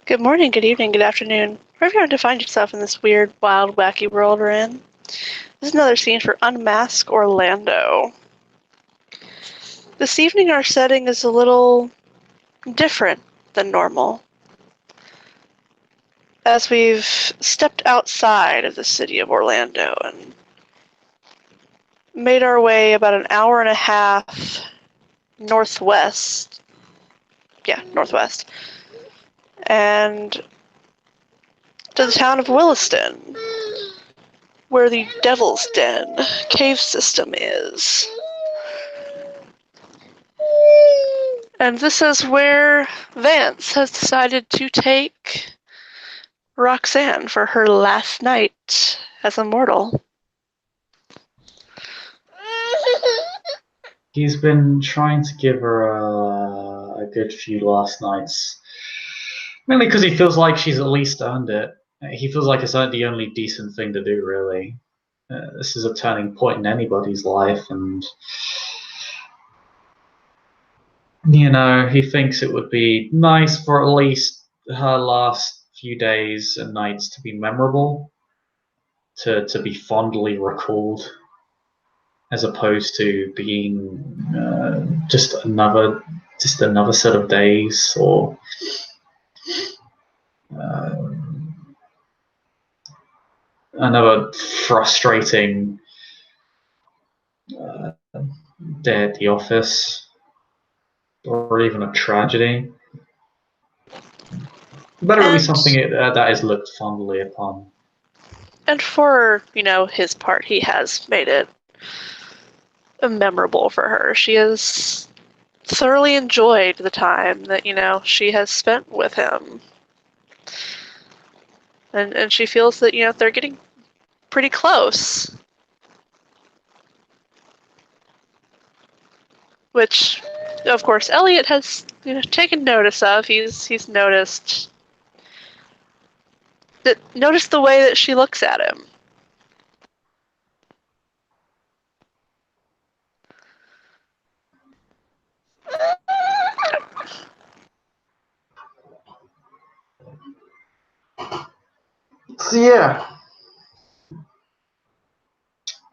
Good morning, good evening, good afternoon, wherever you happen to find yourself in this weird, wild, wacky world we're in. This is another scene for Unmask Orlando. This evening our setting is a little different than normal, as we've stepped outside of the city of Orlando and made our way about an hour and a half northwest. Yeah, northwest. And to the town of Williston, where the Devil's Den cave system is. And this is where Vance has decided to take Roxanne for her last night as a mortal. He's been trying to give her a good few last nights, mainly because he feels like she's at least earned it. He feels like it's the only decent thing to do, really. This is a turning point in anybody's life, and he thinks it would be nice for at least her last few days and nights to be memorable, to be fondly recalled, as opposed to being just another set of days or another frustrating day at the office, or even a tragedy. Better it be something that is looked fondly upon. And for, his part, he has made it memorable for her. She has thoroughly enjoyed the time that, she has spent with him. And she feels that, they're getting pretty close. Which, of course, Elliot has taken notice of. He's noticed the way that she looks at him. So yeah.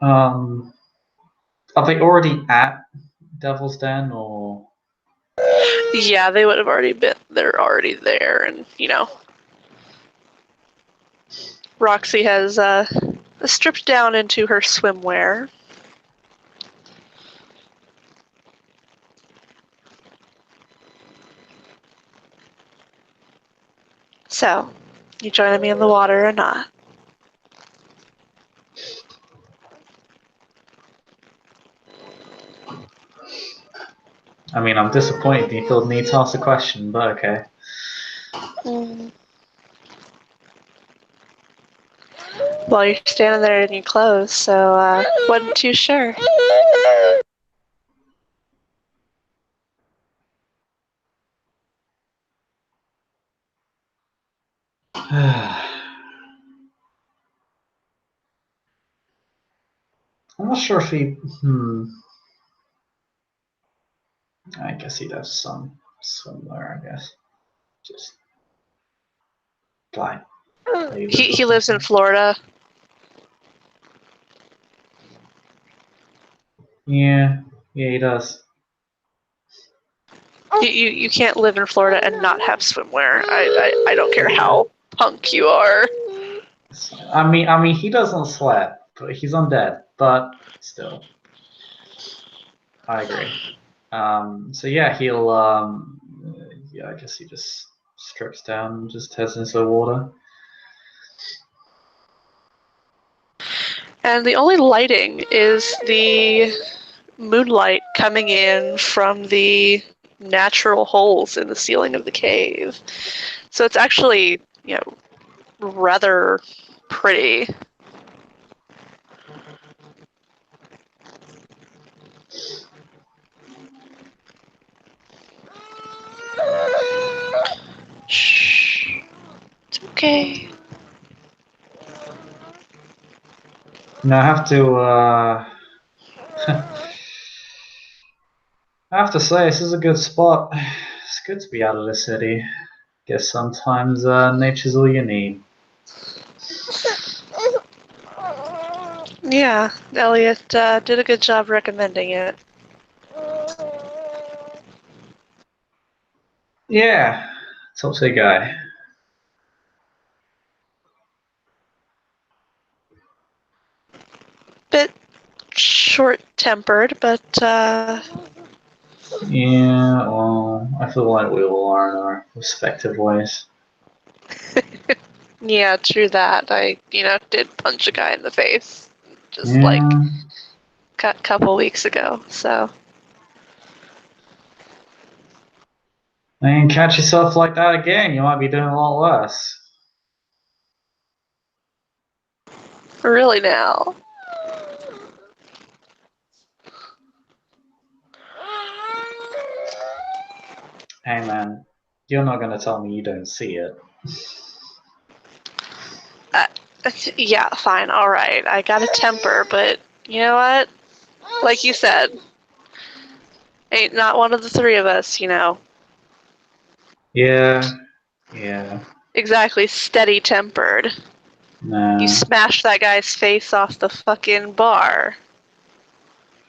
Are they already at Devil's Den, or? Yeah, they would have already been. They're already there, and Roxy has stripped down into her swimwear. So, you joining me in the water or not? I mean, I'm disappointed you feel the need to ask a question, but okay. Well, you're standing there in your clothes, so wasn't too sure. I'm not sure if he. I guess he'd have some somewhere. I guess just fly. He lives in Florida. Yeah, he does. You can't live in Florida and not have swimwear. I don't care how punk you are. I mean, he doesn't sweat, but he's undead. But still, I agree. So yeah, he'll. Yeah, I guess he just strips down and just heads into the water. And the only lighting is the moonlight coming in from the natural holes in the ceiling of the cave. So it's actually, rather pretty. Shh. It's okay. Now I have to. I have to say, this is a good spot. It's good to be out of the city. Guess sometimes nature's all you need. Yeah, Elliot did a good job recommending it. Yeah, top tier guy. Bit short-tempered, but Yeah, well, I feel like we all are in our respective ways. yeah, true that. I, did punch a guy in the face just like Yeah, a couple weeks ago, so. I mean, catch yourself like that again, you might be doing a lot worse. Really now. Hey man, you're not gonna tell me you don't see it. Uh, yeah, fine, alright. I got a temper, but you know what? Like you said, ain't not one of the three of us, Yeah, exactly steady tempered. You nah. smashed that guy's face off the fucking bar.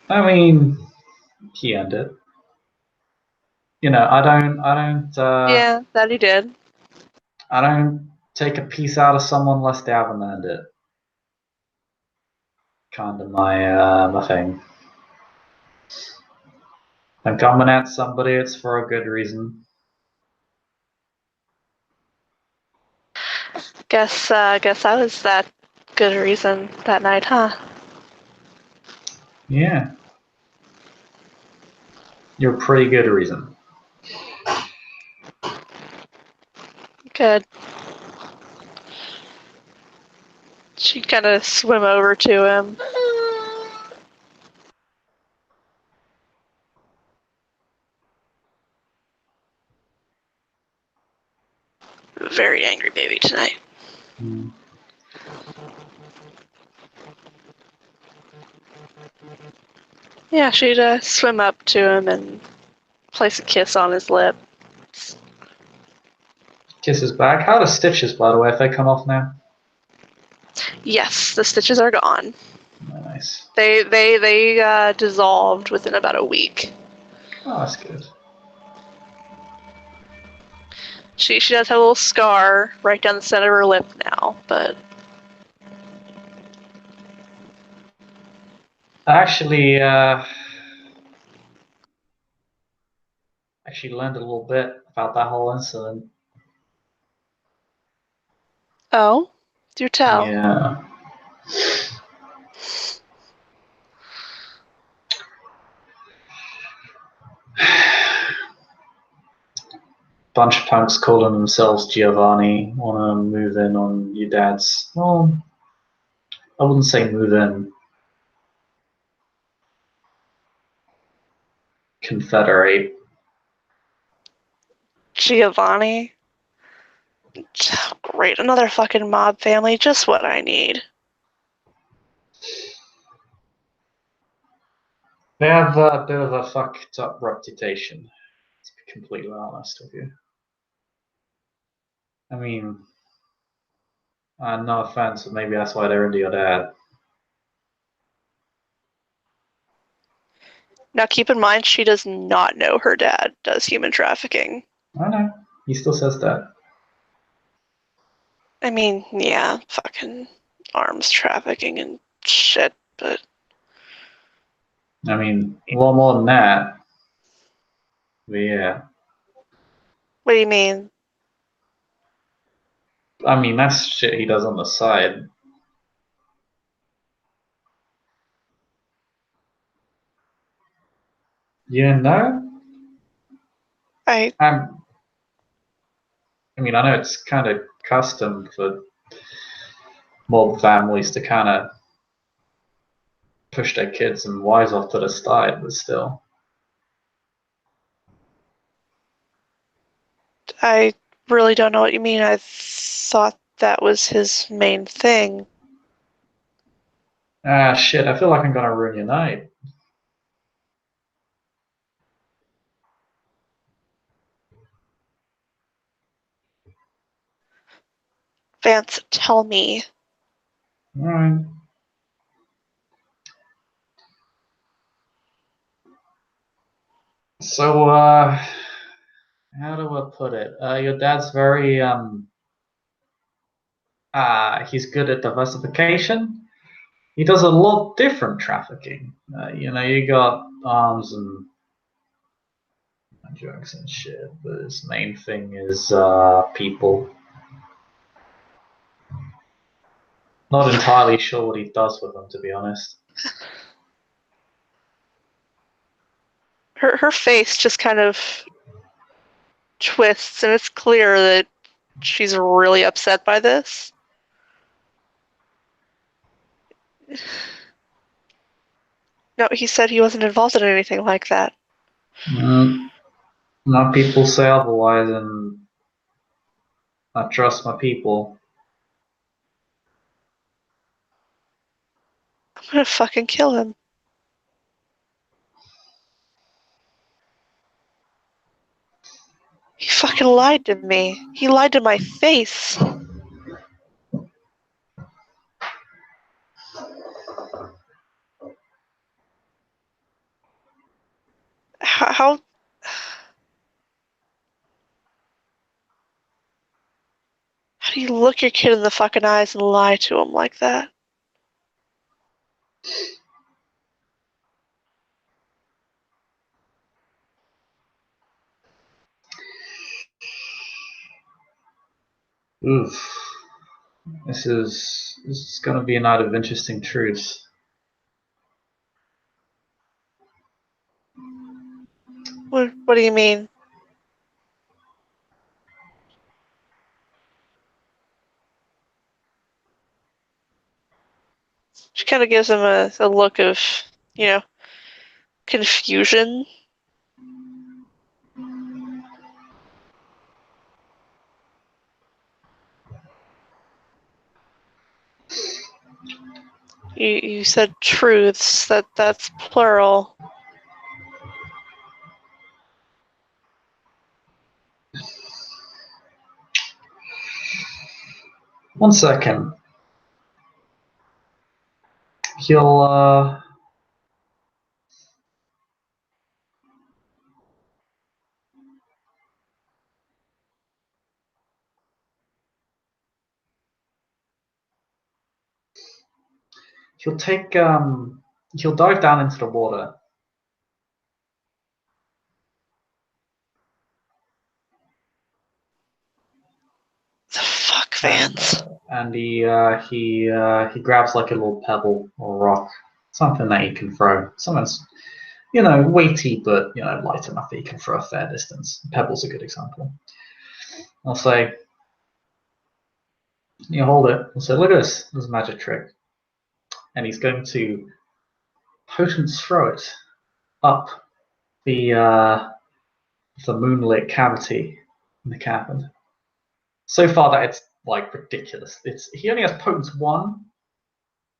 I mean, he earned it. Yeah, that he did. I don't take a piece out of someone unless they haven't earned it. Kind of my thing. If I'm coming at somebody, it's for a good reason. Guess I was that good reason that night, huh? Yeah, you're a pretty good reason. Good. She kind of swim over to him. Very angry baby tonight. Hmm. Yeah, she'd swim up to him and place a kiss on his lip. Kisses back. How are the stitches, by the way, if they come off now? Yes, the stitches are gone. Nice. They dissolved within about a week. Oh, that's good. She does have a little scar right down the center of her lip now, but I actually learned a little bit about that whole incident. oh, do tell. Yeah. Bunch of punks calling themselves Giovanni want to move in on your dad's. Well, I wouldn't say move in. Confederate. Giovanni. Great, another fucking mob family, just what I need. They have a bit of a fucked up reputation, to be completely honest with you. I mean, no offense, but maybe that's why they're into your dad. Now keep in mind, she does not know her dad does human trafficking. I know. He still says that. I mean, yeah, fucking arms trafficking and shit, but I mean, a lot more than that. But yeah. what do you mean? I mean, that's shit he does on the side. Yeah, no? I I mean, I know it's kind of custom for mob families to kind of push their kids and wives off to the side, but still. I really don't know what you mean. I thought that was his main thing. Ah, shit, I feel like I'm gonna ruin your night. Vance, tell me. Alright. So, how do I put it? Your dad's very, he's good at diversification. He does a lot of different trafficking. You got arms and drugs and shit, but his main thing is, people. Not entirely sure what he does with them, to be honest. Her face just kind of twists, and it's clear that she's really upset by this. No, he said he wasn't involved in anything like that. My people say otherwise, and I trust my people. I'm gonna fucking kill him. He fucking lied to me. He lied to my face. How do you look your kid in the fucking eyes and lie to him like that? Oof. This is going to be a night of interesting truths. What do you mean? She kind of gives him a look of, confusion. You said truths. That's plural. One second. He'll take he'll dive down into the water. The fuck, Vance? And he grabs like a little pebble or rock, something that he can throw. Something's weighty but light enough that he can throw a fair distance. Pebble's a good example. I'll say, hold it. I'll say, look at this. This is a magic trick. And he's going to potent throw it up the moonlit cavity in the cabin. So far that it's like ridiculous. He only has potence 1.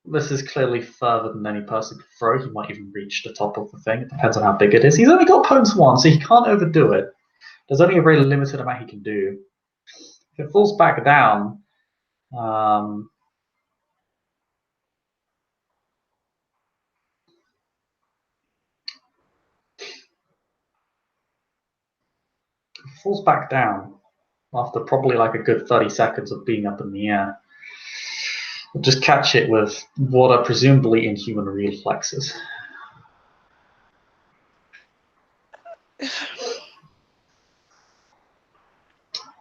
This is clearly further than any person could throw. He might even reach the top of the thing. It depends on how big it is. He's only got potence 1, so he can't overdo it. There's only a very limited amount he can do. If it falls back down, after probably like a good 30 seconds of being up in the air. We'll just catch it with what are presumably inhuman reflexes.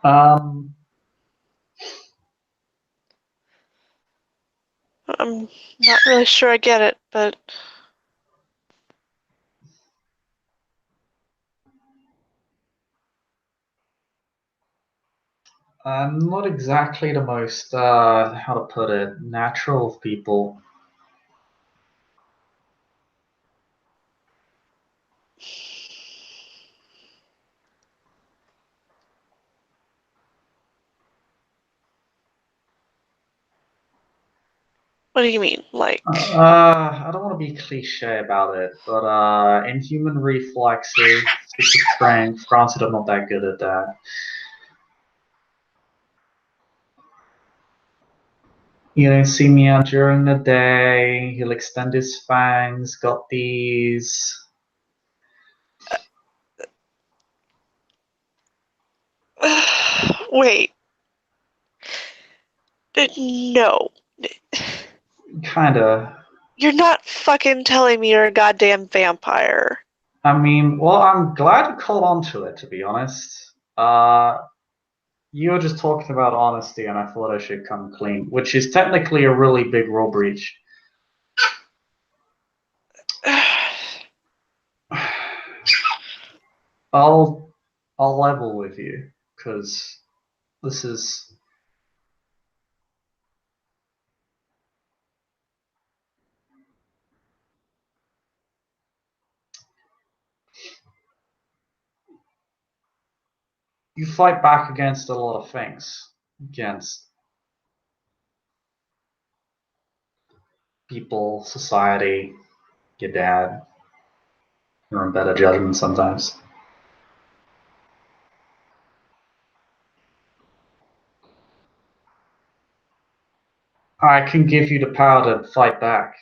I'm not really sure I get it, but not exactly the most, how to put it, natural of people. what do you mean? Like, I don't want to be cliche about it, but inhuman reflexes, super strength. Granted, I'm not that good at that. You don't see me out during the day. He'll extend his fangs. Got these. Wait. No. Kinda. You're not fucking telling me you're a goddamn vampire. I mean, well, I'm glad you caught on to it, to be honest. You were just talking about honesty, and I thought I should come clean, which is technically a really big rule breach. I'll level with you, because this is. You fight back against a lot of things. Against people, society, your dad, your own better judgment sometimes. I can give you the power to fight back.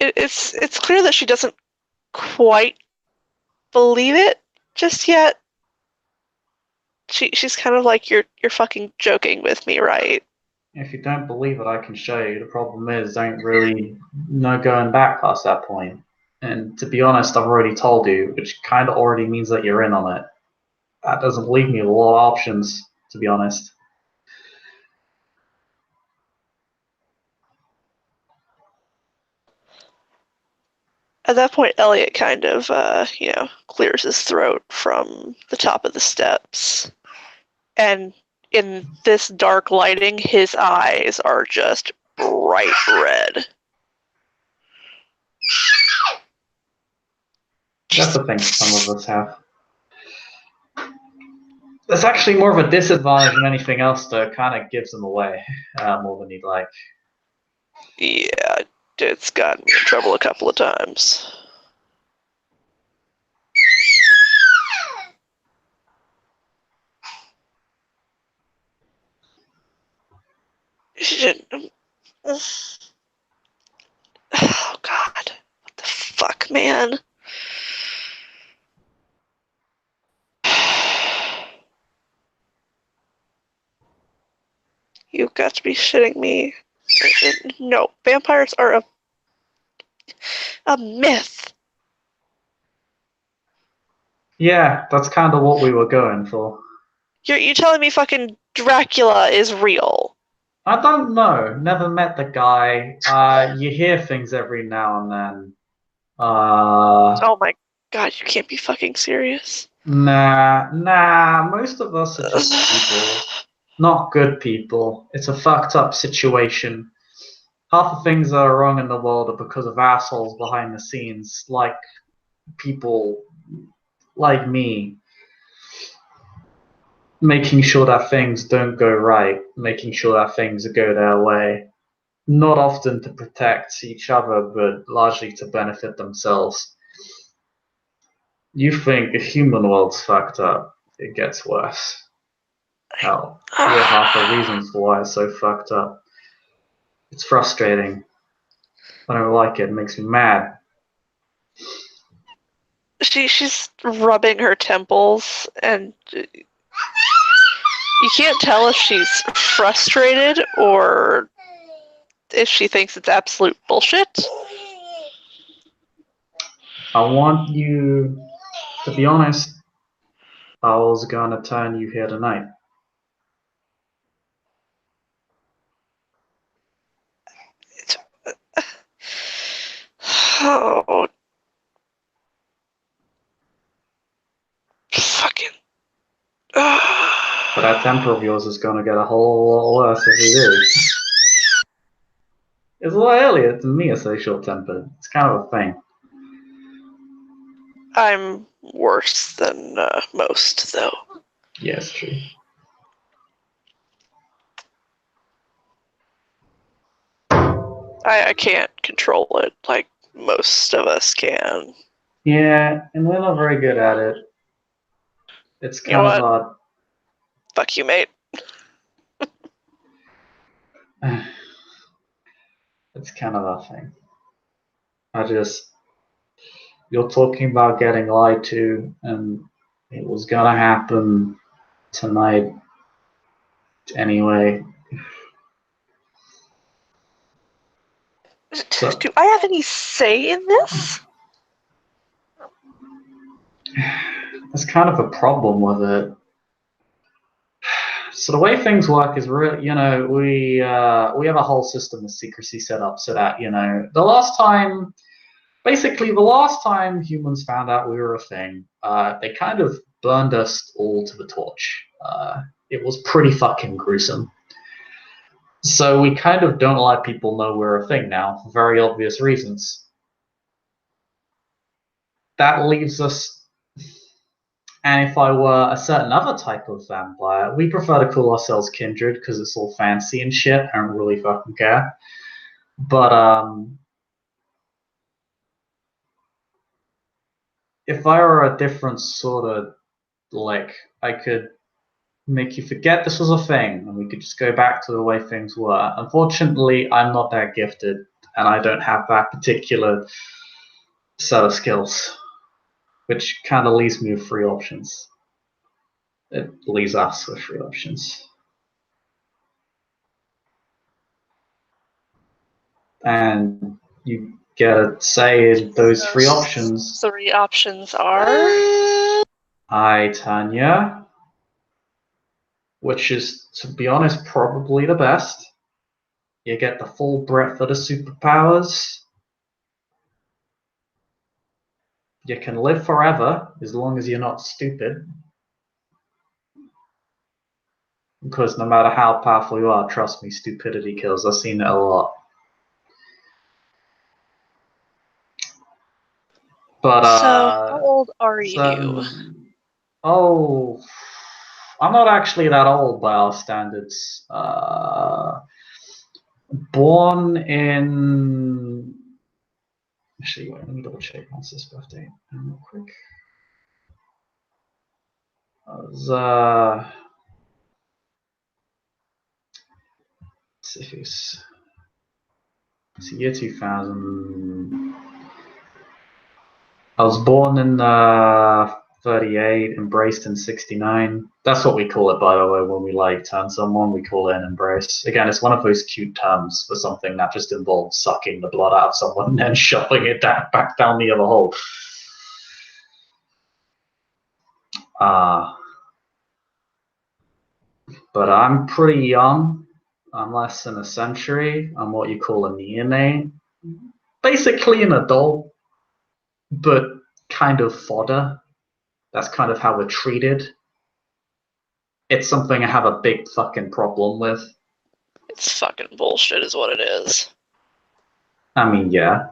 It's clear that she doesn't quite believe it just yet. She's kind of like, you're fucking joking with me, right? If you don't believe it, I can show you. The problem is, there ain't really no going back past that point. And to be honest, I've already told you, which kind of already means that you're in on it. That doesn't leave me with a lot of options, to be honest. At that point, Elliot kind of, clears his throat from the top of the steps. And in this dark lighting, his eyes are just bright red. That's the thing some of us have. It's actually more of a disadvantage than anything else, though. It kind of gives them away more than you'd like. Yeah, it's gotten me in trouble a couple of times. Oh, God. What the fuck, man? You've got to be shitting me. No, vampires are a myth. Yeah, that's kind of what we were going for. You're telling me fucking Dracula is real? I don't know. Never met the guy. You hear things every now and then. Oh my God, you can't be fucking serious. Nah. Most of us are just people. Not good people. It's a fucked up situation. Half the things that are wrong in the world are because of assholes behind the scenes, like people like me, making sure that things don't go right, making sure that things go their way. Not often to protect each other, but largely to benefit themselves. You think the human world's fucked up, it gets worse. Hell, we're half the reasons for why it's so fucked up. It's frustrating. I don't like it. It makes me mad. She's rubbing her temples, and you can't tell if she's frustrated or if she thinks it's absolute bullshit. I want you to be honest. I was gonna turn you here tonight. Oh, fucking. But that temper of yours is gonna get a whole lot worse if you do. It's a lot earlier than me, a so short tempered. It's kind of a thing. I'm worse than most, though. Yes, true. I can't control it like most of us can. Yeah, and we're not very good at it. It's You know kind of what? odd. Fuck you, mate. It's kind of a thing. You're talking about getting lied to, and it was gonna happen tonight anyway. So, Do I have any say in this? there's kind of a problem with it. So the way things work is really, we have a whole system of secrecy set up so that the last time humans found out we were a thing, they kind of burned us all to the torch. It was pretty fucking gruesome. So we kind of don't let people know we're a thing now for very obvious reasons. That leaves us. And if I were a certain other type of vampire, we prefer to call ourselves kindred because it's all fancy and shit. I don't really fucking care. But if I were a different sort of I could make you forget this was a thing, and we could just go back to the way things were. Unfortunately, I'm not that gifted, and I don't have that particular set of skills, which kind of leaves me with three options. It leaves us with three options. And you gotta say those three options. Three options are. I, Tanya, which is, to be honest, probably the best. You get the full breadth of the superpowers. You can live forever as long as you're not stupid. Because no matter how powerful you are, trust me, stupidity kills. I've seen it a lot. But So, how old are you? Oh, I'm not actually that old by our standards. Born in. Actually, wait, let me double check Vance's birthday real quick. I was, it's year 2000. I was born in 38, embraced in 69. That's what we call it, by the way, when we turn someone, we call it an embrace. Again, it's one of those cute terms for something that just involves sucking the blood out of someone and then shoving it back down the other hole. But I'm pretty young. I'm less than a century. I'm what you call a neonate. Basically an adult, but kind of fodder. That's kind of how we're treated. It's something I have a big fucking problem with. It's fucking bullshit, is what it is. I mean, yeah.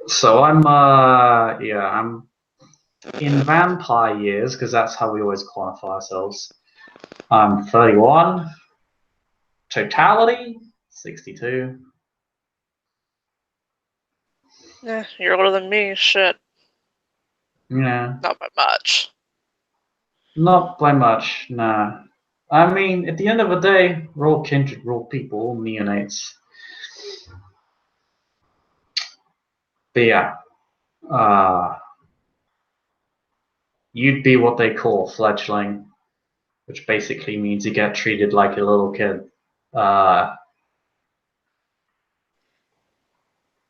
So I'm in vampire years, because that's how we always quantify ourselves. I'm 31. Totality, 62. You're older than me, shit. Yeah. Not by much. Not by much, nah. I mean, at the end of the day, we're all kindred, we're all people, all neonates. But yeah, you'd be what they call a fledgling, which basically means you get treated like a little kid.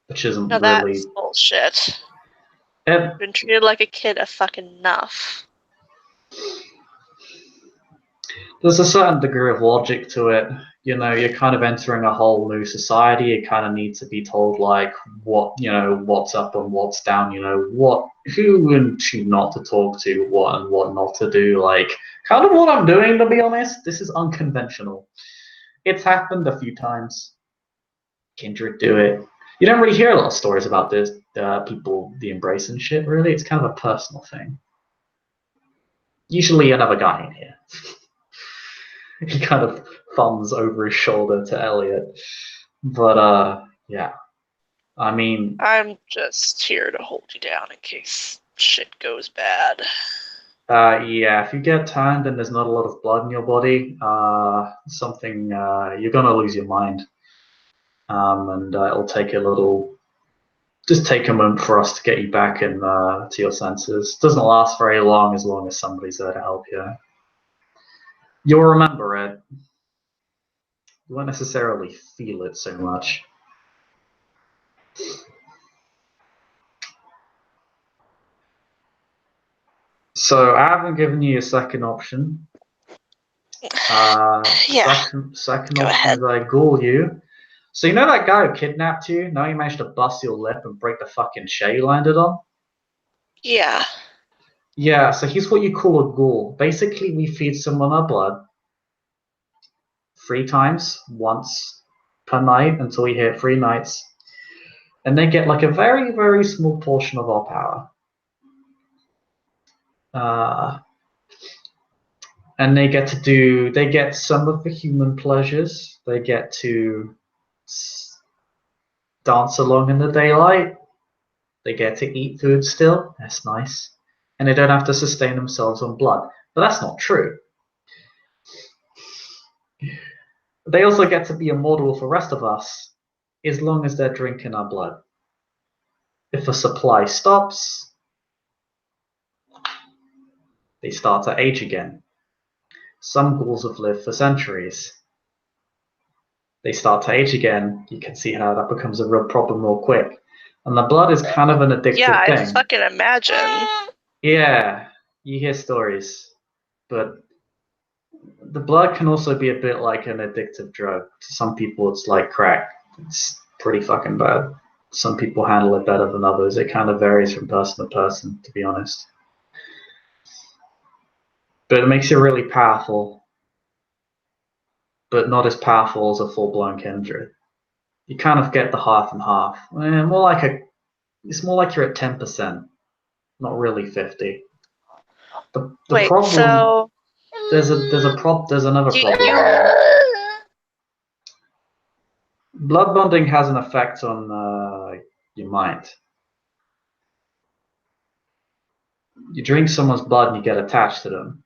Which isn't Now really. that's bullshit. I've been treated like a kid a fucking enough. There's a certain degree of logic to it. You're kind of entering a whole new society. You kind of need to be told what's up and what's down. Who and who not to talk to, what and what not to do. Kind of what I'm doing, to be honest. This is unconventional. It's happened a few times. Kindred do it. You don't really hear a lot of stories about this. People, the embrace and shit. Really, it's kind of a personal thing. Usually another guy in here. He kind of thumbs over his shoulder to Elliot. But, yeah. I mean... I'm just here to hold you down in case shit goes bad. Yeah, if you get turned and there's not a lot of blood in your body, you're gonna lose your mind. And it'll take a little... Just take a moment for us to get you back in to your senses. Doesn't last very long as somebody's there to help you. You'll remember it. You won't necessarily feel it so much. So I haven't given you a second option. Yeah. Second Go option ahead. is I ghoul you. So you know that guy who kidnapped you? Now you managed to bust your lip and break the fucking chair you landed on? Yeah. Yeah, so here's what you call a ghoul. Basically, we feed someone our blood 3 times, once per night until we hit 3 nights. And they get like a very, very small portion of our power. And they get some of the human pleasures. They get to dance along in the daylight. They get to eat food still. That's nice. And they don't have to sustain themselves on blood. But that's not true. They also get to be immortal for the rest of us as long as they're drinking our blood. If a supply stops, they start to age again. Some ghouls have lived for centuries. They start to age again. You can see how that becomes a real problem real quick. And the blood is kind of an addictive I thing. fucking imagine. Yeah, you hear stories. But the blood can also be a bit like an addictive drug. To some people, it's like crack. It's pretty fucking bad. Some people handle it better than others. It kind of varies from person to person, to be honest. But it makes you really powerful. But not as powerful as a full-blown kindred. You kind of get the half and half. It's more like you're at 10%, not really 50. The Wait, problem so there's another problem. Blood bonding has an effect on your mind. You drink someone's blood and you get attached to them.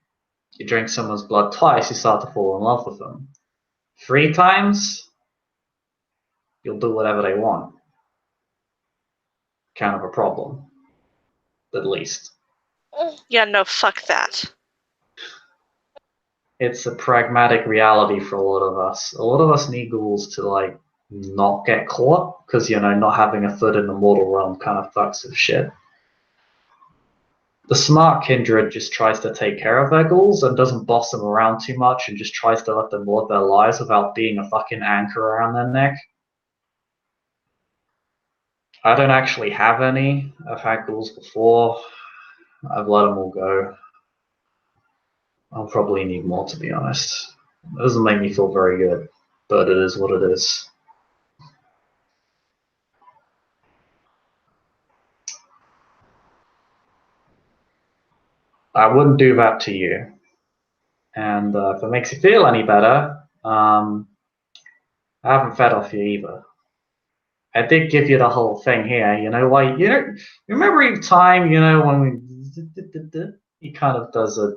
You drink someone's blood twice, you start to fall in love with them. 3 times, you'll do whatever they want. Kind of a problem, at least. yeah, no, fuck that. It's a pragmatic reality for a lot of us. A lot of us need ghouls to not get caught, because not having a foot in the mortal realm kind of fucks with shit. The smart kindred just tries to take care of their ghouls and doesn't boss them around too much and just tries to let them live their lives without being a fucking anchor around their neck. I don't actually have any. I've had ghouls before. I've let them all go. I'll probably need more, to be honest. It doesn't make me feel very good, but it is what it is. I wouldn't do that to you. And if it makes you feel any better, I haven't fed off you either. I did give you the whole thing here. Remember each time, when he kind of does a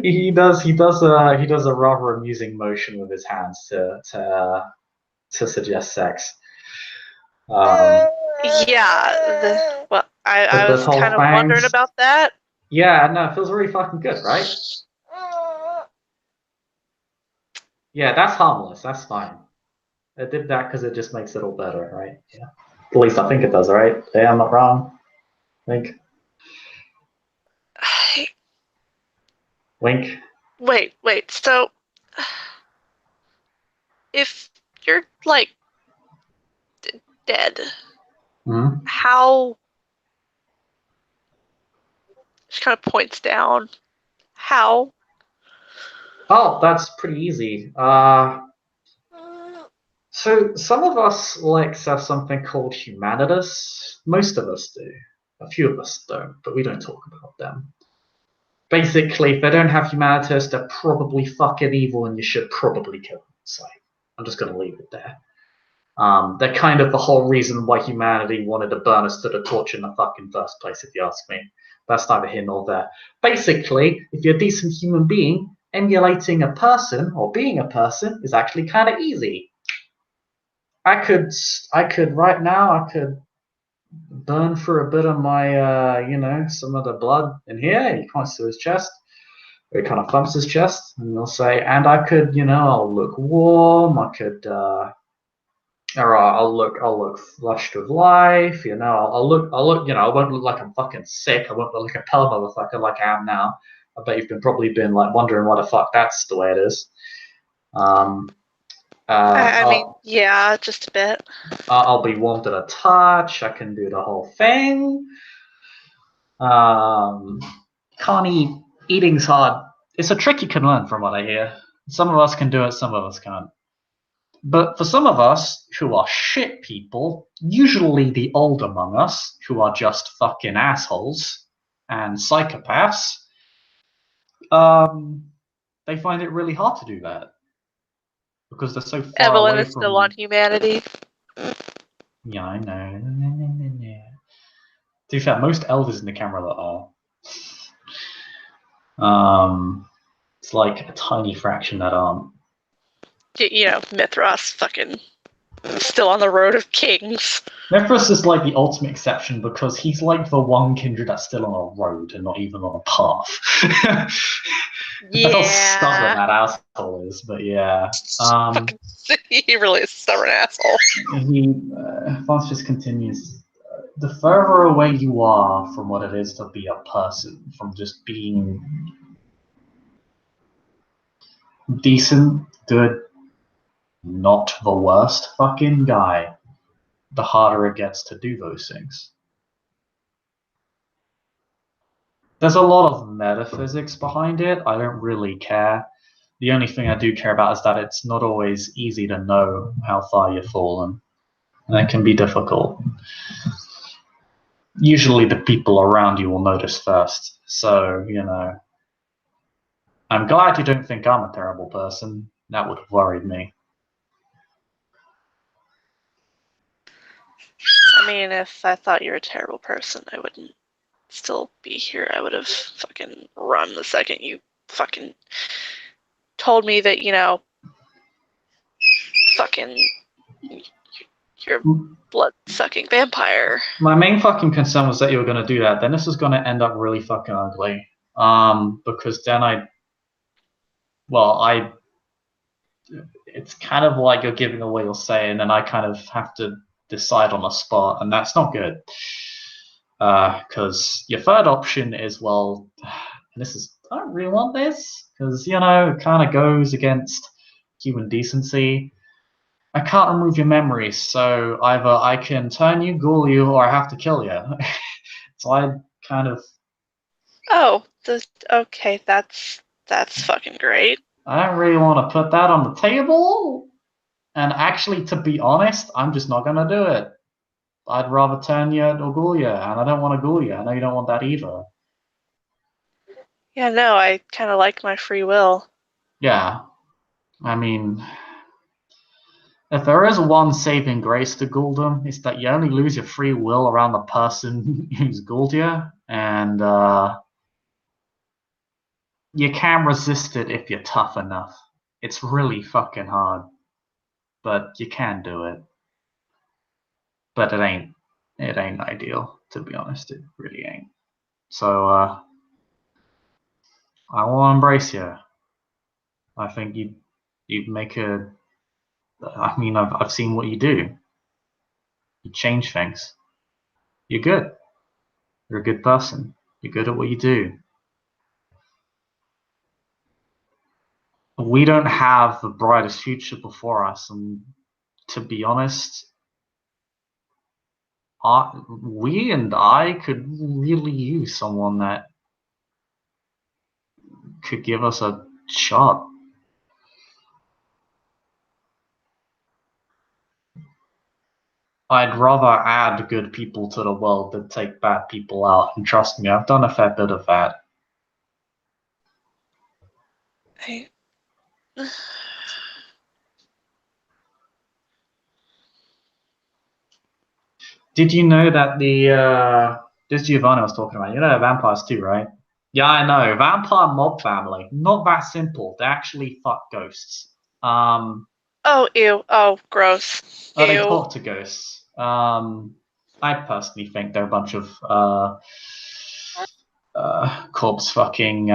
he does a rather amusing motion with his hands to suggest sex. Yeah, I was whole kind of wondering about that. Yeah, no, it feels really fucking good, right? Yeah, that's harmless. That's fine. I did that because it just makes it all better, right? Yeah. At least I think it does, right? Yeah, I'm not wrong. Wink. Wink. Wait. So, if you're dead, how? She kind of points down. How? Oh, that's pretty easy. So some of us have something called humanitas. Most of us do. A few of us don't, but we don't talk about them. Basically, if they don't have humanitas, they're probably fucking evil and you should probably kill them. So I'm just going to leave it there. They're kind of the whole reason why humanity wanted to burn us to the torch in the fucking first place, if you ask me. That's neither here nor there. Basically, if you're a decent human being, emulating a person or being a person is actually kind of easy. I could right now, I could burn for a bit of my, some of the blood in here. He points to his chest. He kind of thumps his chest, and he'll say, and I could, I'll look warm. I could, or I'll look flushed with life. I'll look. I won't look like I'm fucking sick. I won't look like a pale motherfucker like I am now. I bet you've probably been like wondering why the fuck that's the way it is. I mean, yeah, just a bit. I'll be warm to the touch. I can do the whole thing. Can't eat. Eating's hard. It's a trick you can learn from what I hear. Some of us can do it, some of us can't. But for some of us who are shit people, usually the old among us, who are just fucking assholes and psychopaths, they find it really hard to do that. Because they're so far Evelyn away is from... still on humanity. Yeah, I know. To be fair, most elders in the camera are. It's like a tiny fraction that aren't. Mithras fucking still on the road of kings. Mithras is like the ultimate exception because he's like the one kindred that's still on a road and not even on a path. Yeah. How stubborn that asshole is, but yeah. He really is a stubborn asshole. Vance just continues. The further away you are from what it is to be a person, from just being decent, good, not the worst fucking guy, the harder it gets to do those things. There's a lot of metaphysics behind it. I don't really care. The only thing I do care about is that it's not always easy to know how far you've fallen. And that can be difficult. Usually the people around you will notice first. So, I'm glad you don't think I'm a terrible person. That would have worried me. I mean, if I thought you were a terrible person, I wouldn't still be here. I would have fucking run the second you fucking told me that, fucking you're a blood-sucking vampire. My main fucking concern was that you were going to do that. Then this is going to end up really fucking ugly. Because then it's kind of like you're giving away your say, and then I kind of have to decide on a spot, and that's not good. Because your third option is, and this is, I don't really want this, because, it kind of goes against human decency. I can't remove your memories, so either I can turn you, ghoul you, or I have to kill you. So I kind of... Oh, okay, that's fucking great. I don't really want to put that on the table. And actually, to be honest, I'm just not going to do it. I'd rather turn you or ghoul you, and I don't want to ghoul you. I know you don't want that either. Yeah, no, I kind of like my free will. Yeah. I mean, if there is one saving grace to ghouldom, it's that you only lose your free will around the person who's ghouled you, and you can resist it if you're tough enough. It's really fucking hard, but you can do it. But it ain't ideal, to be honest. It really ain't. So I will embrace you. I think you'd make a... I mean, I've seen what you do. You change things. You're good. You're a good person. You're good at what you do. We don't have the brightest future before us, and to be honest, we and I could really use someone that could give us a shot. I'd rather add good people to the world than take bad people out. And trust me, I've done a fair bit of that. Did you know that this Giovanni was talking about, you know, vampires too, right? Yeah, I know. Vampire mob family. Not that simple. They actually fuck ghosts. Oh, ew. Oh, gross. They Ew. talk to ghosts. I personally think they're a bunch of corpse fucking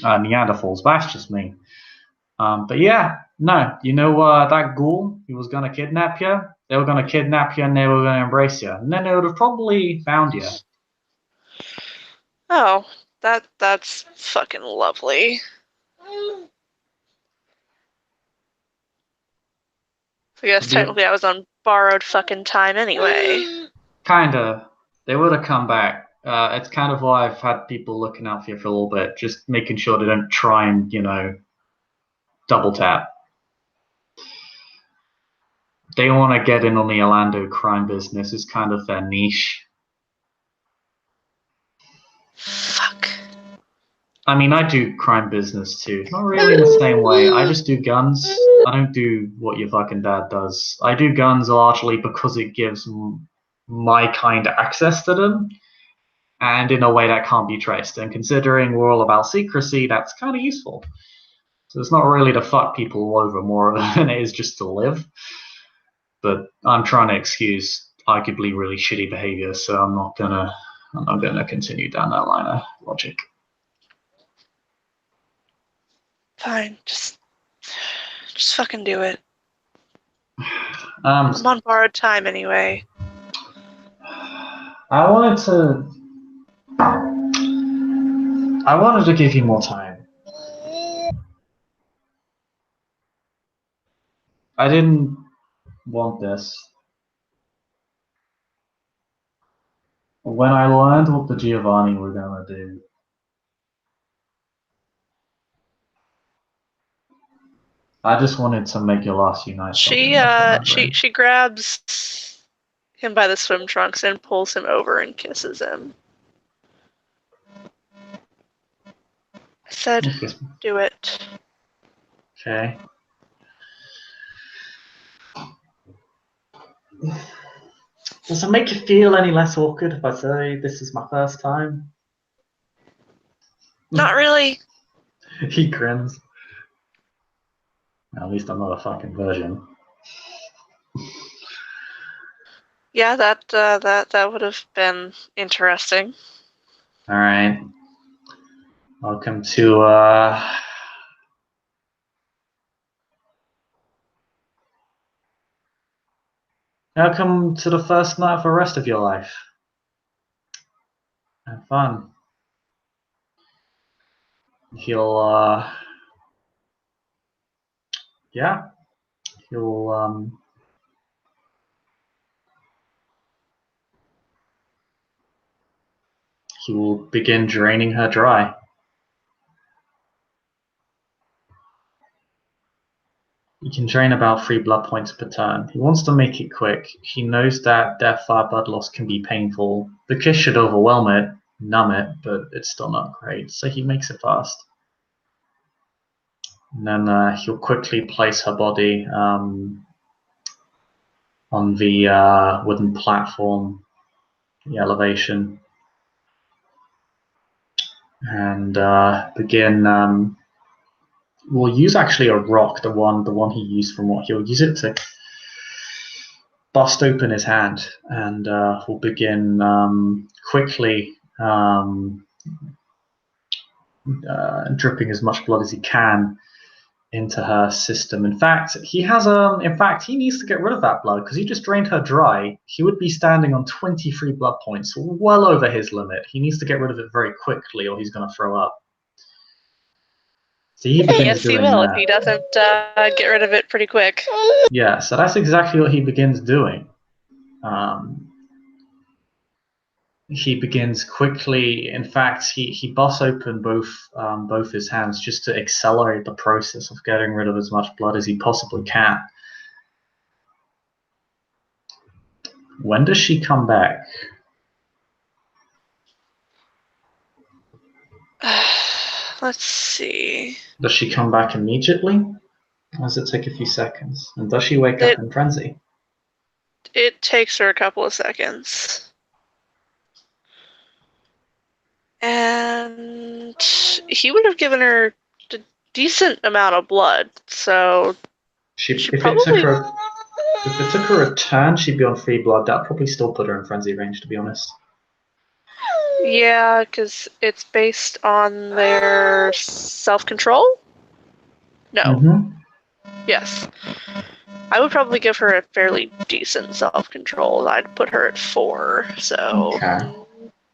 Neanderthals. That's just me. But yeah, no, you know that ghoul who was gonna kidnap you? They were gonna kidnap you and they were gonna embrace you, and then they would have probably found you. Oh, that's fucking lovely. So I guess technically I was on borrowed fucking time anyway. Kinda. They would have come back. It's kind of why I've had people looking out for you for a little bit, just making sure they don't try and, you know, double tap. They want to get in on the Orlando crime business. It's kind of their niche. Fuck. I mean, I do crime business too. Not really in the same way. I just do guns. I don't do what your fucking dad does. I do guns largely because it gives my kind access to them, and in a way that can't be traced. And considering we're all about secrecy, that's kind of useful. So it's not really to fuck people over more than it is just to live. But I'm trying to excuse arguably really shitty behavior, so I'm not gonna continue down that line of logic. Fine, just fucking do it. I'm on borrowed time anyway. I wanted to give you more time. I didn't want this. When I learned what the Giovanni were gonna do, I just wanted to make your last few nights something worth remembering. She grabs him by the swim trunks and pulls him over and kisses him. I said, do it. Okay. Does it make you feel any less awkward if I say this is my first time? Not really. He grins. At least I'm not a fucking virgin. Yeah, that would have been interesting. All right. Welcome to welcome to the first night of the rest of your life. Have fun. He'll yeah. He'll he will begin draining her dry. He can drain about 3 blood points per turn. He wants to make it quick. He knows that death via blood loss can be painful. The kiss should overwhelm it, numb it, but it's still not great, so he makes it fast. And then he'll quickly place her body on the wooden platform, the elevation, and begin. We'll use actually a rock, the one he used from what he'll use it to bust open his hand, and we'll begin quickly dripping as much blood as he can into her system. In fact, he needs to get rid of that blood because he just drained her dry. He would be standing on 23 blood points, well over his limit. He needs to get rid of it very quickly, or he's going to throw up. So he begins doing he will that. if he doesn't get rid of it pretty quick. Yeah, so that's exactly what he begins doing. He begins quickly. In fact, he busts open both his hands just to accelerate the process of getting rid of as much blood as he possibly can. When does she come back? Let's see. Does she come back immediately? Or does it take a few seconds? And does she wake up in frenzy? It takes her a couple of seconds. And he would have given her a decent amount of blood, so If it took her a turn, she'd be on free blood. That'd probably still put her in frenzy range, to be honest. Yeah, because it's based on their self-control? No. Mm-hmm. Yes. I would probably give her a fairly decent self-control. I'd put her at 4, so... Okay.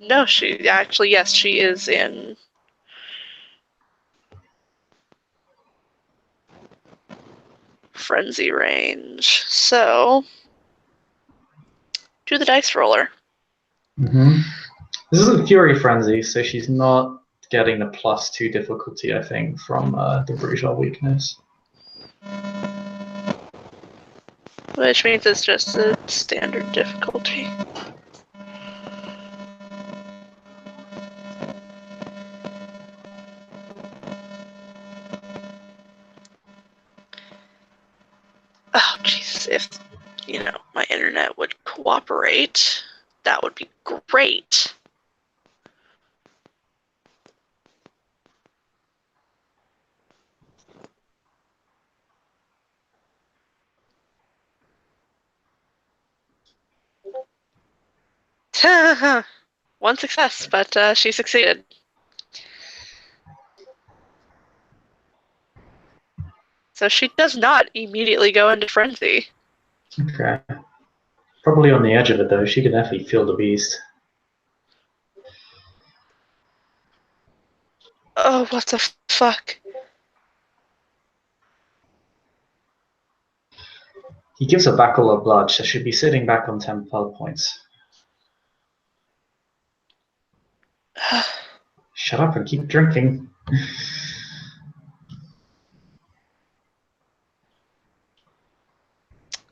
No, she actually, yes, she is in... frenzy range. So... do the dice roller. Mm-hmm. This isn't Fury Frenzy, so she's not getting the +2 difficulty, I think, from the Brutal Weakness. Which means it's just a standard difficulty. Oh, jeez, if, my internet would cooperate, that would be great. One success, but she succeeded. So she does not immediately go into frenzy. Okay. Probably on the edge of it, though. She can definitely feel the beast. Oh, what the fuck? He gives her back all her blood, so she'll be sitting back on 10 blood points. Shut up and keep drinking.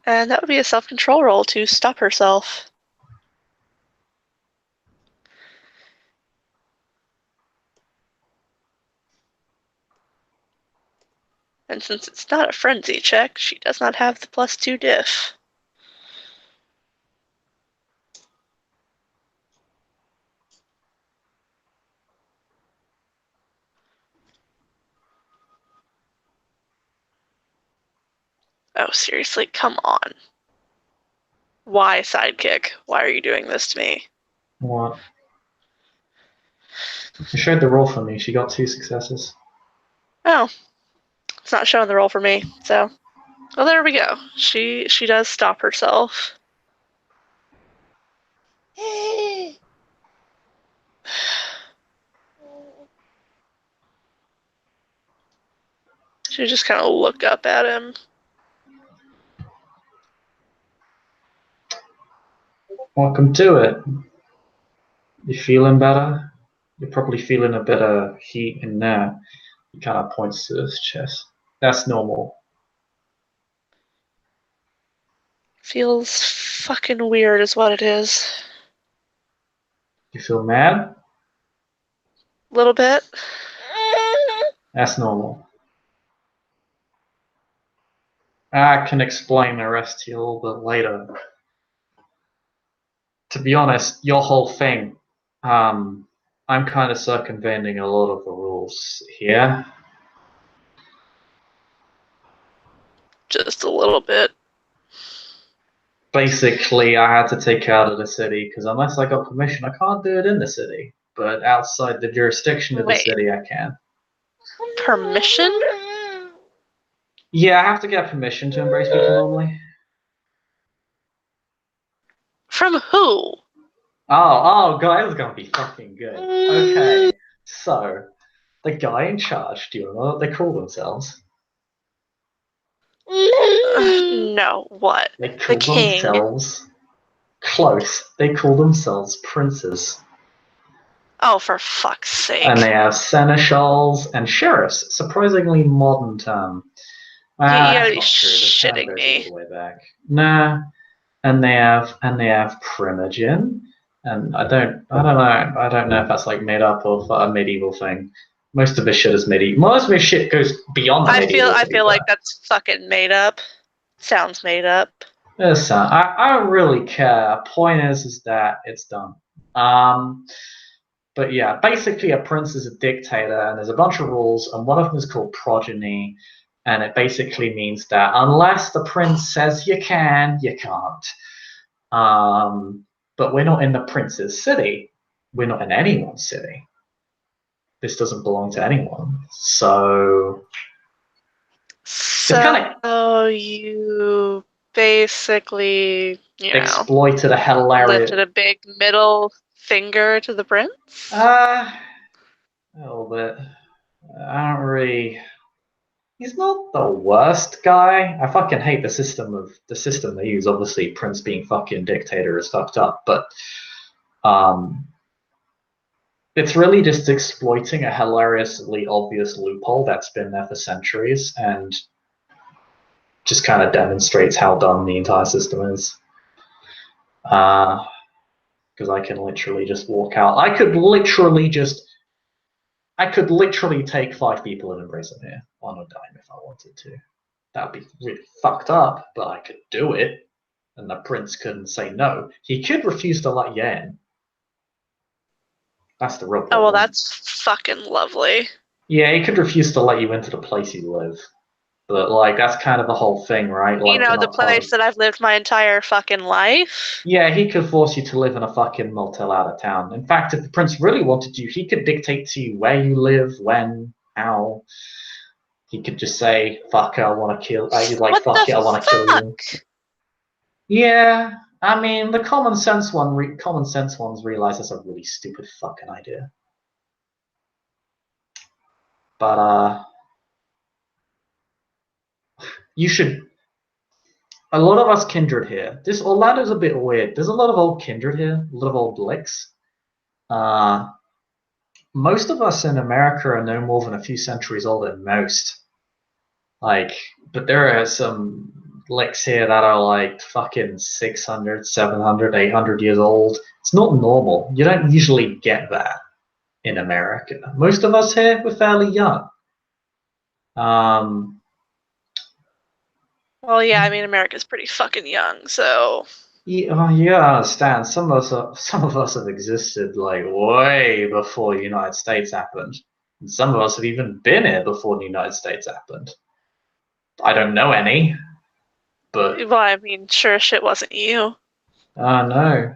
And that would be a self-control roll to stop herself. And since it's not a frenzy check, she does not have the +2 diff. Oh, seriously, come on. Why, sidekick? Why are you doing this to me? What? She showed the roll for me. She got 2 successes. Oh, it's not showing the roll for me, so... Well, there we go. She does stop herself. She just kind of look up at him. Welcome to it. You feeling better? You're probably feeling a bit of heat in there. He kind of points to his chest. That's normal. Feels fucking weird is what it is. You feel mad? A little bit. That's normal. I can explain the rest to you a little bit later. To be honest, your whole thing, I'm kind of circumventing a lot of the rules here. Just a little bit. Basically, I had to take her out of the city because unless I got permission, I can't do it in the city. But outside the jurisdiction of the city, I can. Permission? Yeah, I have to get permission to embrace people normally. From who? Oh, guy, this is gonna be fucking good. Okay, so the guy in charge, do you know what they call themselves? No, what? They call The king. themselves close. They call themselves princes. Oh, for fuck's sake. And they have seneschals and sheriffs. Surprisingly modern term. You gotta That's be not true. The term shitting goes me. all the way back. Nah. and they have Primogen, and I don't know if that's like made up of a medieval thing. Most of this shit is medieval. Most of this shit goes beyond the medieval. I feel like that's fucking made up. Sounds made up. Listen, I don't really care. Point is that it's done. But yeah, basically a prince is a dictator, and there's a bunch of rules, and one of them is called progeny, and it basically means that unless the prince says you can, you can't. But we're not in the prince's city. We're not in anyone's city. This doesn't belong to anyone. So So you basically, exploited a hilarious. lifted a big middle finger to the prince? A little bit. I don't really. He's not the worst guy. I fucking hate the system they use. Obviously, Prince being fucking dictator is fucked up, but it's really just exploiting a hilariously obvious loophole that's been there for centuries and just kind of demonstrates how dumb the entire system is. Because I can literally just walk out. I could literally take 5 people and embrace them here on a dime if I wanted to. That would be really fucked up, but I could do it, and the prince couldn't say no. He could refuse to let you in. That's the real problem. Oh, well, that's fucking lovely. Yeah, he could refuse to let you into the place you live. But, like, that's kind of the whole thing, right? Like, the place that I've lived my entire fucking life? Yeah, he could force you to live in a fucking motel out of town. In fact, if the prince really wanted you, he could dictate to you where you live, when, how. He could just say, fuck, I want to kill... What fuck the it, I want to kill you. Yeah, I mean, the common sense ones realize that's a really stupid fucking idea. But, you should... A lot of us kindred here. This Orlando's a bit weird. There's a lot of old kindred here, a lot of old licks. Most of us in America are no more than a few centuries old at most. Like, but there are some licks here that are like fucking 600, 700, 800 years old. It's not normal. You don't usually get that in America. Most of us here, we're fairly young. Well, yeah, I mean, America's pretty fucking young, so... Yeah, I understand. Some of us have existed like way before the United States happened. And some of us have even been here before the United States happened. I don't know any, but... Well, I mean, sure shit wasn't you. No.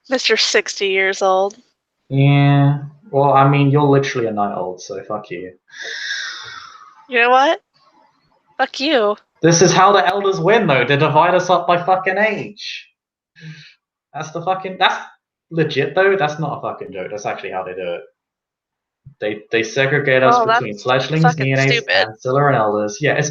Mr. 60 years old. Yeah. Well, I mean, you're literally a night old, so fuck you. You know what? Fuck you. This is how the elders win, though. They divide us up by fucking age. That's legit, though. That's not a fucking joke. That's actually how they do it. They segregate us between fledglings, neonates, ancillor, and elders. Yeah, it's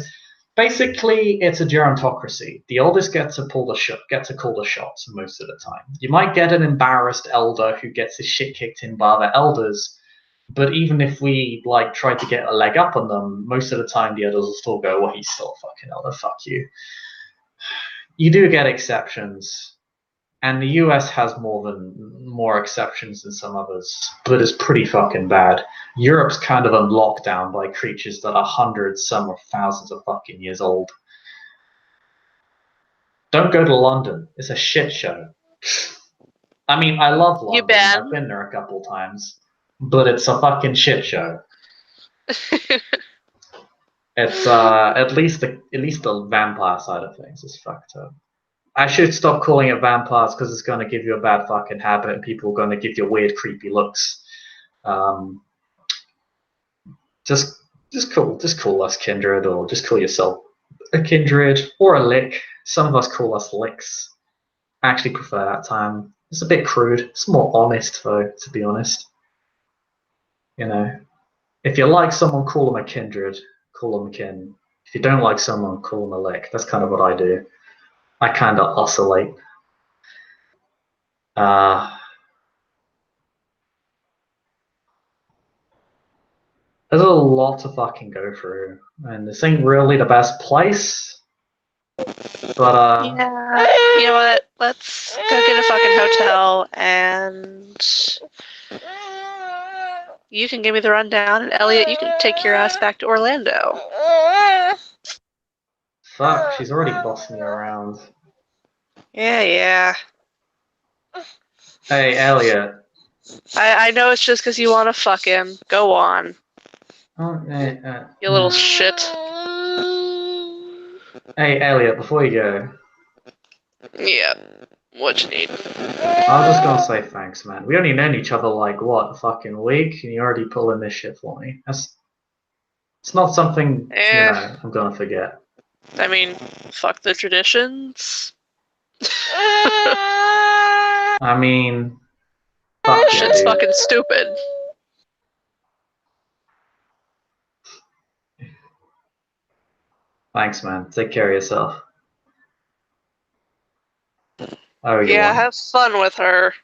a gerontocracy. The elders get to call the shots most of the time. You might get an embarrassed elder who gets his shit kicked in by the elders, but even if we try to get a leg up on them, most of the time the elders will still go, "Well, he's still a fucking elder. Fuck you." You do get exceptions. And the US has more exceptions than some others, but it's pretty fucking bad. Europe's kind of on lockdown by creatures that are hundreds, some are thousands of fucking years old. Don't go to London. It's a shit show. I mean, I love London. I've been there a couple times, but it's a fucking shit show. It's at least the vampire side of things is fucked up. I should stop calling it vampires because it's going to give you a bad fucking habit and people are going to give you weird, creepy looks. Just call us kindred, or just call yourself a kindred or a lick. Some of us call us licks. I actually prefer that term. It's a bit crude. It's more honest, though, to be honest. If you like someone, call them a kindred. Call them kin. If you don't like someone, call them a lick. That's kind of what I do. I kind of oscillate. There's a lot to fucking go through, and this ain't really the best place. But Yeah. You know what? Let's go get a fucking hotel and you can give me the rundown, and Elliot, you can take your ass back to Orlando. fuck, she's already bossed me around. Yeah. Hey, Elliot. I know it's just because you want to fuck him. Go on, Oh, you little shit. Hey, Elliot, before you go, Yeah. What you need? I was just gonna say thanks, man. We only known each other like, what, a fucking week? And you're already pulling this shit for me. It's not something, I'm gonna forget. I mean, fuck the traditions. I mean, fuck yeah, Shit's dude. fucking stupid. Thanks, man. Take care of yourself. Oh, you Yeah, want? have fun with her.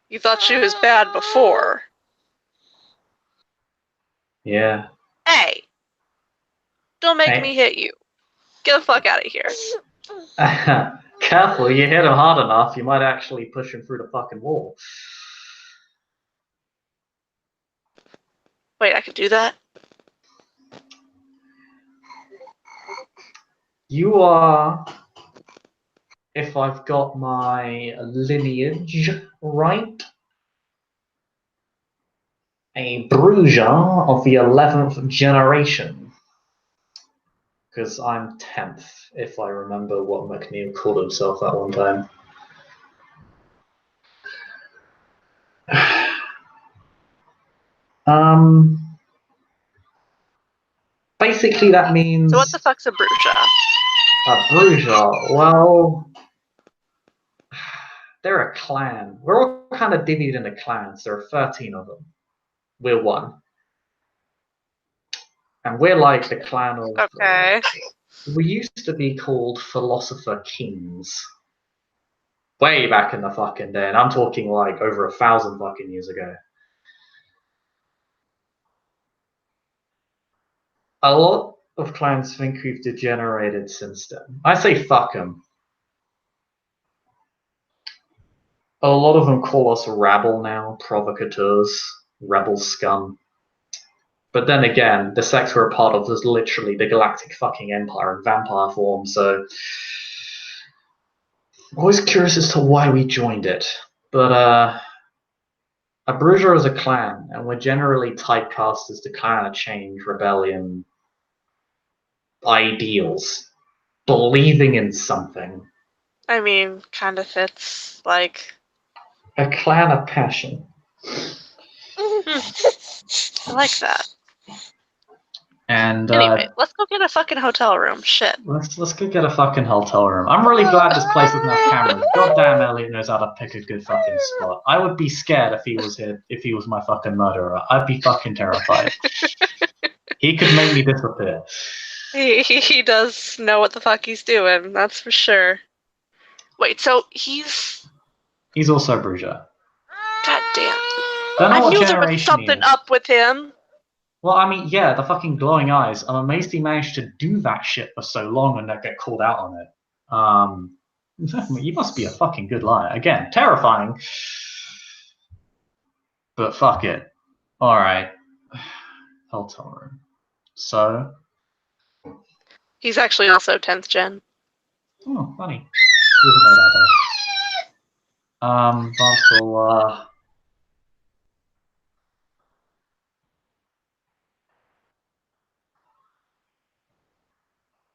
You thought she was bad before. Yeah. Hey, don't make me Hey. hit you. Get the fuck out of here. Careful, you hit him hard enough, you might actually push him through the fucking wall. Wait, I could do that? You are, if I've got my lineage right, a Bruiser of the 11th generation. Because I'm 10th, if I remember what McNeil called himself at one time. Basically that means... So what the fuck's a Bruja? A Bruiser, well... They're a clan. We're all kind of divvied into clans. There are 13 of them. We're one. And we're like the clan of... Okay. we used to be called Philosopher Kings. Way back in the fucking day. And I'm talking like over 1,000 fucking years ago. A lot of clans think we've degenerated since then. I say fuck them. A lot of them call us rabble now, provocateurs, rebel scum. But then again, the sect we're a part of is literally the Galactic fucking Empire in vampire form, so... always curious as to why we joined it. But, a Bruiser is a clan, and we're generally typecast as the clan of change, rebellion, ideals, believing in something. I mean, kind of fits. Like, A clan of passion. I like that. And Anyway, let's go get a fucking hotel room. Shit. let's go get a fucking hotel room. I'm really glad this place doesn't have cameras. Goddamn, Elliot knows how to pick a good fucking spot. I would be scared if he was here, if he was my fucking murderer. I'd be fucking terrified. He could make me disappear. He does know what the fuck he's doing, that's for sure. Wait, so he's... He's also Bruiser. God damn. Don't know I what knew there was generation he something is. up with him. Well, I mean, yeah, the fucking glowing eyes. I'm amazed he managed to do that shit for so long and not get called out on it. You must be a fucking good liar. Again, terrifying. But fuck it. Alright. Hotel room. So... He's actually also 10th gen. oh, funny. He doesn't know that though. Vance will,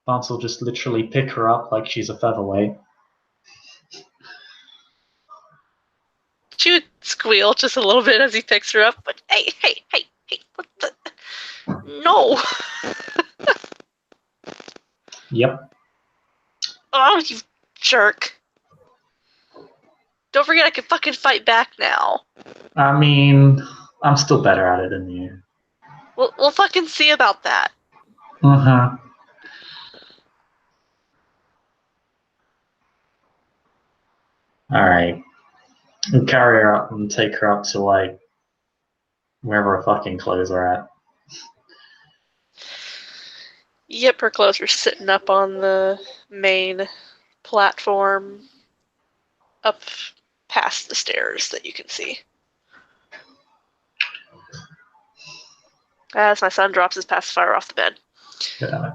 Vance will just literally pick her up like she's a featherweight. She would squeal just a little bit as he picks her up, but hey, what the... No! Yep. Oh, you jerk. Don't forget I can fucking fight back now. I mean, I'm still better at it than you. We'll fucking see about that. Uh-huh. Alright. We'll carry her up and take her up to, like, wherever her fucking clothes are at. Yep, her clothes are sitting up on the main platform up past the stairs that you can see. As my son drops his pacifier off the bed. Yeah.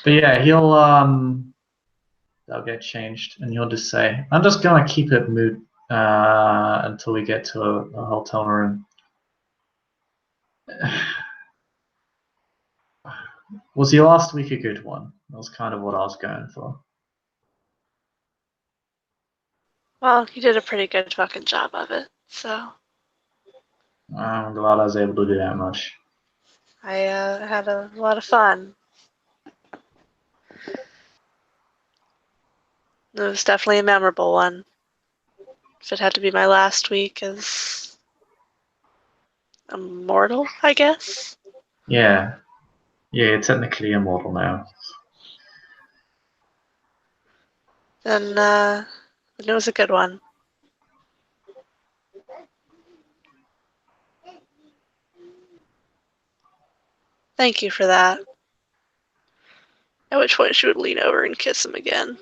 But yeah, that'll get changed, and he'll just say, "I'm just gonna keep it moot until we get to a hotel room." Was your last week a good one? That was kind of what I was going for. Well, you did a pretty good fucking job of it, so I'm glad I was able to do that much. I had a lot of fun. It was definitely a memorable one. If it had to be my last week as immortal, I guess. Yeah, you're technically immortal now. Then it was a good one. Thank you for that. At which point she would lean over and kiss him again.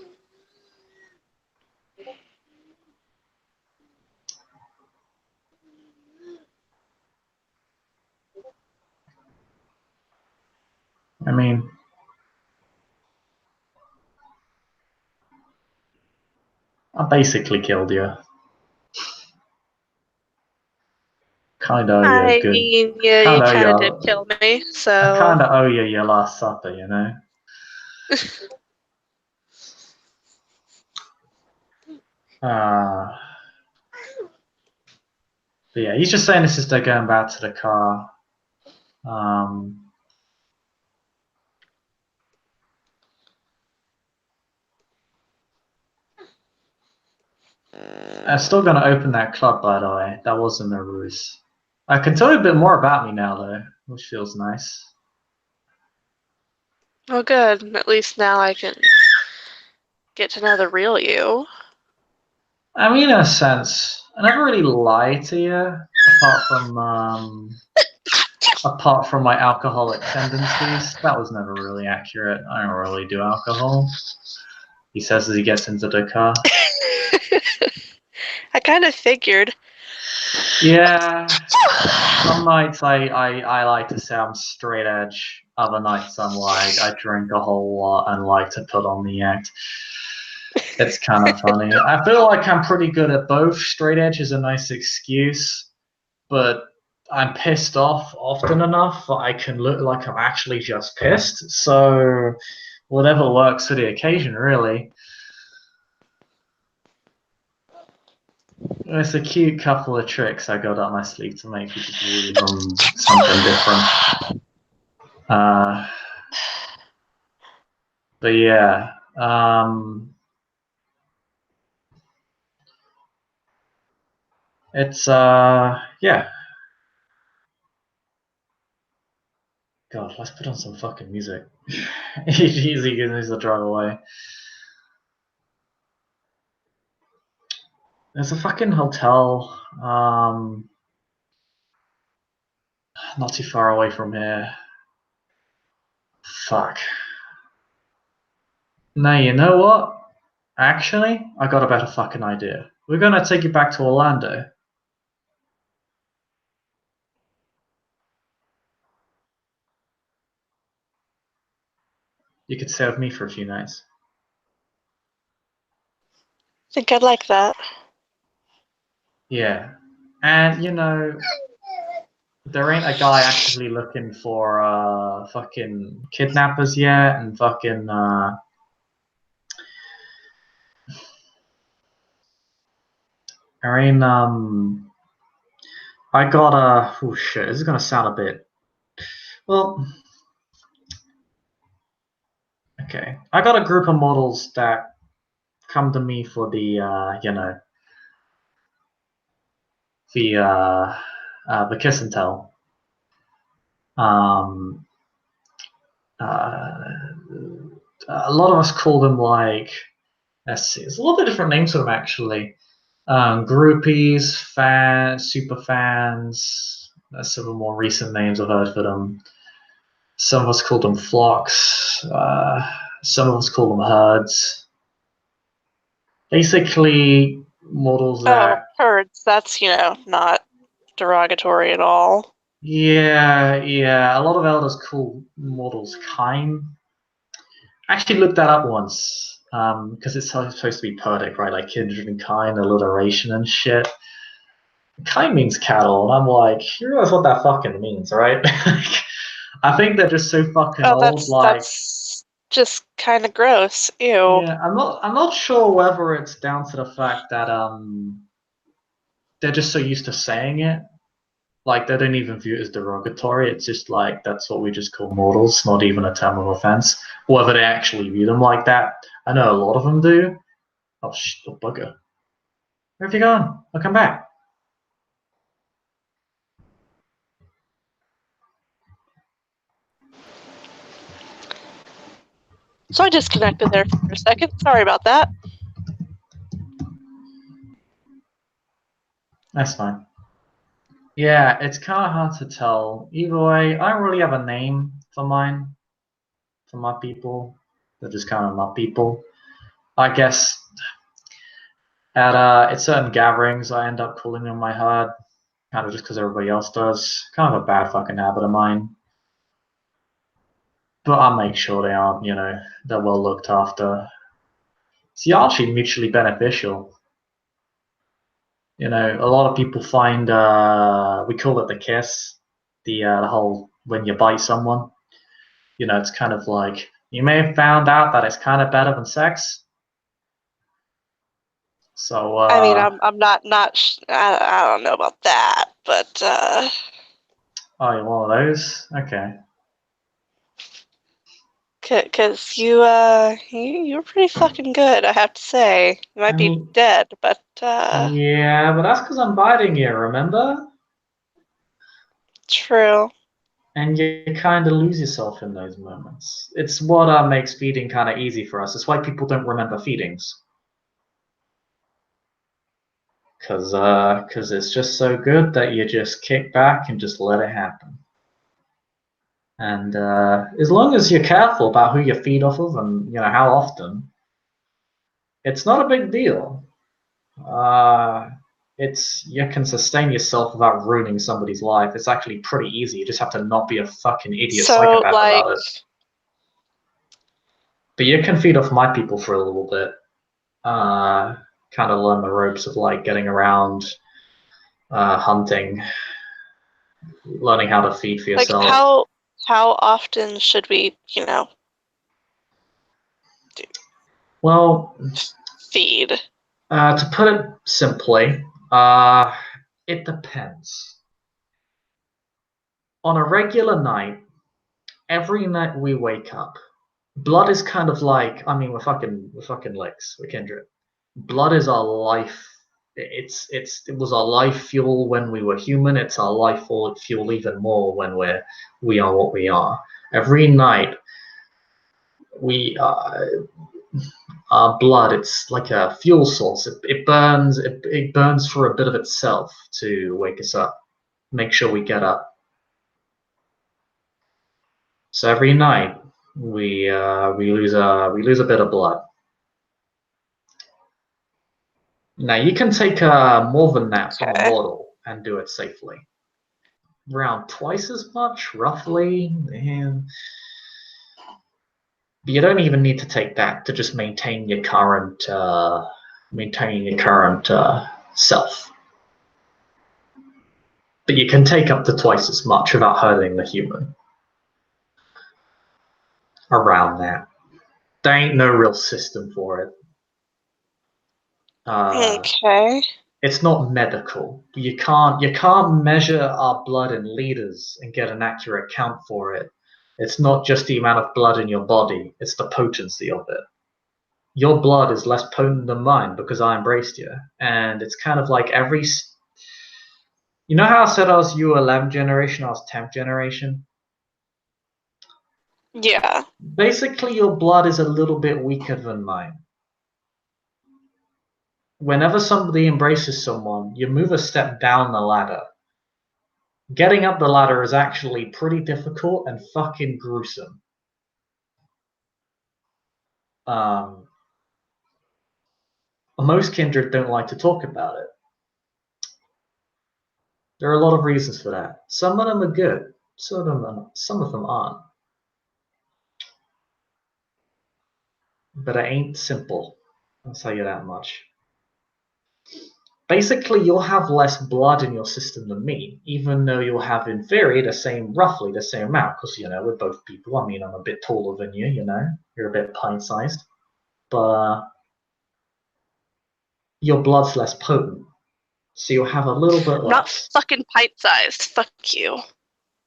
I mean, I basically killed you. Kind of owe you a I good. mean, yeah, Kind you of owe kind of did you. kill me, I so. kind of owe you your last supper, you know. But yeah, he's just saying this as they're going back to the car. I'm still going to open that club, by the way. That wasn't a ruse. I can tell you a bit more about me now, though, which feels nice. Well, good. At least now I can get to know the real you. I mean, in a sense, I never really lied to you, apart from my alcoholic tendencies. That was never really accurate. I don't really do alcohol. He says as he gets into the car. I kind of figured. Yeah. Some nights I like to say I'm straight edge. Other nights I'm like I drink a whole lot and like to put on the act. It's kind of funny. I feel like I'm pretty good at both. Straight edge is a nice excuse, but I'm pissed off often enough that I can look like I'm actually just pissed. So whatever works for the occasion, really. It's a cute couple of tricks I got up my sleeve to make people believe I'm something different. But yeah, it's yeah. God, let's put on some fucking music. Easy needs to drive away. There's a fucking hotel, not too far away from here. Fuck. Now you know what? Actually, I got a better fucking idea. We're gonna take you back to Orlando. You could stay with me for a few nights. I think I'd like that. Yeah. And, you know, there ain't a guy actively looking for fucking kidnappers yet, and fucking there ain't I got a oh shit, this is gonna sound a bit well okay. I got a group of models that come to me for the you know the kiss and tell. Um uh, a lot of us call them like let's see, there's a lot of different names for them actually. Groupies, fans, super fans. That's some of the more recent names I've heard for them. Some of us called them flocks. Some of us call them herds. Basically, models Oh, that. herds. That's, not derogatory at all. Yeah. A lot of elders call models kind. I actually looked that up once because it's supposed to be poetic, right? Like kindred and kind, alliteration and shit. Kind means cattle, and I'm like, you realize what that fucking means, right? I think they're just so fucking Oh, old. Like, that's just kind of gross. Ew. yeah, I'm not sure whether it's down to the fact that they're just so used to saying it. Like they don't even view it as derogatory. It's just like that's what we just call mortals, not even a term of offense. Whether they actually view them like that, I know a lot of them do. Oh shit, oh, bugger. Where have you gone? I'll come back. So I disconnected there for a second. Sorry about that. That's fine. Yeah, it's kind of hard to tell. Either way, I don't really have a name for mine, for my people. They're just kind of my people. I guess at certain gatherings, I end up calling them my herd, kind of just because everybody else does. Kind of a bad fucking habit of mine. But I make sure they are, they're well looked after. It's actually mutually beneficial. A lot of people find we call it the kiss, the whole when you bite someone. It's kind of like you may have found out that it's kind of better than sex. So, I mean, I'm I don't know about that, but oh, you're one of those? Okay. cause you were pretty fucking good, I have to say. You I might be mean, dead, but yeah, but that's because I'm biting you, remember? true. And you kind of lose yourself in those moments. It's what makes feeding kind of easy for us. It's why people don't remember feedings. Because it's just so good that you just kick back and just let it happen. And as long as you're careful about who you feed off of and how often, it's not a big deal. Uh, it's you can sustain yourself without ruining somebody's life. It's actually pretty easy. You just have to not be a fucking idiot So psychopath like, about it. But you can feed off my people for a little bit. Kind of learn the ropes of like getting around, hunting, learning how to feed for like yourself. how often should we, Well, feed? to put it simply, it depends. On a regular night, every night we wake up, blood is kind of like, I mean, we're fucking licks, we're kindred. Blood is our life. It was our life fuel when we were human. It's our life fuel even more when we are what we are. Every night we our blood. It's like a fuel source. It burns. It burns for a bit of itself to wake us up, make sure we get up. So every night we lose a bit of blood. Now you can take more than that from a Okay. mortal and do it safely. Around twice as much, roughly. And but you don't even need to take that to just maintain your current self. But you can take up to twice as much without hurting the human. Around that, there ain't no real system for it. Okay. It's not medical. You can't measure our blood in liters and get an accurate count for it. It's not just the amount of blood in your body, it's the potency of it. Your blood is less potent than mine because I embraced you. And it's kind of like you know how I said you were 11th generation, I was 10th generation? Yeah. Basically, your blood is a little bit weaker than mine. Whenever somebody embraces someone, you move a step down the ladder. Getting up the ladder is actually pretty difficult and fucking gruesome. Most kindred don't like to talk about it. There are a lot of reasons for that. Some of them are good, some of them aren't. But it ain't simple. I'll tell you that much. Basically, you'll have less blood in your system than me, even though you'll have in theory roughly the same amount, because, we're both people. I mean, I'm a bit taller than you, you're a bit pint-sized. But your blood's less potent, so you'll have a little bit Not less. fucking pint-sized. Fuck you.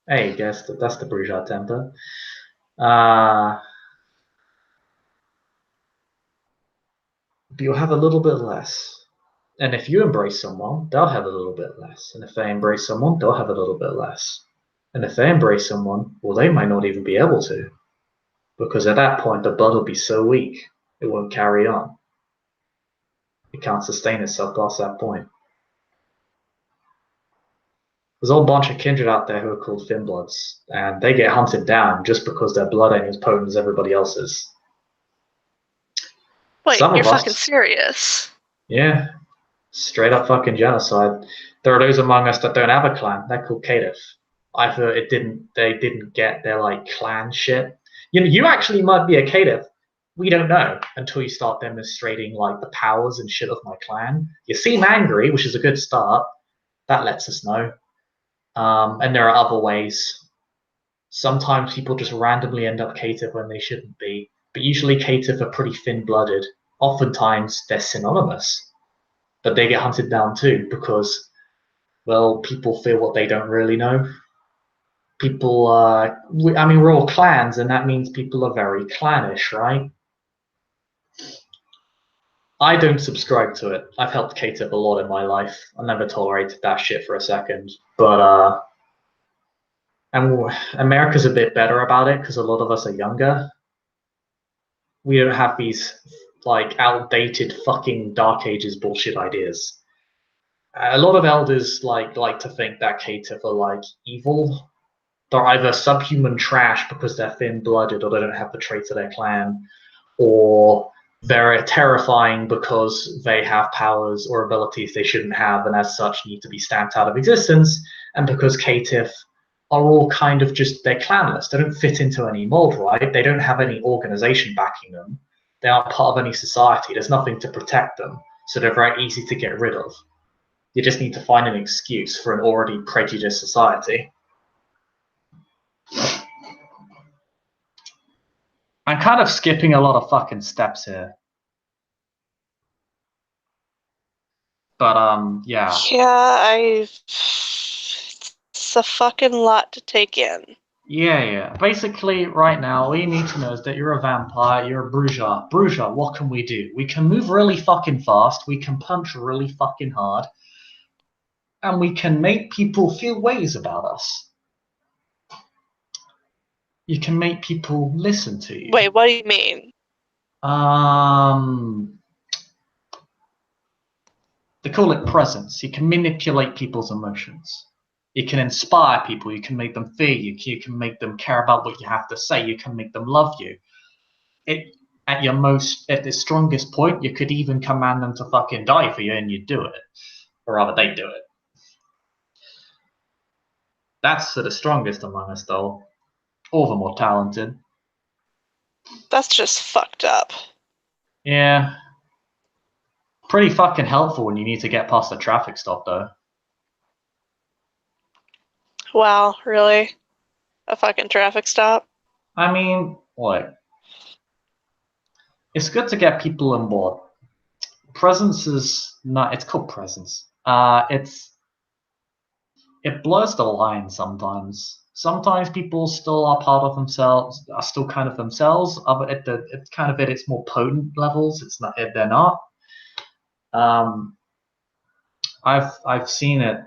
Hey, guess that's the bourgeois temper. But you'll have a little bit less. And if you embrace someone, they'll have a little bit less. And if they embrace someone, they'll have a little bit less. And if they embrace someone, well, they might not even be able to. Because at that point, the blood will be so weak, it won't carry on. It can't sustain itself past that point. There's a whole bunch of kindred out there who are called Finbloods, and they get hunted down just because their blood ain't as potent as everybody else's. Wait, you're fucking serious? Yeah. Straight up fucking genocide. There are those among us that don't have a clan. They're called caitiff. Either they didn't get their like clan shit. You actually might be a caitiff. We don't know until you start demonstrating like the powers and shit of my clan. You seem angry, which is a good start. That lets us know. And there are other ways. Sometimes people just randomly end up caitiff when they shouldn't be. But usually caitiff are pretty thin-blooded. Oftentimes they're synonymous. But they get hunted down too because, well, people fear what they don't really know. People, we're all clans, and that means people are very clannish, right? I don't subscribe to it. I've helped caitiff a lot in my life. I never tolerated that shit for a second. But, and America's a bit better about it because a lot of us are younger. We don't have these, like, outdated fucking Dark Ages bullshit ideas. A lot of elders like to think that caitiff are like evil. They're either subhuman trash because they're thin-blooded or they don't have the traits of their clan, or they're terrifying because they have powers or abilities they shouldn't have and as such need to be stamped out of existence, and because caitiff are all kind of just, they're clanless. They don't fit into any mold, right? They don't have any organization backing them. They aren't part of any society. There's nothing to protect them, so they're very easy to get rid of. You just need to find an excuse for an already prejudiced society. I'm kind of skipping a lot of fucking steps here. But, yeah. Yeah, it's a fucking lot to take in. Yeah. Basically, right now, all you need to know is that you're a vampire, you're a bourgeois. Bourgeois, what can we do? We can move really fucking fast, we can punch really fucking hard, and we can make people feel ways about us. You can make people listen to you. Wait, what do you mean? They call it presence. You can manipulate people's emotions. You can inspire people. You can make them fear you. You can make them care about what you have to say. You can make them love you. At the strongest point, you could even command them to fucking die for you, and you'd do it. Or rather, they'd do it. That's the strongest among us, though. Or the more talented. That's just fucked up. Yeah. Pretty fucking helpful when you need to get past a traffic stop, though. Wow, really? A fucking traffic stop? I mean, what? It's good to get people on board. Presence is not. It's called presence. It blurs the line sometimes. Sometimes people still are part of themselves, are still kind of themselves. It's kind of at its more potent levels. It's not. They're not. I've seen it.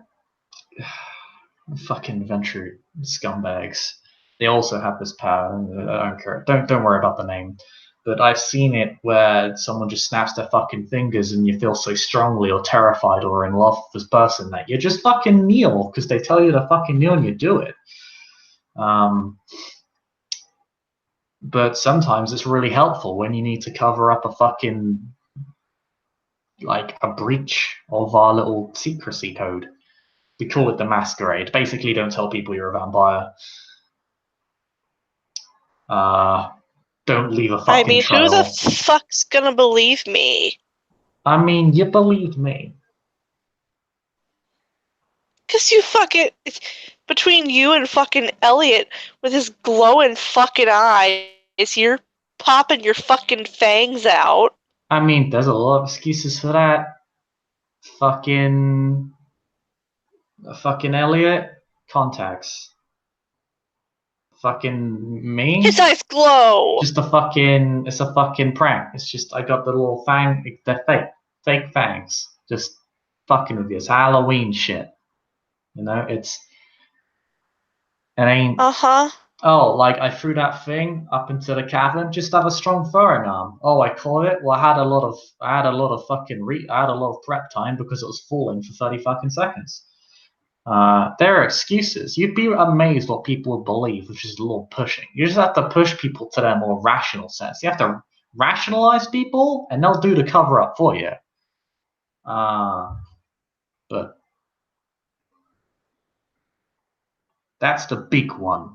Fucking Venture scumbags. They also have this power. I don't care. Don't worry about the name. but I've seen it where someone just snaps their fucking fingers and you feel so strongly or terrified or in love with this person that you just fucking kneel because they tell you to fucking kneel and you do it. But sometimes it's really helpful when you need to cover up a fucking, like, a breach of our little secrecy code. We call it the masquerade. Basically, don't tell people you're a vampire. Don't leave a I fucking mean, who the trail. fuck's gonna believe me? I mean, you believe me. Cause you fucking, between you and fucking Elliot with his glowing fucking eyes, you're popping your fucking fangs out. I mean, there's a lot of excuses for that. Fucking Elliot contacts. Fucking me. His eyes glow. It's a fucking prank. It's just I got the little they're fake fangs. Just fucking with you. It's Halloween shit. You know, it ain't. Oh, like I threw that thing up into the cavern. Just have a strong throwing arm. Oh, I caught it. Well, I had a lot of prep time because it was falling for 30 fucking seconds. There are excuses. You'd be amazed what people would believe, which is a little pushing. You just have to push people to their more rational sense. You have to rationalize people, and they'll do the cover up for you. But that's the big one.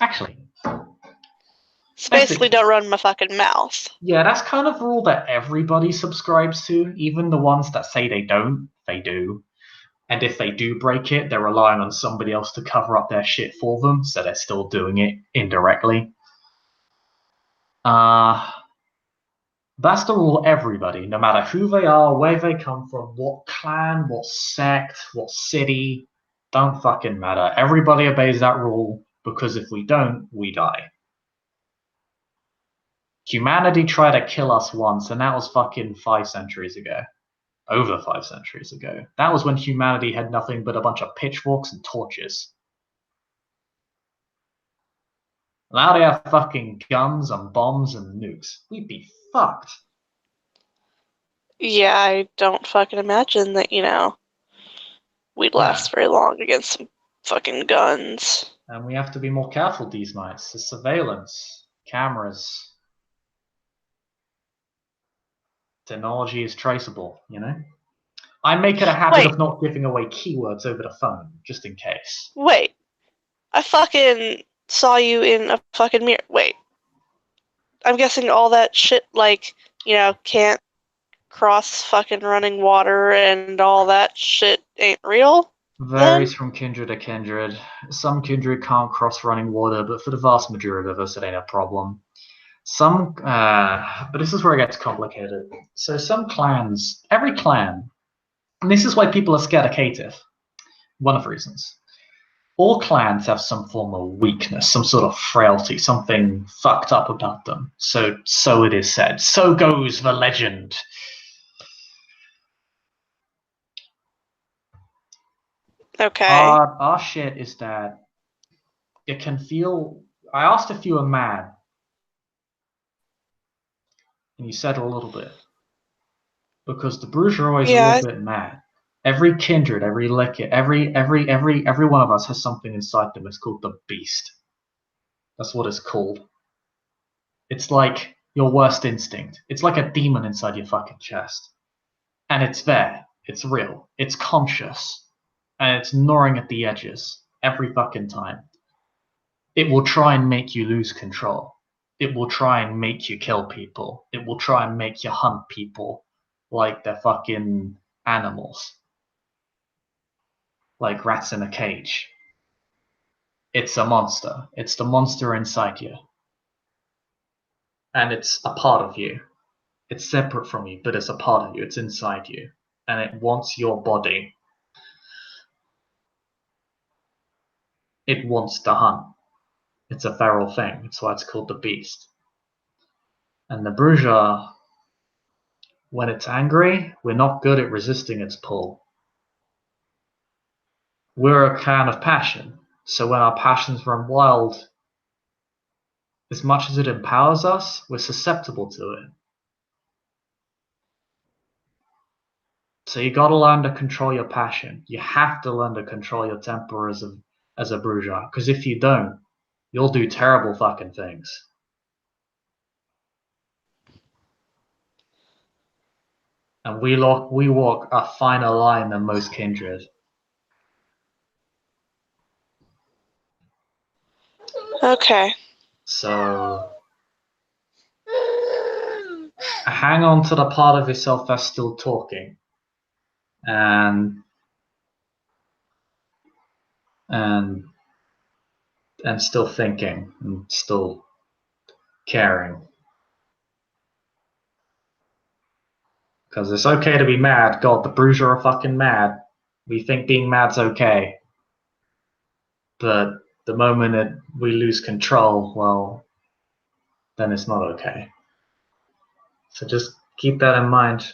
Actually, So basically, don't run my fucking mouth. Yeah, that's kind of a rule that everybody subscribes to, even the ones that say they don't, they do. And if they do break it, they're relying on somebody else to cover up their shit for them, so they're still doing it indirectly. That's the rule everybody, no matter who they are, where they come from, what clan, what sect, what city, don't fucking matter. Everybody obeys that rule, because if we don't, we die. Humanity tried to kill us once, and that was fucking 5 centuries ago. Over 5 centuries ago. That was when humanity had nothing but a bunch of pitchforks and torches. Now they have fucking guns and bombs and nukes. We'd be fucked. Yeah, I don't fucking imagine that, we'd last very long against some fucking guns. And we have to be more careful these nights. The surveillance, cameras, technology is traceable, I make it a habit of not giving away keywords over the phone, just in case. Wait. I fucking saw you in a fucking mirror. Wait. I'm guessing all that shit, can't cross fucking running water and all that shit ain't real? Varies from kindred to kindred. Some kindred can't cross running water, but for the vast majority of us, it ain't a problem. But this is where it gets complicated. So some clans, every clan, and this is why people are scared of Caitiff. One of the reasons. All clans have some form of weakness, some sort of frailty, something fucked up about them. So it is said. So goes the legend. Okay. Our shit is that it can feel. I asked if you were mad, and you said a little bit, because the Bruges are always a little bit mad. Every kindred, every licket, every one of us has something inside them. It's called the beast. That's what it's called. It's like your worst instinct. It's like a demon inside your fucking chest. And it's there. It's real. It's conscious. And it's gnawing at the edges every fucking time. It will try and make you lose control. It will try and make you kill people. It will try and make you hunt people like they're fucking animals. Like rats in a cage. It's a monster. It's the monster inside you. And it's a part of you. It's separate from you, but it's a part of you. It's inside you. And it wants your body. It wants to hunt. It's a feral thing. That's why it's called the beast. And the Bruja, when it's angry, we're not good at resisting its pull. We're a clan of passion. So when our passions run wild, as much as it empowers us, we're susceptible to it. So you gotta learn to control your passion. You have to learn to control your temper as a bourgeois. Because if you don't, you'll do terrible fucking things. And we walk a finer line than most kindred. Okay. So hang on to the part of yourself that's still talking. And still thinking and still caring. Because it's okay to be mad. God, the Bruges are fucking mad. We think being mad's okay. But the moment we lose control, well, then it's not okay. So just keep that in mind.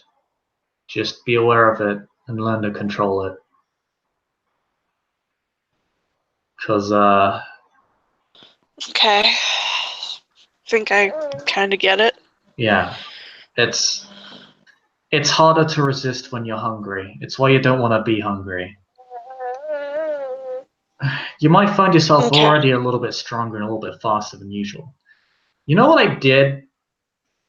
Just be aware of it and learn to control it. Because, Okay. I think I kind of get it. yeah, it's harder to resist when you're hungry. It's why you don't want to be hungry. You might find yourself Okay. already a little bit stronger and a little bit faster than usual. You know what I did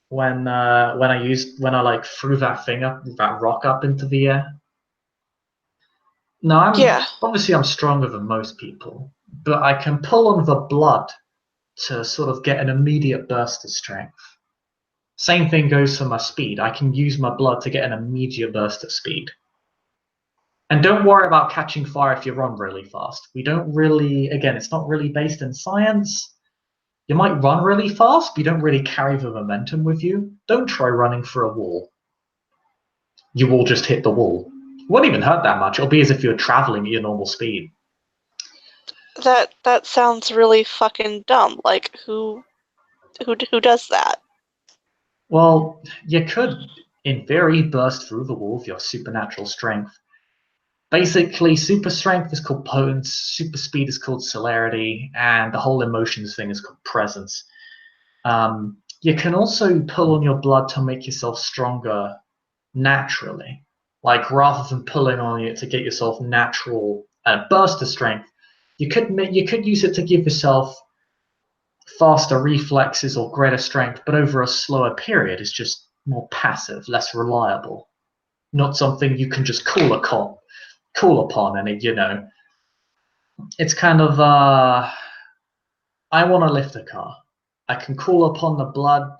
when I like threw that rock up into the air? Now Yeah. I'm stronger than most people, but I can pull on the blood to sort of get an immediate burst of strength. Same thing goes for my speed. I can use my blood to get an immediate burst of speed. And don't worry about catching fire if you run really fast. We don't really, again, it's not really based in science. You might run really fast, but you don't really carry the momentum with you. Don't try running through a wall. You will just hit the wall. It won't even hurt that much. It'll be as if you're traveling at your normal speed. That sounds really fucking dumb. Like who does that? Well, you could, in theory, burst through the wall with your supernatural strength. Basically, super strength is called potence, super speed is called celerity, and the whole emotions thing is called presence. You can also pull on your blood to make yourself stronger naturally. Like rather than pulling on it to get yourself natural burst of strength, you could use it to give yourself faster reflexes or greater strength, but over a slower period. It's just more passive, less reliable. Not something you can just call upon, and it's kind of I want to lift a car. I can call upon the blood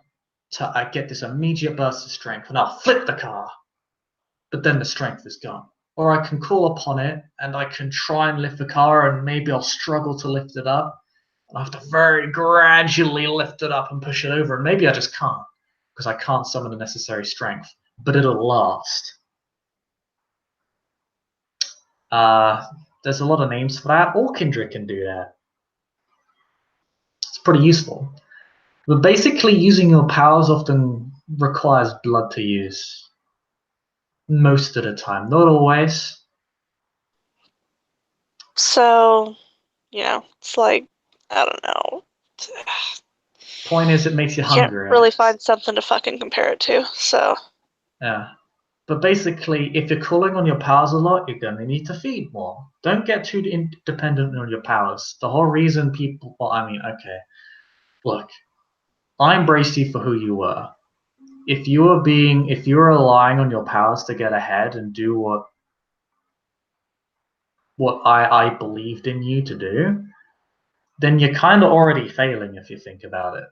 I get this immediate burst of strength, and I'll flip the car. But then the strength is gone. Or I can call upon it, and I can try and lift the car, and maybe I'll struggle to lift it up. And I have to very gradually lift it up and push it over, and maybe I just can't, because I can't summon the necessary strength. But it'll last. There's a lot of names for that. All kindred can do that. It's pretty useful. But basically, using your powers often requires blood to use. Most of the time. Not always. So, it's like I don't know. Point is, it makes you Can't hungrier. really find something to fucking compare it to. So. Yeah. But basically, if you're calling on your powers a lot, you're going to need to feed more. Don't get too dependent on your powers. The whole reason people, okay. Look, I embraced you for who you were. If you were relying on your powers to get ahead and do what I believed in you to do, then you're kind of already failing if you think about it.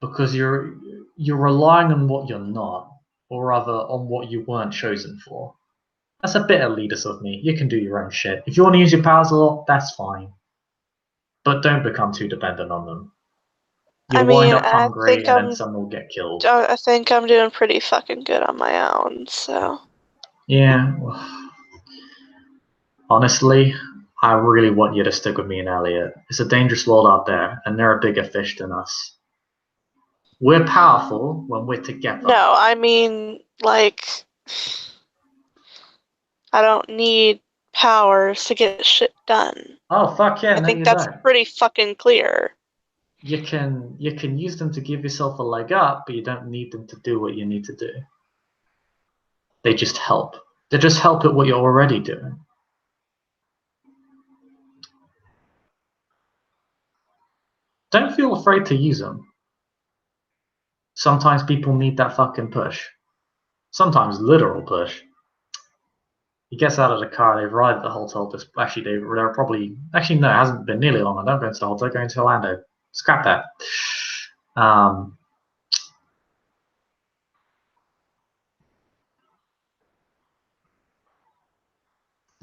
Because you're relying on what you're not, or rather on what you weren't chosen for. That's a bit elitist of me. You can do your own shit. If you want to use your powers a lot, that's fine. But don't become too dependent on them. You'll wind up hungry, and then someone will get killed. I think I'm doing pretty fucking good on my own, so. Yeah. Honestly, I really want you to stick with me and Elliot. It's a dangerous world out there, and there are bigger fish than us. We're powerful when we're together. No, I mean, like, I don't need powers to get shit done. Oh fuck yeah! I No, think you that's don't. pretty fucking clear. You can use them to give yourself a leg up, but you don't need them to do what you need to do. They just help. They just help at what you're already doing. Don't feel afraid to use them. Sometimes people need that fucking push. Sometimes literal push. He gets out of the car, they've arrived at the hotel. Actually, they're probably... Actually, no, it hasn't been nearly long. I don't go into the hotel, go into Orlando. Scrap that.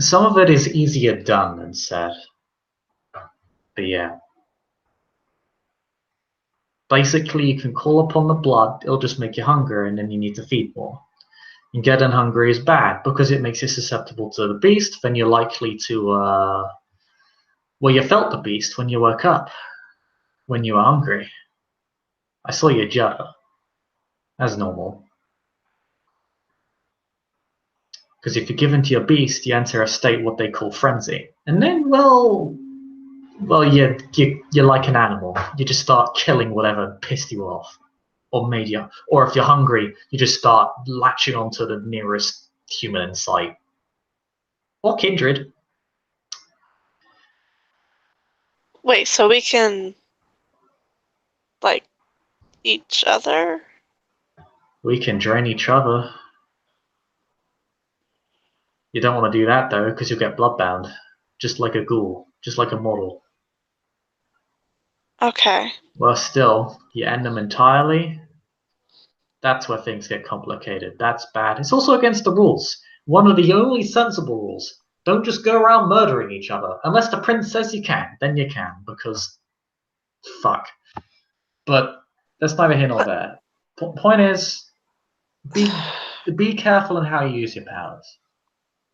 Some of it is easier done than said. But yeah. Basically, you can call upon the blood, it'll just make you hungry, and then you need to feed more. And getting hungry is bad, because it makes you susceptible to the beast, then you're likely to... well, you felt the beast when you woke up, when you were hungry. I saw you judder. As normal. Because if you're given to your beast, you enter a state what they call frenzy. And then, well, you're like an animal. You just start killing whatever pissed you off. Or made you. Or if you're hungry, you just start latching onto the nearest human in sight. Or kindred. Wait, so we can, like, each other? We can drain each other. You don't want to do that, though, because you'll get bloodbound. Just like a ghoul. Just like a mortal. Okay. Well, still, you end them entirely. That's where things get complicated. That's bad. It's also against the rules. One of the only sensible rules. Don't just go around murdering each other. Unless the prince says you can, then you can, because fuck. But that's neither here nor there. Point is, be careful in how you use your powers.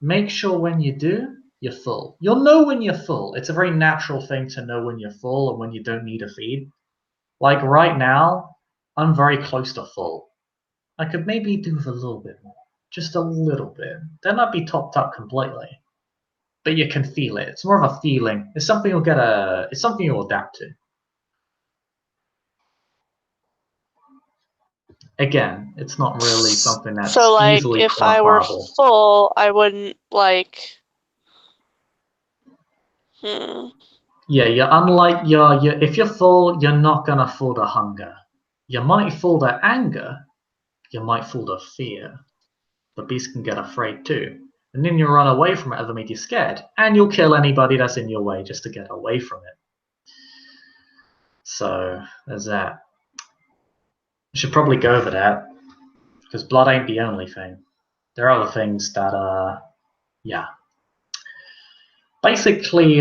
Make sure when you do, you're full. You'll know when you're full. It's a very natural thing to know when you're full and when you don't need a feed. Like right now, I'm very close to full. I could maybe do with a little bit more. Just a little bit. Then I'd be topped up completely. But you can feel it. It's more of a feeling. It's something it's something you'll adapt to. Again, it's not really something that's So, like, easily if I were quantifiable. full, I wouldn't, like... Yeah, you're unlike if you're full, you're not gonna fall to hunger. You might fall to anger. You might fall to fear. The beast can get afraid too. And then you run away from it ever made you scared. And you'll kill anybody that's in your way just to get away from it. So, there's that. We should probably go over that. Because blood ain't the only thing. There are other things that, yeah. Basically,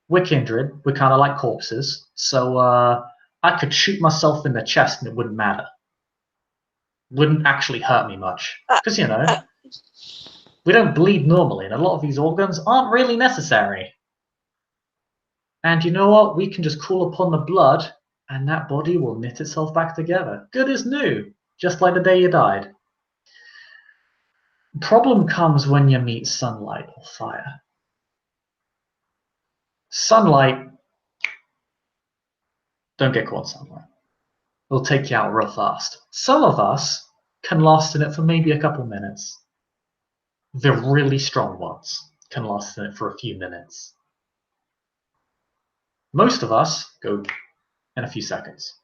we're kindred. We're kind of like corpses. So, I could shoot myself in the chest and it wouldn't matter. Wouldn't actually hurt me much. Because, we don't bleed normally, and a lot of these organs aren't really necessary. And you know what? We can just call upon the blood, and that body will knit itself back together. Good as new, just like the day you died. Problem comes when you meet sunlight or fire. Sunlight, don't get caught in sunlight. It'll take you out real fast. Some of us can last in it for maybe a couple minutes. The really strong ones can last in it for a few minutes. Most of us go in a few seconds.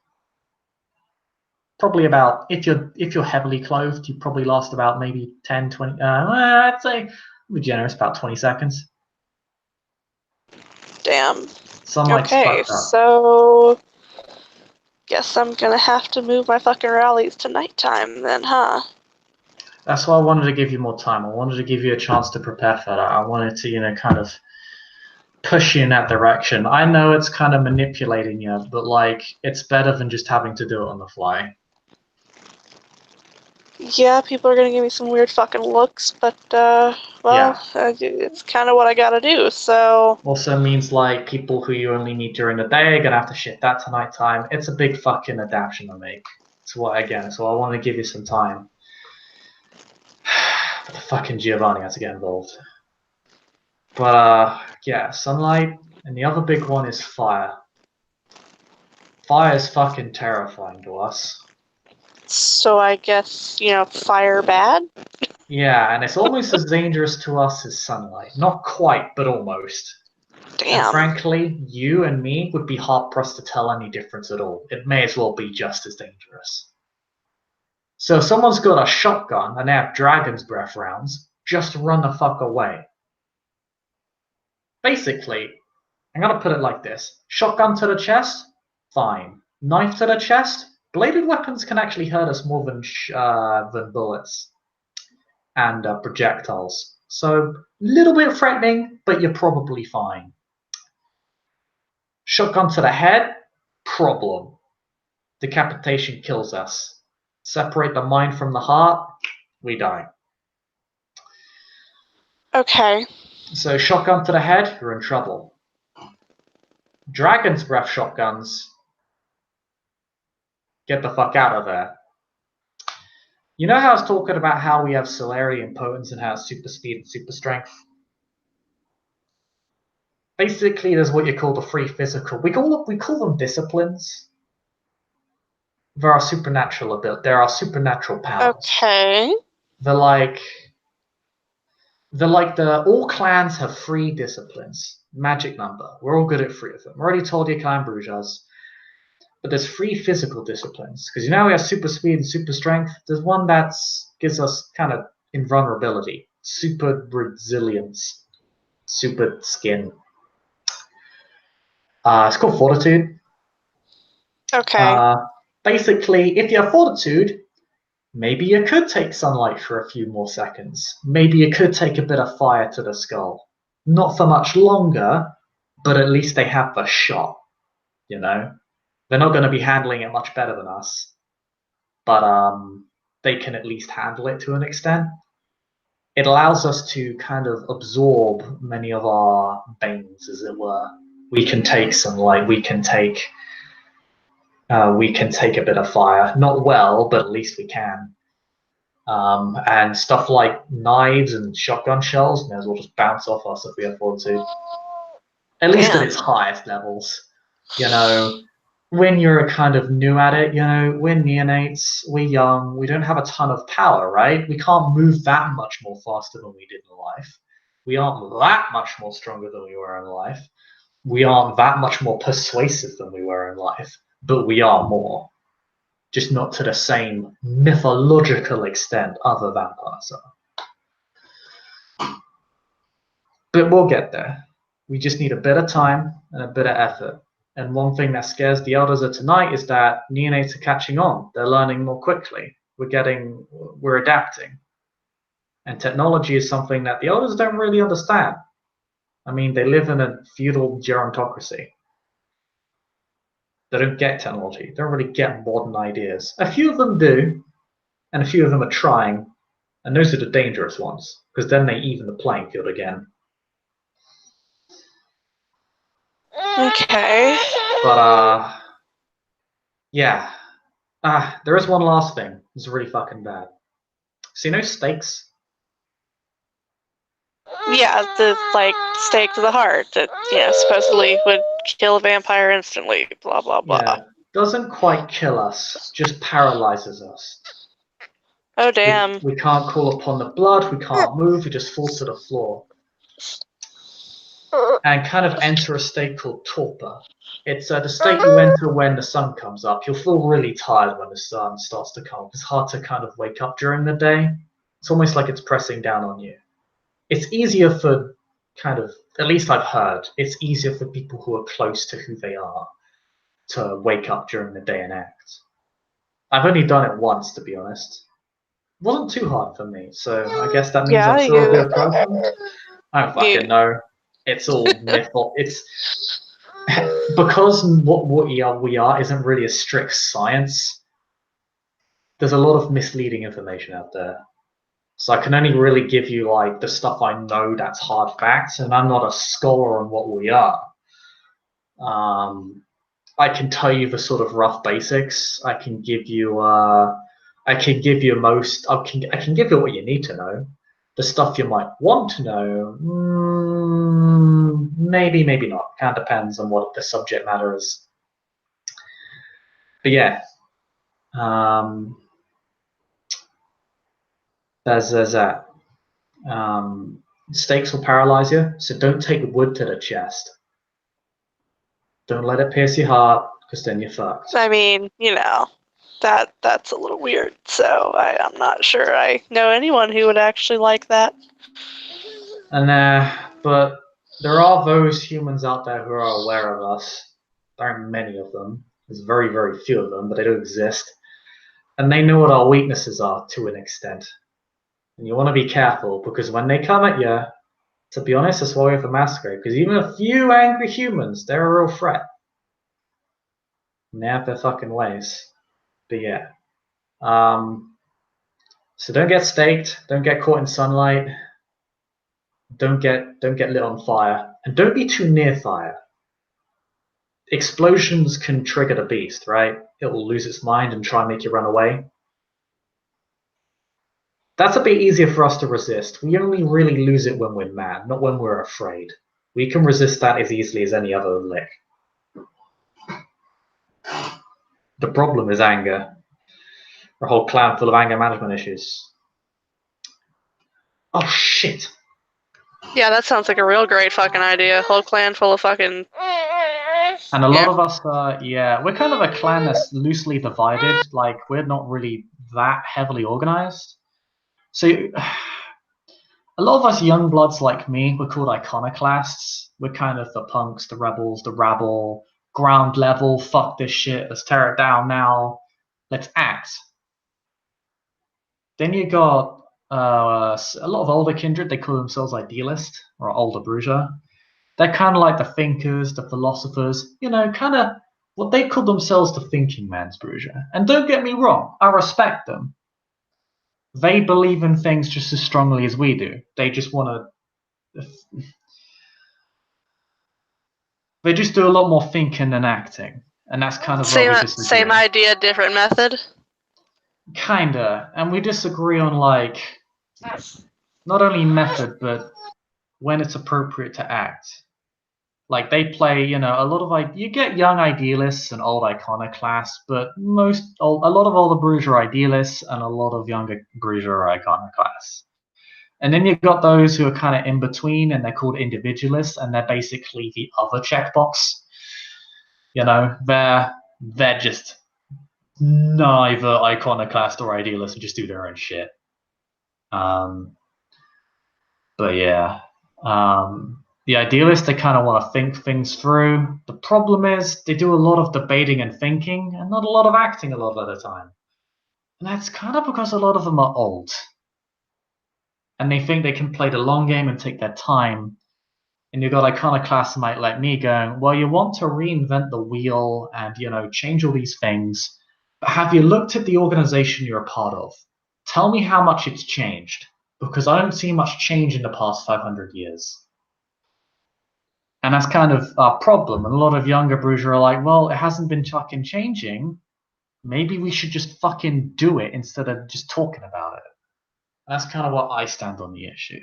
Probably about, if you're heavily clothed, you probably last about maybe 10, 20, I'd say, be generous, about 20 seconds. Damn. Sunlight's Okay, fucked up. so... Guess I'm gonna have to move my fucking rallies to nighttime then, huh? That's why I wanted to give you more time. I wanted to give you a chance to prepare for that. I wanted to, kind of push you in that direction. I know it's kind of manipulating you, but, like, it's better than just having to do it on the fly. Yeah, people are gonna give me some weird fucking looks, but, it's kind of what I gotta do, so... Also means, like, people who you only meet during the day are gonna have to shit that to nighttime. It's a big fucking adaptation to make. So I want to give you some time. The fucking Giovanni has to get involved. But yeah, sunlight, and the other big one is fire. Fire is fucking terrifying to us. So I guess, fire bad? Yeah, and it's almost as dangerous to us as sunlight. Not quite, but almost. And Damn. frankly, you and me would be hard-pressed to tell any difference at all. It may as well be just as dangerous. So if someone's got a shotgun and they have dragon's breath rounds, just run the fuck away. Basically, I'm gonna put it like this. Shotgun to the chest? Fine. Knife to the chest? Bladed weapons can actually hurt us more than bullets and projectiles. So, a little bit threatening, but you're probably fine. Shotgun to the head? Problem. Decapitation kills us. Separate the mind from the heart? We die. Okay. So, shotgun to the head? You're in trouble. Dragon's breath shotguns? Get the fuck out of there. You know how I was talking about how we have celerity and potence and how it's super speed and super strength? Basically, there's what you call the free physical. We call them disciplines. There are supernatural powers. Okay. They're like all clans have 3 disciplines. Magic number. We're all good at 3 of them. I already told you Clan Brujas. But there's 3 physical disciplines. Because we have super speed and super strength. There's one that gives us kind of invulnerability. Super resilience. Super skin. It's called fortitude. Okay. Basically, if you have fortitude, maybe you could take sunlight for a few more seconds. Maybe you could take a bit of fire to the skull. Not for much longer, but at least they have the shot. They're not going to be handling it much better than us, but they can at least handle it to an extent. It allows us to kind of absorb many of our banes, as it were. We can take sunlight. We can take a bit of fire. Not well, but at least we can. And stuff like knives and shotgun shells may as well just bounce off us if we afford to. At least at its highest levels. When you're kind of new at it, we're neonates, we're young, we don't have a ton of power, right? We can't move that much more faster than we did in life. We aren't that much more stronger than we were in life. We aren't that much more persuasive than we were in life, but we are more. Just not to the same mythological extent other vampires are. But we'll get there. We just need a bit of time and a bit of effort. And one thing that scares the elders of tonight is that neonates are catching on. They're learning more quickly. We're adapting. And technology is something that the elders don't really understand. I mean, they live in a feudal gerontocracy. They don't get technology. They don't really get modern ideas. A few of them do, and a few of them are trying. And those are the dangerous ones, because then they even the playing field again. Okay. But, yeah. There is one last thing. It's really fucking bad. So stakes? Yeah, the stake to the heart that supposedly would kill a vampire instantly. Blah blah blah. Yeah, doesn't quite kill us, just paralyzes us. Oh damn. We can't call upon the blood. We can't move. We just fall to the floor and kind of enter a state called torpor. It's the state you enter when the sun comes up. You'll feel really tired when the sun starts to come up. It's hard to kind of wake up during the day. It's almost like it's pressing down on you. It's easier for at least I've heard, it's easier for people who are close to who they are to wake up during the day and act. I've only done it once, to be honest. It wasn't too hard for me, so I guess that means I'm still a bit broken. I don't fucking know. It's all mythical. It's because what we are isn't really a strict science. There's a lot of misleading information out there. So I can only really give you the stuff I know that's hard facts, and I'm not a scholar on what we are. I can tell you the sort of rough basics. I can give you what you need to know. The stuff you might want to know, maybe, maybe not. Kind of depends on what the subject matter is. But yeah, there's that. Stakes will paralyze you, so don't take wood to the chest. Don't let it pierce your heart, because then you're fucked. I mean, that's a little weird, so I'm not sure I know anyone who would actually like that. And but there are those humans out there who are aware of us. There aren't many of them. There's very, very few of them, but they do exist. And they know what our weaknesses are to an extent. And you want to be careful, because when they come at you, to be honest, that's why we have a massacre. Because even a few angry humans, they're a real threat. And they have their fucking ways. But yeah. So don't get staked, don't get caught in sunlight, don't get lit on fire, and don't be too near fire. Explosions can trigger the beast, right? It will lose its mind and try and make you run away. That's a bit easier for us to resist. We only really lose it when we're mad, not when we're afraid. We can resist that as easily as any other lick. The problem is anger. A whole clan full of anger management issues. Oh shit. Yeah, that sounds like a real great fucking idea. Whole clan full of fucking... And a lot of us, we're kind of a clan that's loosely divided. Like, we're not really that heavily organized. So, a lot of us young bloods like me, we're called iconoclasts. We're kind of the punks, the rebels, the rabble, ground level, fuck this shit, let's tear it down now, let's act. Then you got a lot of older kindred, they call themselves idealist, or older bourgeois. They're kind of like the thinkers, the philosophers, kind of what they call themselves the thinking man's bourgeois. And don't get me wrong, I respect them. They believe in things just as strongly as we do. They just want to. They just do a lot more thinking than acting. And that's kind of where we disagree. Same idea, different method? Kinda. And we disagree on, like, not only method, but when it's appropriate to act. Like, they play, a lot of, you get young idealists and old iconoclasts, but a lot of older bourgeois idealists and a lot of younger bourgeois iconoclasts. And then you've got those who are kind of in between, and they're called individualists, and they're basically the other checkbox. They're just neither iconoclast or idealist, and just do their own shit. But yeah. The idealists, they kind of want to think things through. The problem is they do a lot of debating and thinking and not a lot of acting a lot of the time. And that's kind of because a lot of them are old. And they think they can play the long game and take their time. And you've got iconoclasts like me going, well, you want to reinvent the wheel and, change all these things. But have you looked at the organization you're a part of? Tell me how much it's changed. Because I don't see much change in the past 500 years. And that's kind of our problem. And a lot of younger bourgeois are like, well, it hasn't been fucking changing. Maybe we should just fucking do it instead of just talking about it. And that's kind of what I stand on the issue.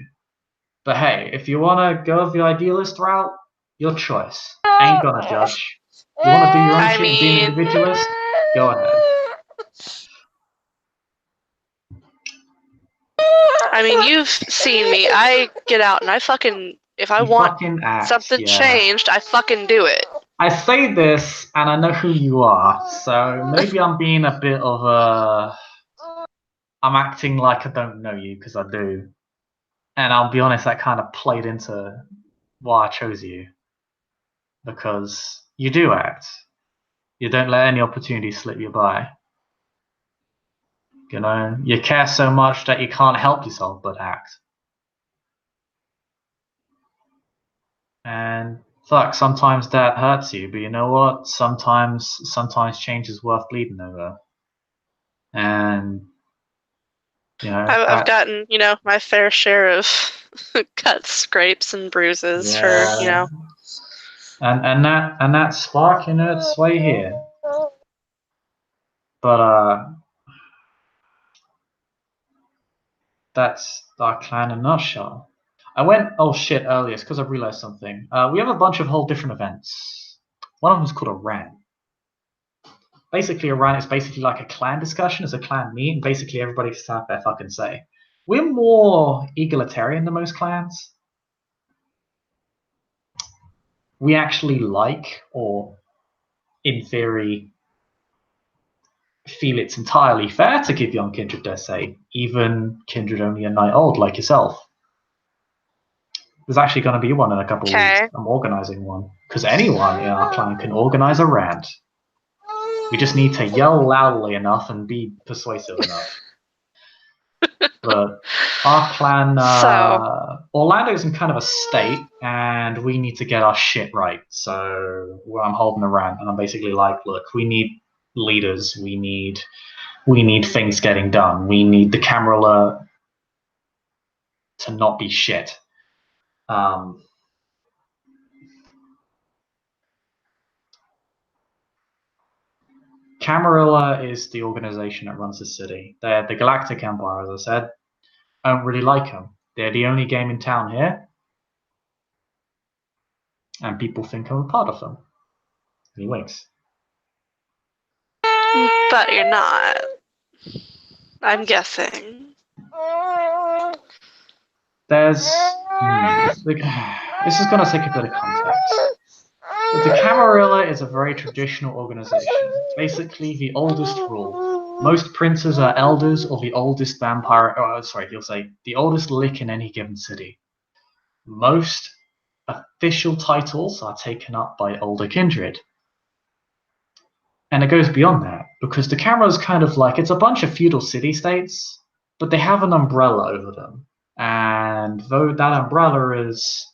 But hey, if you want to go the idealist route, your choice. I ain't gonna judge. You want to do your own shit and be an individualist? Go ahead. I mean, you've seen me. I get out and I fucking... If I want something changed, I fucking do it. I say this, and I know who you are, so maybe I'm being a bit of a... I'm acting like I don't know you, because I do. And I'll be honest, that kind of played into why I chose you. Because you do act. You don't let any opportunity slip you by. You care so much that you can't help yourself but act. And fuck, sometimes that hurts you, but you know what? Sometimes change is worth bleeding over. And I've gotten, my fair share of cuts, scrapes, and bruises for, And that spark, it's way here. But That's our clan in a nutshell. I went, oh shit, earlier, because I realized something. We have a bunch of whole different events. One of them is called a RAN. Basically, a RAN is basically like a clan discussion, it's a clan meet, and basically everybody can have their fucking say. We're more egalitarian than most clans. We actually like, or in theory, feel it's entirely fair to give young kindred their say, even kindred only a night old like yourself. There's actually going to be one in a couple of weeks. I'm organizing one. Because anyone in our clan can organize a rant. We just need to yell loudly enough and be persuasive enough. But our clan, Orlando's in kind of a state, and we need to get our shit right. So I'm holding a rant, and I'm basically like, look, we need leaders. We need things getting done. We need the camera to not be shit. Camarilla is the organization that runs the city. They're the Galactic Empire, as I said. I don't really like them. They're the only game in town here, and people think I'm a part of them. And he winks. But you're not. I'm guessing. There's... this is going to take a bit of context. But the Camarilla is a very traditional organization. Basically, the oldest rule. Most princes are elders or the oldest vampire... he'll say the oldest lick in any given city. Most official titles are taken up by older kindred. And it goes beyond that, because the camera is kind of like, it's a bunch of feudal city-states, but they have an umbrella over them. And though that umbrella is,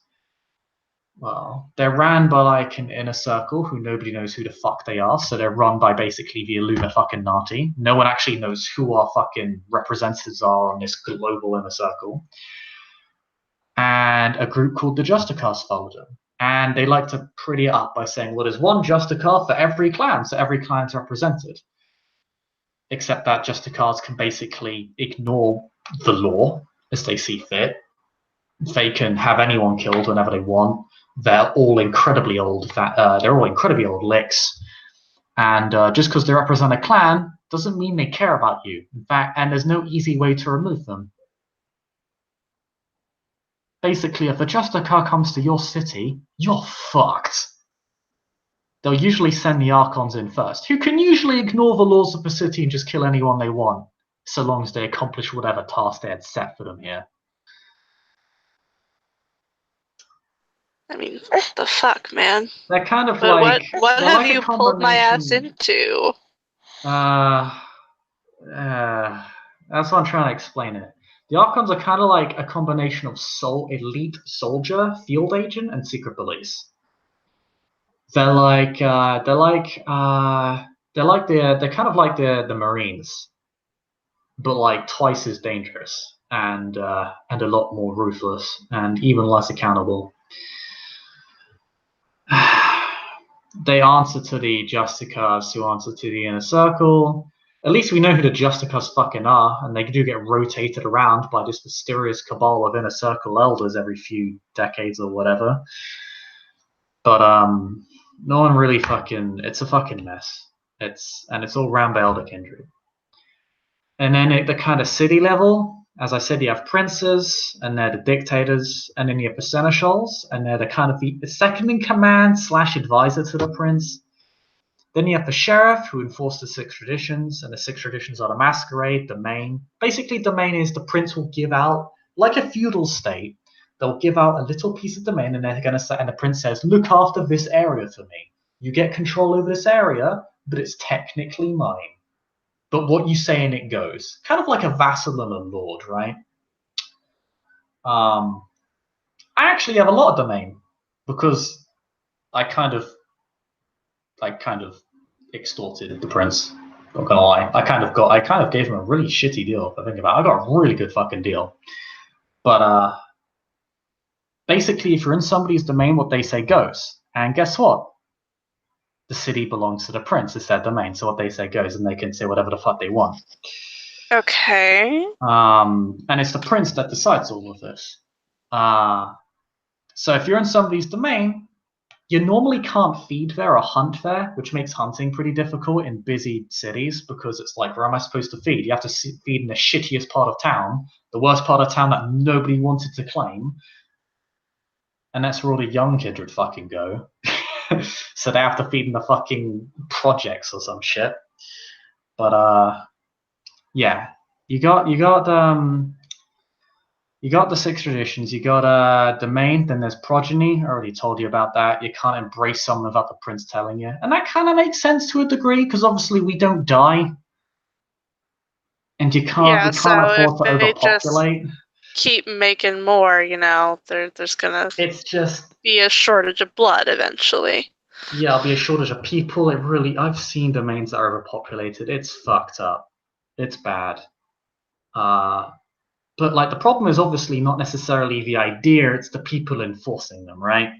well, they're ran by like an inner circle who nobody knows who the fuck they are, so they're run by basically the Illuna fucking Nati. No one actually knows who our fucking representatives are on this global inner circle. And a group called the Justicars followed them. And they like to pretty it up by saying, well, there's one Justicar for every clan, so every clan's represented. Except that Justicars can basically ignore the law as they see fit. They can have anyone killed whenever they want. They're all incredibly old. They're all incredibly old licks. And just because they represent a clan doesn't mean they care about you. In fact, and there's no easy way to remove them. Basically, if a Justicar comes to your city, you're fucked. They'll usually send the Archons in first, who can usually ignore the laws of the city and just kill anyone they want, so long as they accomplish whatever task they had set for them here. I mean, what the fuck, man? They're kind of but like... What have like you pulled my ass into? That's what I'm trying to explain it. The Archons are kind of like a combination of elite soldier, field agent, and secret police. They're kind of like the Marines, but like twice as dangerous and a lot more ruthless and even less accountable. They answer to the Justicars, who answer to the Inner Circle. At least we know who the Justicars fucking are, and they do get rotated around by this mysterious cabal of Inner Circle elders every few decades or whatever. But no one really fucking... It's a fucking mess. It's all ran by elder kindred. And then at the kind of city level, as I said, you have princes, and they're the dictators, and then you have the seneschals, and they're the kind of the second in command / advisor to the prince. Then you have the sheriff, who enforce the 6 traditions, and the 6 traditions are the masquerade, the main. Basically, the main is the prince will give out, like a feudal state, they'll give out a little piece of domain, and they're going to say, and the prince says, look after this area for me. You get control over this area, but it's technically mine. But what you say and it goes. Kind of like a vassal and a lord, right? I actually have a lot of domain because I kind of extorted the prince. Not gonna lie. I kind of gave him a really shitty deal. If I think about it, I got a really good fucking deal. But basically, if you're in somebody's domain, what they say goes. And guess what? The city belongs to the prince. It's their domain, so what they say goes, and they can say whatever the fuck they want. Okay. And it's the prince that decides all of this. So if you're in somebody's domain, you normally can't feed there or hunt there, which makes hunting pretty difficult in busy cities because it's like, where am I supposed to feed? You have to feed in the shittiest part of town, the worst part of town that nobody wanted to claim, and that's where all the young kids would fucking go. So they have to feed in the fucking projects or some shit. But yeah, you got the six traditions. You got domain, then there's progeny. I already told you about that. You can't embrace someone without the prince telling you. And that kind of makes sense to a degree, because obviously we don't die. And we can't afford to if they just overpopulate. keep making more, there's gonna be a shortage of blood eventually. Yeah, there'll be a shortage of people. I've seen domains that are overpopulated. It's fucked up. It's bad. But like the problem is obviously not necessarily the idea, it's the people enforcing them, right?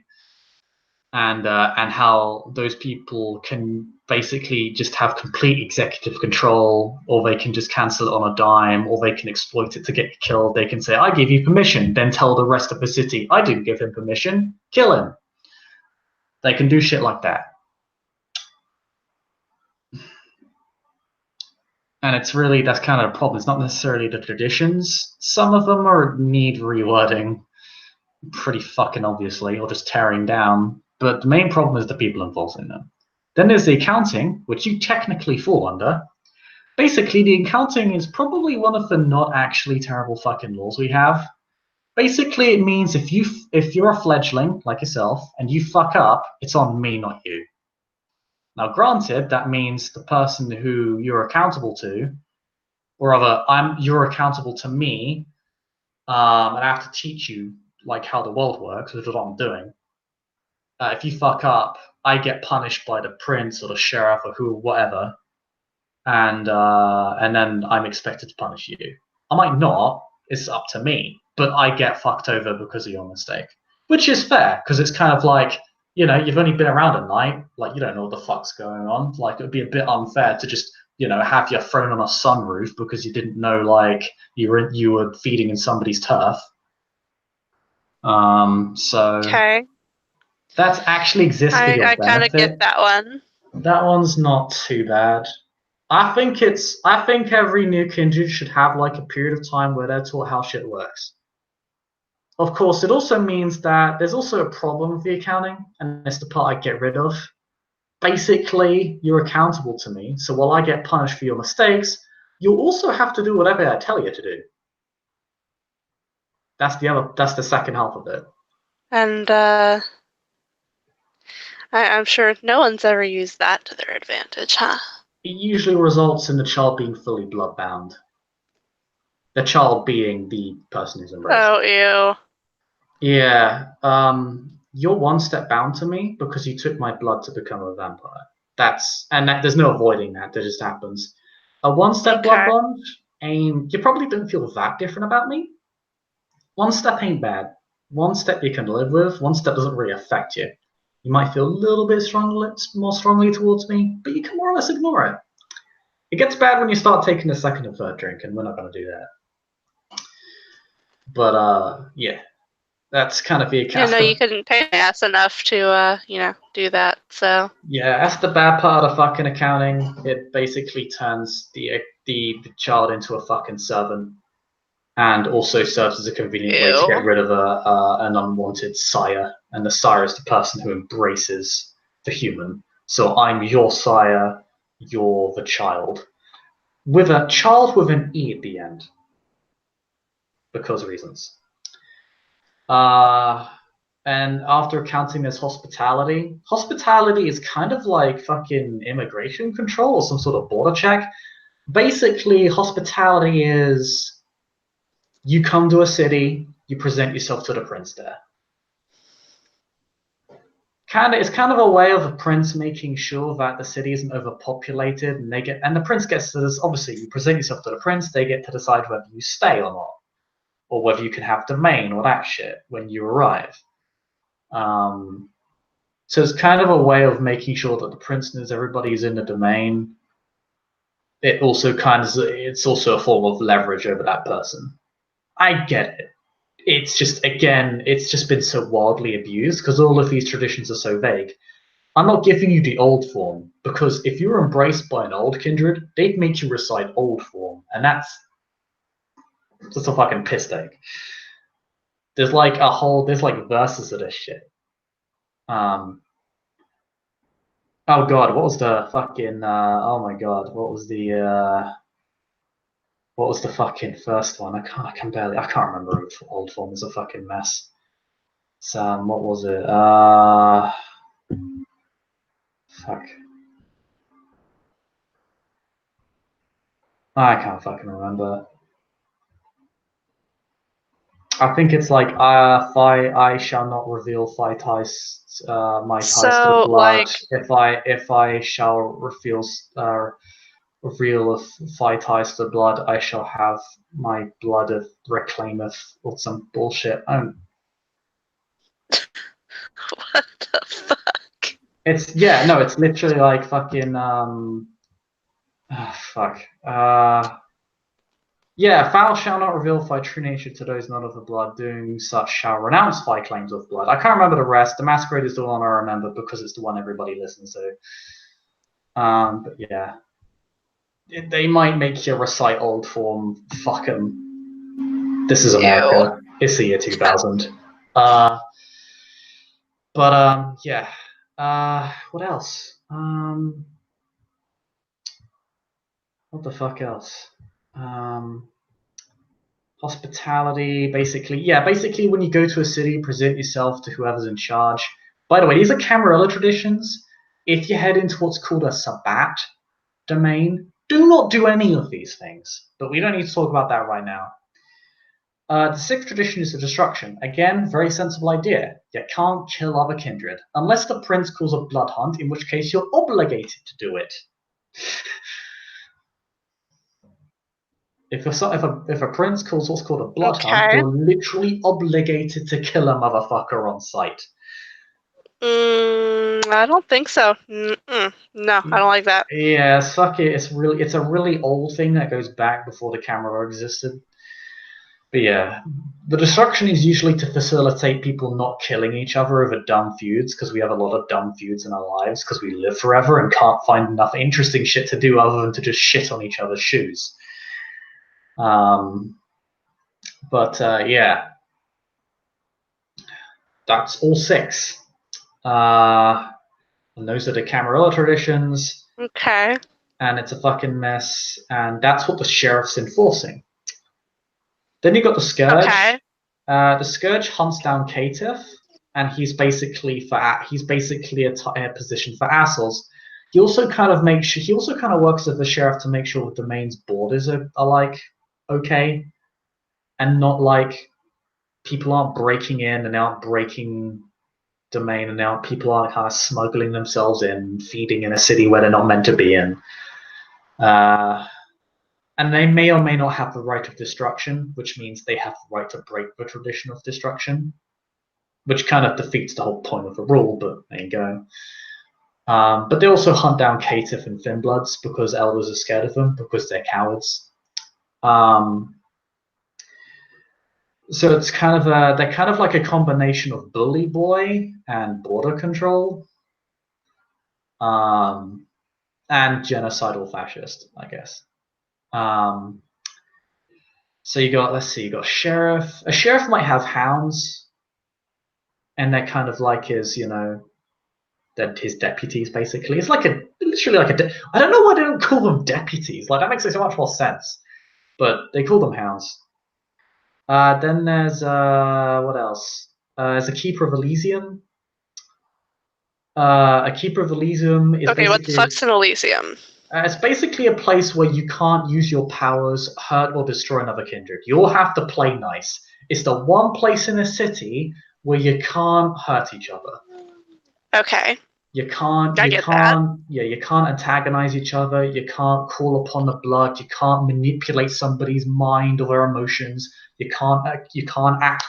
And how those people can basically just have complete executive control, or they can just cancel it on a dime, or they can exploit it to get you killed. They can say, I give you permission, then tell the rest of the city, I didn't give him permission, kill him. They can do shit like that. And that's kind of a problem. It's not necessarily the traditions. Some of them need rewording, pretty fucking obviously, or just tearing down. But the main problem is the people enforcing them. Then there's the accounting, which you technically fall under. Basically, the accounting is probably one of the not actually terrible fucking laws we have. Basically, it means if you're a fledgling like yourself and you fuck up, it's on me, not you. Now, granted, that means the person who you're accountable to, or rather, you're accountable to me, and I have to teach you like how the world works, which is what I'm doing. If you fuck up, I get punished by the prince or the sheriff or whatever, and then I'm expected to punish you. I might not. It's up to me, but I get fucked over because of your mistake, which is fair because it's kind of like, you've only been around a night, like you don't know what the fuck's going on. Like it would be a bit unfair to just have you thrown on a sunroof because you didn't know like you were feeding in somebody's turf. So Okay. that's actually exists for your I kind of benefit. get that one. That one's not too bad. I think every new kindred should have like a period of time where they're taught how shit works. Of course, it also means that there's also a problem with the accounting, and it's the part I get rid of. Basically, you're accountable to me, so while I get punished for your mistakes, you'll also have to do whatever I tell you to do. That's the second half of it. And I'm sure no one's ever used that to their advantage, huh? It usually results in the child being fully bloodbound. The child being the person who's embraced. Oh, ew. Yeah, you're one step bound to me because you took my blood to become a vampire. There's no avoiding that. That just happens. A one-step blood bond, you probably don't feel that different about me. One step ain't bad. One step you can live with. One step doesn't really affect you. You might feel a little bit more strongly towards me, but you can more or less ignore it. It gets bad when you start taking a second and third drink, and we're not going to do that. But yeah. That's kind of the Yeah, no, you couldn't pay my ass enough to, do that, so. Yeah, that's the bad part of fucking accounting. It basically turns the child into a fucking servant, and also serves as a convenient way to get rid of an unwanted sire. And the sire is the person who embraces the human. So I'm your sire, you're the child. With a child with an E at the end. Because reasons. And after accounting, there's hospitality. Hospitality is kind of like fucking immigration control or some sort of border check. Basically, hospitality is you come to a city, you present yourself to the prince there. It's kind of a way of the prince making sure that the city isn't overpopulated, and the prince gets to this. Obviously, you present yourself to the prince, they get to decide whether you stay or not, or whether you can have domain or that shit when you arrive. So it's kind of a way of making sure that the prince knows everybody's in the domain. it also it's also a form of leverage over that person. I get it. It's just, again, it's just been so wildly abused because all of these traditions are so vague. I'm not giving you the old form, because if you were embraced by an old kindred, they'd make you recite old form, and that's just a fucking piss take. There's like verses of this shit. Oh god, what was the fucking oh my god, what was the fucking first one? I can't remember. Old form is a fucking mess. What was it? Fuck. I can't fucking remember. I think it's like I shall not reveal my ties to the So, blood. If I shall reveal of my ties to the blood, I shall have my blood of reclaimeth, or some bullshit. what the fuck? It's literally like fucking fuck. Yeah, foul shall not reveal thy true nature to those not of the blood. Doing such shall renounce thy claims of blood. I can't remember the rest. The Masquerade is the one I remember because it's the one everybody listens to. But yeah, they might make you recite old form. Fuck 'em. This is Ew. America. It's the year 2000. Yeah. What else? What the fuck else? Hospitality, basically. Yeah, basically when you go to a city, present yourself to whoever's in charge. By the way, these are Camarilla traditions. If you head into what's called a Sabbat domain, do not do any of these things. But we don't need to talk about that right now. The sixth tradition is the destruction. Again, very sensible idea. You can't kill other kindred. Unless the prince calls a blood hunt, in which case you're obligated to do it. If a prince calls what's called a blood hunt, you're literally obligated to kill a motherfucker on sight. I don't think so. No, I don't like that. Yeah, fuck it. It's a really old thing that goes back before the camera existed. But yeah, the destruction is usually to facilitate people not killing each other over dumb feuds, because we have a lot of dumb feuds in our lives because we live forever and can't find enough interesting shit to do other than to just shit on each other's shoes. Yeah, that's all six. And those are the Camarilla traditions. Okay. And it's a fucking mess. And that's what the sheriff's enforcing. Then you got the Scourge. Okay. The Scourge hunts down Caitiff, and he's basically a position for assholes. He also kind of works as the sheriff to make sure the domain's borders are like okay, and not like people aren't breaking in and aren't breaking domain, and now people are kind of smuggling themselves in, feeding in a city where they're not meant to be in. And they may or may not have the right of destruction, which means they have the right to break the tradition of destruction, which kind of defeats the whole point of the rule, but there you go. But they also hunt down Caitiff and Finbloods because elders are scared of them because they're cowards. So it's they're kind of like a combination of bully boy and border control. And genocidal fascist, I guess. So you got sheriff. A sheriff might have hounds, and they're kind of like his deputies basically. It's literally like I don't know why they don't call them deputies. Like that makes so much more sense, but they call them hounds. Then there's what else? There's a keeper of Elysium. A keeper of Elysium is okay. What the fuck's an Elysium? It's basically a place where you can't use your powers, hurt or destroy another kindred. You all have to play nice. It's the one place in a city where you can't hurt each other. Okay. You can't antagonize each other. You can't call upon the blood. You can't manipulate somebody's mind or their emotions. You can't act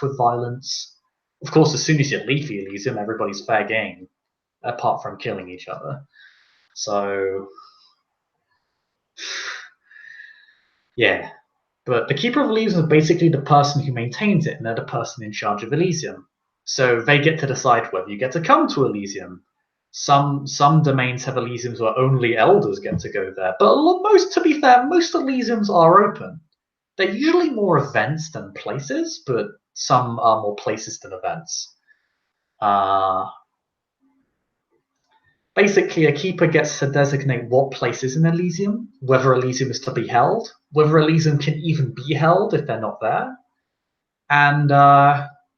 with violence. Of course, as soon as you leave the Elysium, everybody's fair game, apart from killing each other. So Yeah. But the Keeper of Elysium is basically the person who maintains it, and they're the person in charge of Elysium. So they get to decide whether you get to come to Elysium. Some domains have Elysiums where only elders get to go there, but to be fair, most Elysiums are open. They're usually more events than places, but some are more places than events. Basically, a keeper gets to designate what place is in Elysium, whether Elysium is to be held, whether Elysium can even be held if they're not there, and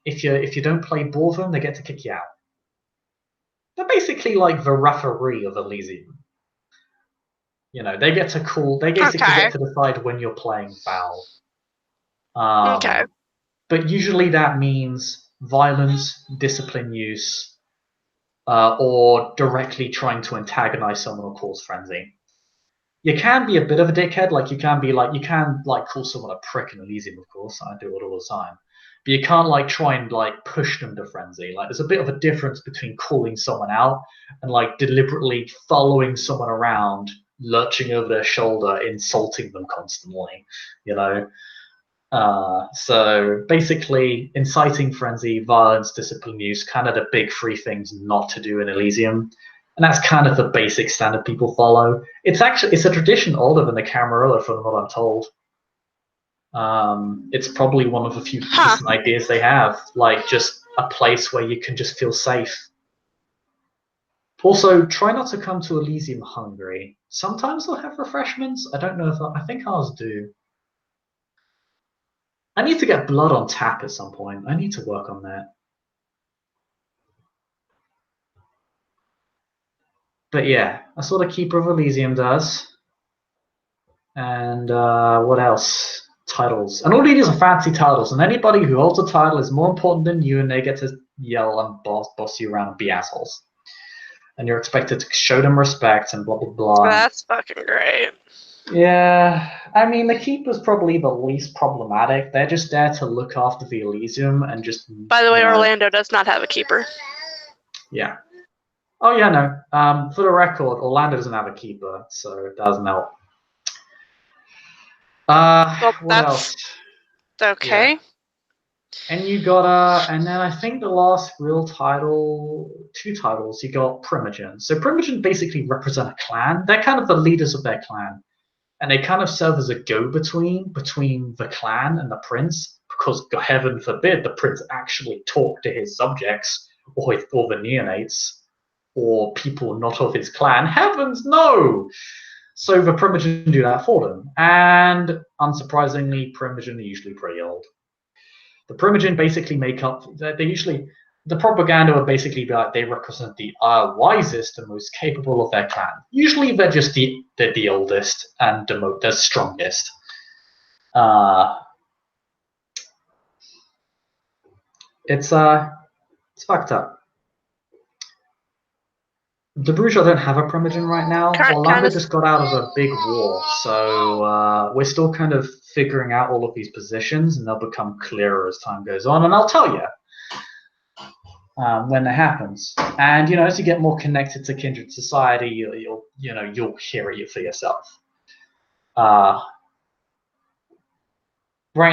if you don't play ball with them, they get to kick you out. They're basically like the referee of Elysium. You know, they get to call. They basically get to decide when you're playing foul. Okay. But usually that means violence, discipline use, or directly trying to antagonize someone or cause frenzy. You can be a bit of a dickhead, you can call someone a prick in Elysium, of course. I do it all the time. But you can't try and push them to frenzy. There's a bit of a difference between calling someone out and deliberately following someone around, lurching over their shoulder, insulting them constantly, you know. So basically, inciting frenzy, violence, discipline use, kind of the big three things not to do in Elysium. And that's kind of the basic standard people follow. It's a tradition older than the Camarilla, from what I'm told. It's probably one of the few decent ideas they have, just a place where you can just feel safe. Also, try not to come to Elysium hungry. Sometimes they'll have refreshments. I don't know if I think ours do. I need to get blood on tap at some point. I need to work on that. But yeah, that's what a Keeper of Elysium does. And what else? Titles. And all these are fancy titles, and anybody who holds a title is more important than you, and they get to yell and boss you around and be assholes. And you're expected to show them respect and blah, blah, blah. That's fucking great. Yeah, I mean, the Keeper's probably the least problematic. They're just there to look after the Elysium and just... By the way, Orlando does not have a keeper. Yeah. Oh, yeah, no. For the record, Orlando doesn't have a keeper, so it doesn't help. What else? Okay. Yeah. And you got and then I think the last real title, two titles, you got Primogen. So Primogen basically represent a clan. They're kind of the leaders of their clan. And they kind of serve as a go-between between the clan and the prince, because heaven forbid the prince actually talk to his subjects or the neonates or people not of his clan. Heavens no! So the Primogen do that for them. And unsurprisingly, Primogen are usually pretty old. The Primogen basically make up, the propaganda would basically be they represent the wisest and most capable of their clan. Usually they're just they're the oldest and the strongest. It's fucked up. The Bruges don't have a Primogen right now. Orlando just got out of a big war, so we're still kind of figuring out all of these positions, and they'll become clearer as time goes on, and I'll tell you when that happens. And as you get more connected to kindred society, you'll hear it for yourself. Right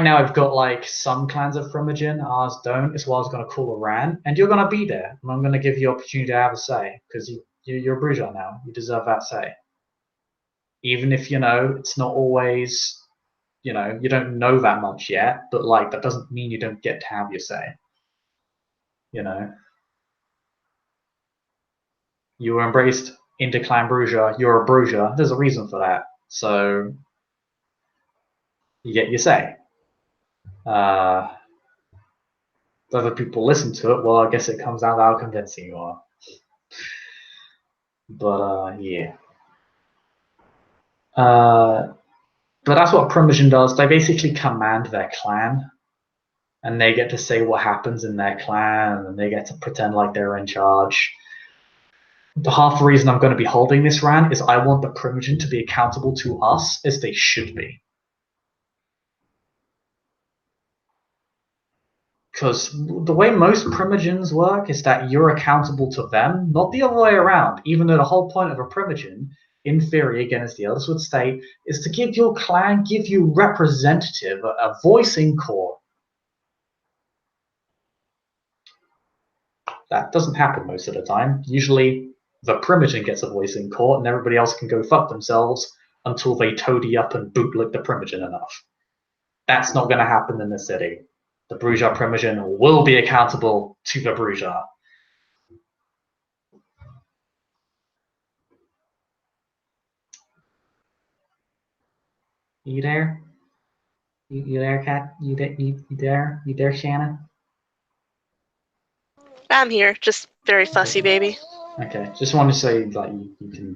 now, I've got some clans of Primogen, ours don't. It's why I was going to call Iran, and you're going to be there, and I'm going to give you opportunity to have a say because you're a Bruges now. You deserve that say. Even if it's not always, you don't know that much yet, but that doesn't mean you don't get to have your say. You were embraced into Clan Bruges. You're a Bruges. There's a reason for that. So you get your say. Other people listen to it. Well, I guess it comes down to how convincing you are. But yeah. But that's what Primogen does. They basically command their clan, and they get to say what happens in their clan, and they get to pretend like they're in charge. The half reason I'm going to be holding this rant is I want the Primogen to be accountable to us as they should be. Because the way most Primogens work is that you're accountable to them, not the other way around, even though the whole point of a Primogen in theory, again, as the elders would state, is to give your clan, give you representative, a voice in court. That doesn't happen most of the time. Usually, the Primogen gets a voice in court, and everybody else can go fuck themselves until they toady up and bootlick the Primogen enough. That's not going to happen in the city. The Bruja Primogen will be accountable to the Bruja. You there? You there, Kat? You there? You there, Shannon? I'm here, just very fussy, baby. Okay, just want to say that you can.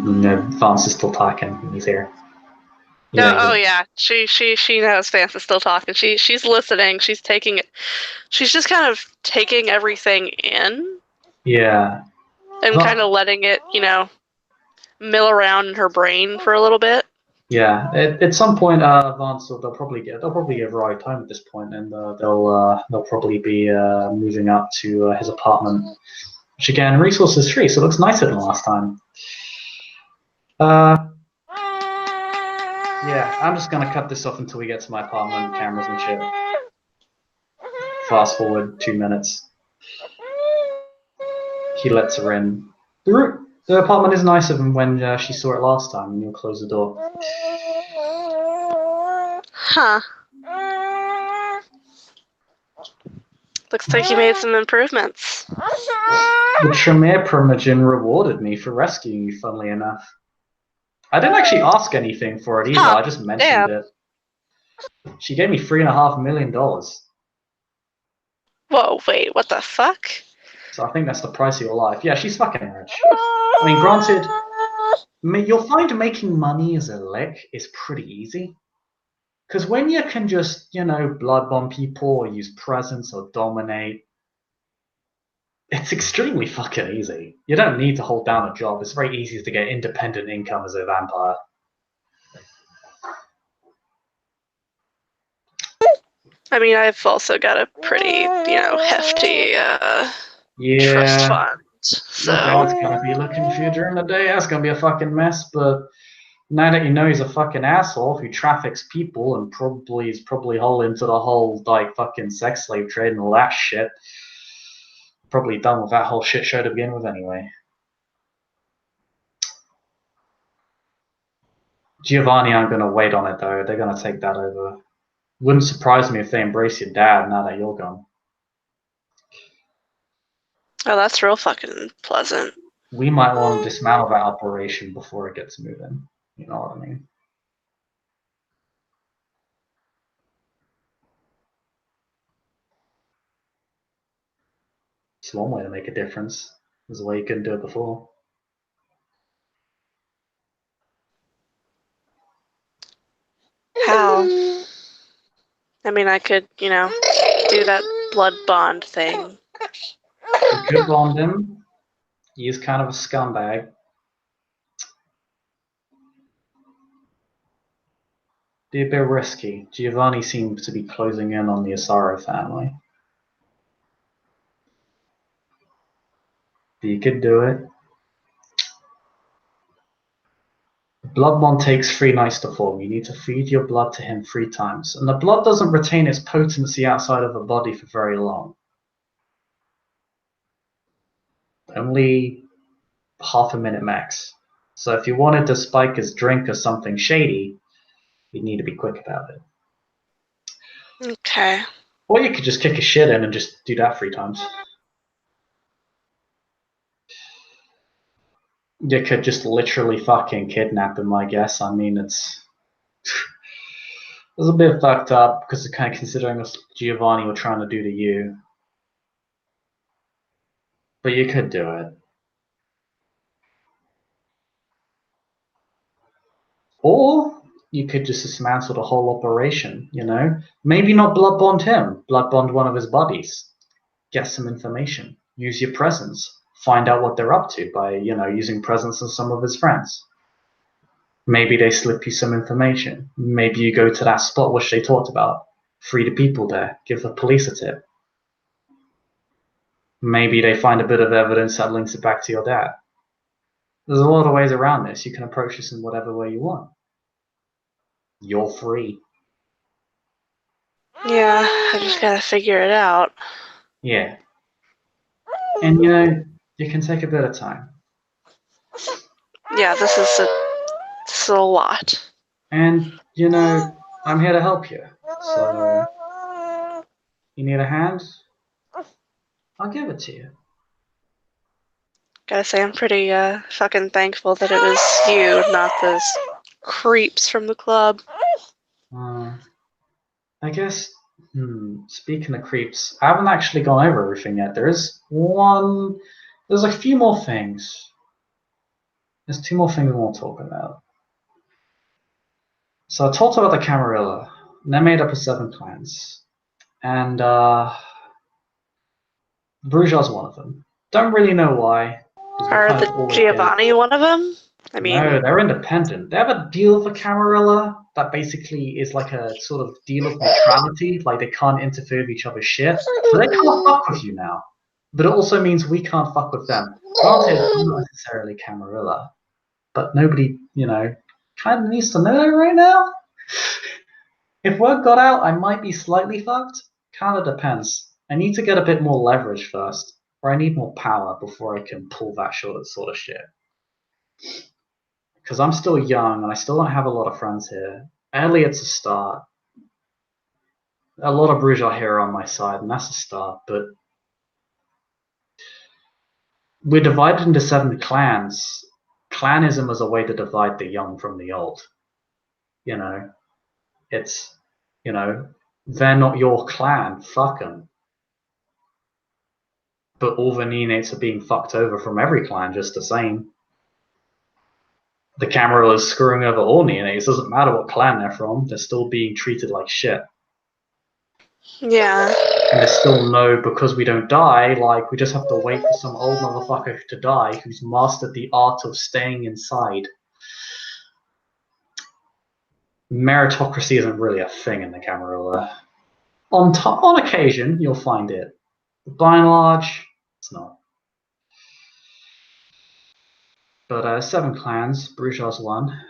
You know, Vance is still talking. He's here. No, oh yeah, she knows Vance is still talking. She's listening. She's taking it. She's just kind of taking everything in. Yeah. And kind of letting it, mill around in her brain for a little bit. Yeah. At some point, Vance they'll probably get right time at this point, and they'll probably be moving up to his apartment, which again, resources free, so it looks nicer than last time. Yeah, I'm just gonna cut this off until we get to my apartment, cameras and shit. Fast forward 2 minutes. He lets her in. The apartment is nicer than when she saw it last time, and you'll close the door. Huh. Looks like you made some improvements. The Tremere Primogen rewarded me for rescuing you, funnily enough. I didn't actually ask anything for it either, I just mentioned it. She gave me $3.5 million. Whoa, wait, what the fuck? So I think that's the price of your life. Yeah, she's fucking rich. I mean, granted, you'll find making money as a lick is pretty easy. Because when you can just, blood bomb people or use presence or dominate, it's extremely fucking easy. You don't need to hold down a job. It's very easy to get independent income as a vampire. I mean, I've also got a pretty, hefty trust fund. So Dad's gonna be looking for you during the day. That's gonna be a fucking mess. But now that you know he's a fucking asshole who traffics people and is probably whole into the whole fucking sex slave trade and all that shit. Probably done with that whole shit show to begin with anyway. Giovanni aren't gonna wait on it though. They're gonna take that over. Wouldn't surprise me if they embrace your dad now that you're gone. Oh, that's real fucking pleasant. We might want to dismantle that operation before it gets moving. You know what I mean? It's one way to make a difference. There's a way you couldn't do it before. How? I mean, I could, do that blood bond thing. You could bond him. He is kind of a scumbag. Be a bit risky. Giovanni seems to be closing in on the Asaro family. But you could do it. Blood bond takes 3 nights to form. You need to feed your blood to him 3 times. And the blood doesn't retain its potency outside of the body for very long. Only half a minute max. So if you wanted to spike his drink or something shady, you'd need to be quick about it. Okay. Or you could just kick his shit in and just do that 3 times. You could just literally fucking kidnap him, I guess. I mean, it's a bit fucked up because of kind of considering what Giovanni were trying to do to you. But you could do it. Or you could just dismantle the whole operation, Maybe not blood bond him, blood bond one of his buddies. Get some information. Use your presence. Find out what they're up to by, using presence of some of his friends. Maybe they slip you some information. Maybe you go to that spot which they talked about. Free the people there. Give the police a tip. Maybe they find a bit of evidence that links it back to your dad. There's a lot of ways around this. You can approach this in whatever way you want. You're free. Yeah, I just gotta figure it out. Yeah. And you can take a bit of time. Yeah, this is a lot. And I'm here to help you. So you need a hand? I'll give it to you. Gotta say, I'm pretty fucking thankful that it was you, not those creeps from the club. I guess, speaking of creeps, I haven't actually gone over everything yet. There's a few more things. There's two more things I want to talk about. So I talked about the Camarilla. They're made up of 7 clans. And Bruja's one of them. Don't really know why. Are the Giovanni one of them? I mean, no, they're independent. They have a deal with the Camarilla that basically is like a sort of deal of neutrality. Like they can't interfere with each other's shit. So they can't fuck with you now. But it also means we can't fuck with them. Granted, I'm not necessarily Camarilla. But nobody, kind of needs to know that right now. If word got out, I might be slightly fucked. Kind of depends. I need to get a bit more leverage first, or I need more power before I can pull that sort of shit. Because I'm still young and I still don't have a lot of friends here. Elliot's a start. A lot of Bruges are here on my side, and that's a start. But we're divided into 7 clans. Clanism is a way to divide the young from the old. It's, they're not your clan. Fuck them. But all the neonates are being fucked over from every clan just the same. The Camarilla is screwing over all neonates. It doesn't matter what clan they're from. They're still being treated like shit. yeah. And there's still no, because we don't die, we just have to wait for some old motherfucker to die who's mastered the art of staying inside. Meritocracy isn't really a thing in the Camarilla. On occasion, you'll find it. But by and large, it's not. But 7 clans, Brujas 1.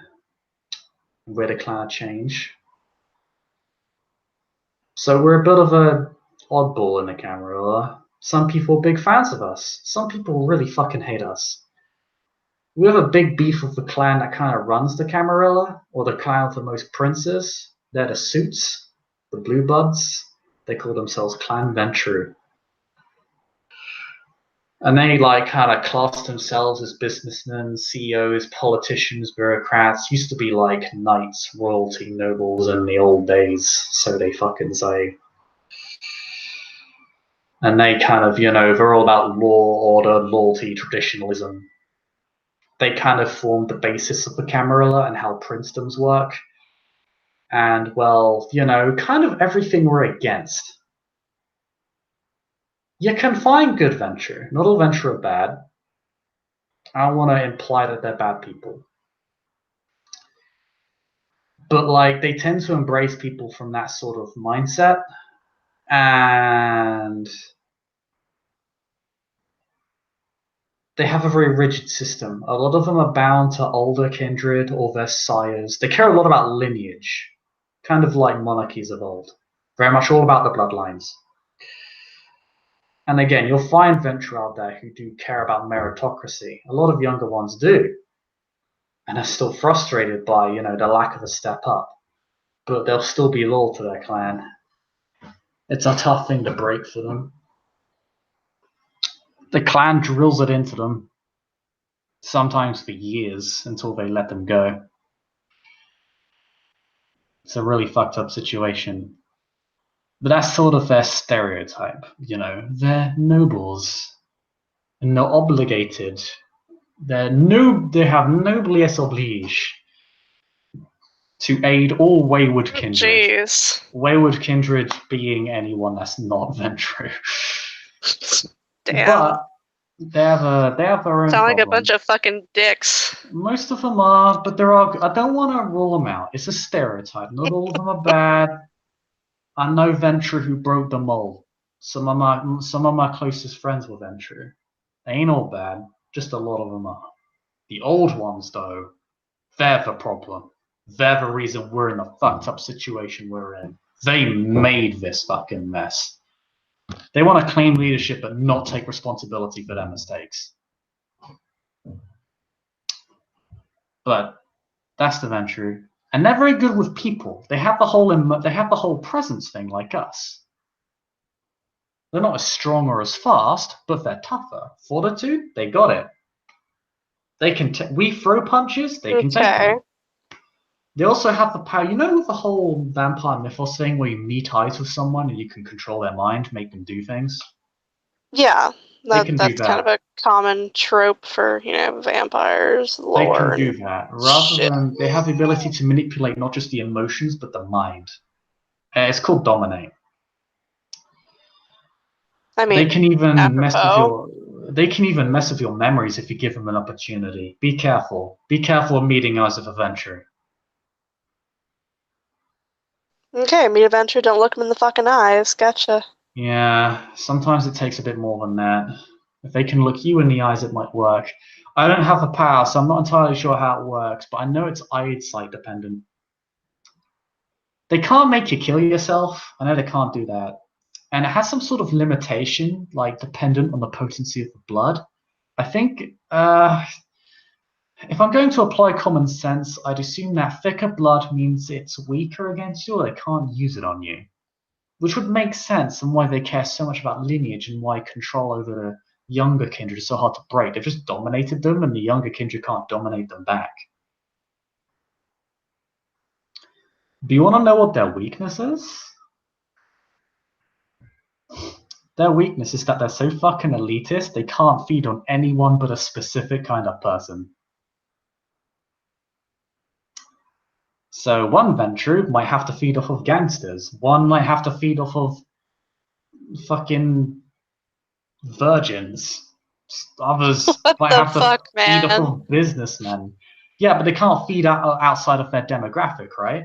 We're the clan of change. So we're a bit of a oddball in the Camarilla. Some people are big fans of us. Some people really fucking hate us. We have a big beef with the clan that kind of runs the Camarilla, or the clan with the most princes. They're the Suits, the Blue Buds. They call themselves Clan Ventru. And they kind of class themselves as businessmen, CEOs, politicians, bureaucrats. Used to be like knights, royalty, nobles in the old days, so they fucking say. And they kind of, they're all about law, order, loyalty, traditionalism. They kind of formed the basis of the Camarilla and how princedoms work. And, well, kind of everything we're against. You can find good Venture. Not all Venture are bad. I don't want to imply that they're bad people. But, they tend to embrace people from that sort of mindset. And they have a very rigid system. A lot of them are bound to older kindred or their sires. They care a lot about lineage, kind of like monarchies of old. Very much all about the bloodlines. And again, you'll find Venture out there who do care about meritocracy. A lot of younger ones do. And are still frustrated by, the lack of a step up. But they'll still be loyal to their clan. It's a tough thing to break for them. The clan drills it into them, sometimes for years, until they let them go. It's a really fucked up situation. But that's sort of their stereotype, They're nobles. And they're obligated. They have noblesse oblige to aid all wayward kindred. Jeez. Wayward kindred being anyone that's not Ventru. Damn. But they have their own Sound like problems. a bunch of fucking dicks. Most of them are, but I don't want to rule them out. It's a stereotype. Not all of them are bad. I know Ventru who broke the mold. Some of my closest friends were Ventru. They ain't all bad. Just a lot of them are. The old ones, though, they're the problem. They're the reason we're in the fucked up situation we're in. They made this fucking mess. They want to claim leadership but not take responsibility for their mistakes. But that's the Ventrue. And they're very good with people. They have the whole presence thing like us. They're not as strong or as fast, but they're tougher. Fortitude, they got it. They can. We throw punches, they can take them. They also have the power. You know the whole vampire mythos thing where you meet eyes with someone and you can control their mind, make them do things. Yeah, They can do that's kind of that. a common trope for vampires lore. They can do that rather than they have the ability to manipulate not just the emotions but the mind. It's called dominate. I mean, they can even mess with apropos. your memories if you give them an opportunity. Be careful. Be careful of meeting eyes of adventure. Okay, meet adventure. Don't look them in the fucking eyes. Gotcha. Yeah, sometimes it takes a bit more than that. If they can look you in the eyes, it might work. I don't have the power, so I'm not entirely sure how it works, but I know it's eyesight dependent. They can't make you kill yourself. I know they can't do that. And it has some sort of limitation, like dependent on the potency of the blood. I think if I'm going to apply common sense, I'd assume that thicker blood means it's weaker against you, or they can't use it on you. Which would make sense and why they care so much about lineage and why control over the younger kindred is so hard to break. They've just dominated them, and the younger kindred can't dominate them back. Do you want to know what their weakness is? Their weakness is that they're so fucking elitist, they can't feed on anyone but a specific kind of person. So one Ventrue might have to feed off of gangsters. One might have to feed off of fucking virgins. Others might have to feed off of businessmen. Yeah, but they can't feed outside of their demographic, right?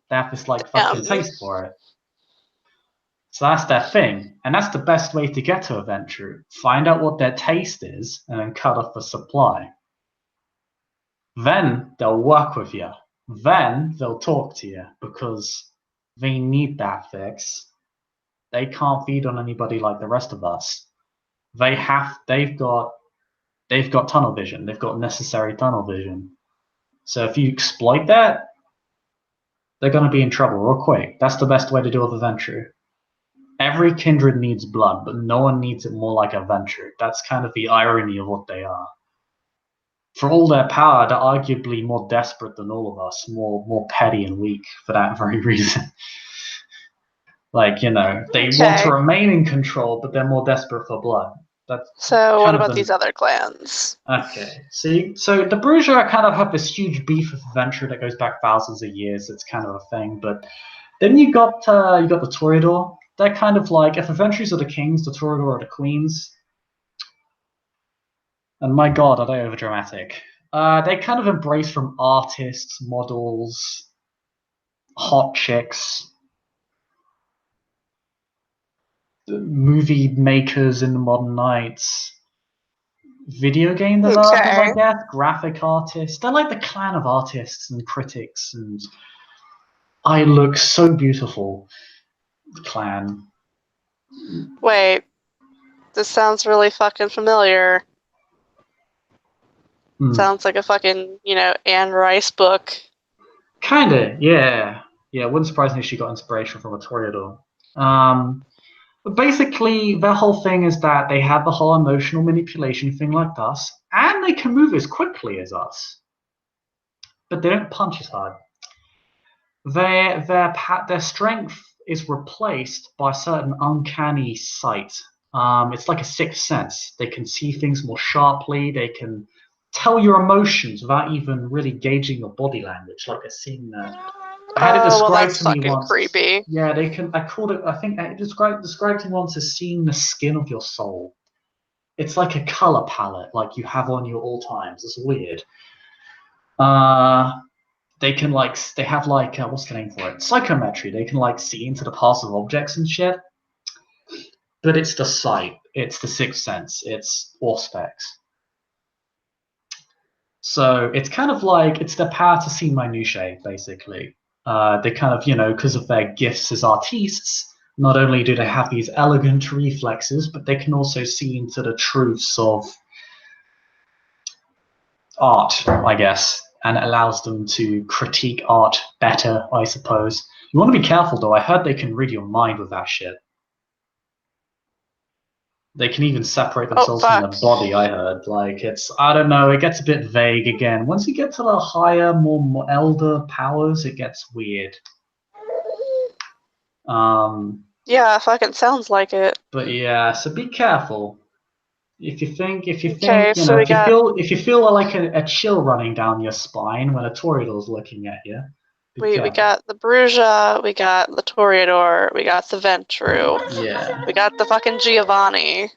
They have this like fucking taste for it. So that's their thing, and that's the best way to get to a Ventrue. Find out what their taste is, and then cut off the supply. Then they'll work with you. Then they'll talk to you because they need that fix. They can't feed on anybody like the rest of us. They've got tunnel vision. They've got necessary tunnel vision. So if you exploit that, they're going to be in trouble real quick. That's the best way to deal with a Ventrue. Every kindred needs blood, but no one needs it more like a Ventrue. That's kind of the irony of what they are. For all their power, they're arguably more desperate than all of us, more petty and weak for that very reason. Like, they want to remain in control, but they're more desperate for blood. So what about these other clans? Okay, so the Bruja kind of have this huge beef with Ventrue that goes back thousands of years. It's kind of a thing, but then you got the Toreador. They're kind of like, if the Ventrues are the kings, the Toreador are the queens. And my god, are they overdramatic. They kind of embrace from artists, models, hot chicks, movie makers in the modern nights, video game developers, I guess, graphic artists. They're like the clan of artists and critics, and I look so beautiful. The clan. Wait, this sounds really fucking familiar. Sounds like a fucking, Anne Rice book. Kinda, yeah. Yeah, it wouldn't surprise me if she got inspiration from a Toreador. But basically, their whole thing is that they have the whole emotional manipulation thing like us, and they can move as quickly as us. But they don't punch as hard. Their strength is replaced by a certain uncanny sight. It's like a sixth sense. They can see things more sharply. They can tell your emotions without even really gauging your body language, like they're seeing that. I had it described to me once. Creepy. Yeah, they can. I called it. I think it described to me once as seeing the skin of your soul. It's like a color palette, like you have on you at all times. It's weird. They have what's the name for it? Psychometry. They can see into the past of objects and shit. But it's the sight. It's the sixth sense. It's Auspex. So it's kind of like it's their power to see minutiae, basically. They kind of, because of their gifts as artistes, not only do they have these elegant reflexes, but they can also see into the truths of art, I guess, and it allows them to critique art better, I suppose. You want to be careful, though. I heard they can read your mind with that shit. They can even separate Oh, themselves from their fuck. body, I heard. Like, I don't know, it gets a bit vague again. Once you get to the higher, more elder powers, it gets weird. Yeah, fucking sounds like it. But yeah, so be careful. If you think, Okay, so we got if you feel like a chill running down your spine when a Toreador's looking at you, be we careful. got the Bruja, we got the Toreador, we got the Ventru, Yeah. we got the fucking Giovanni.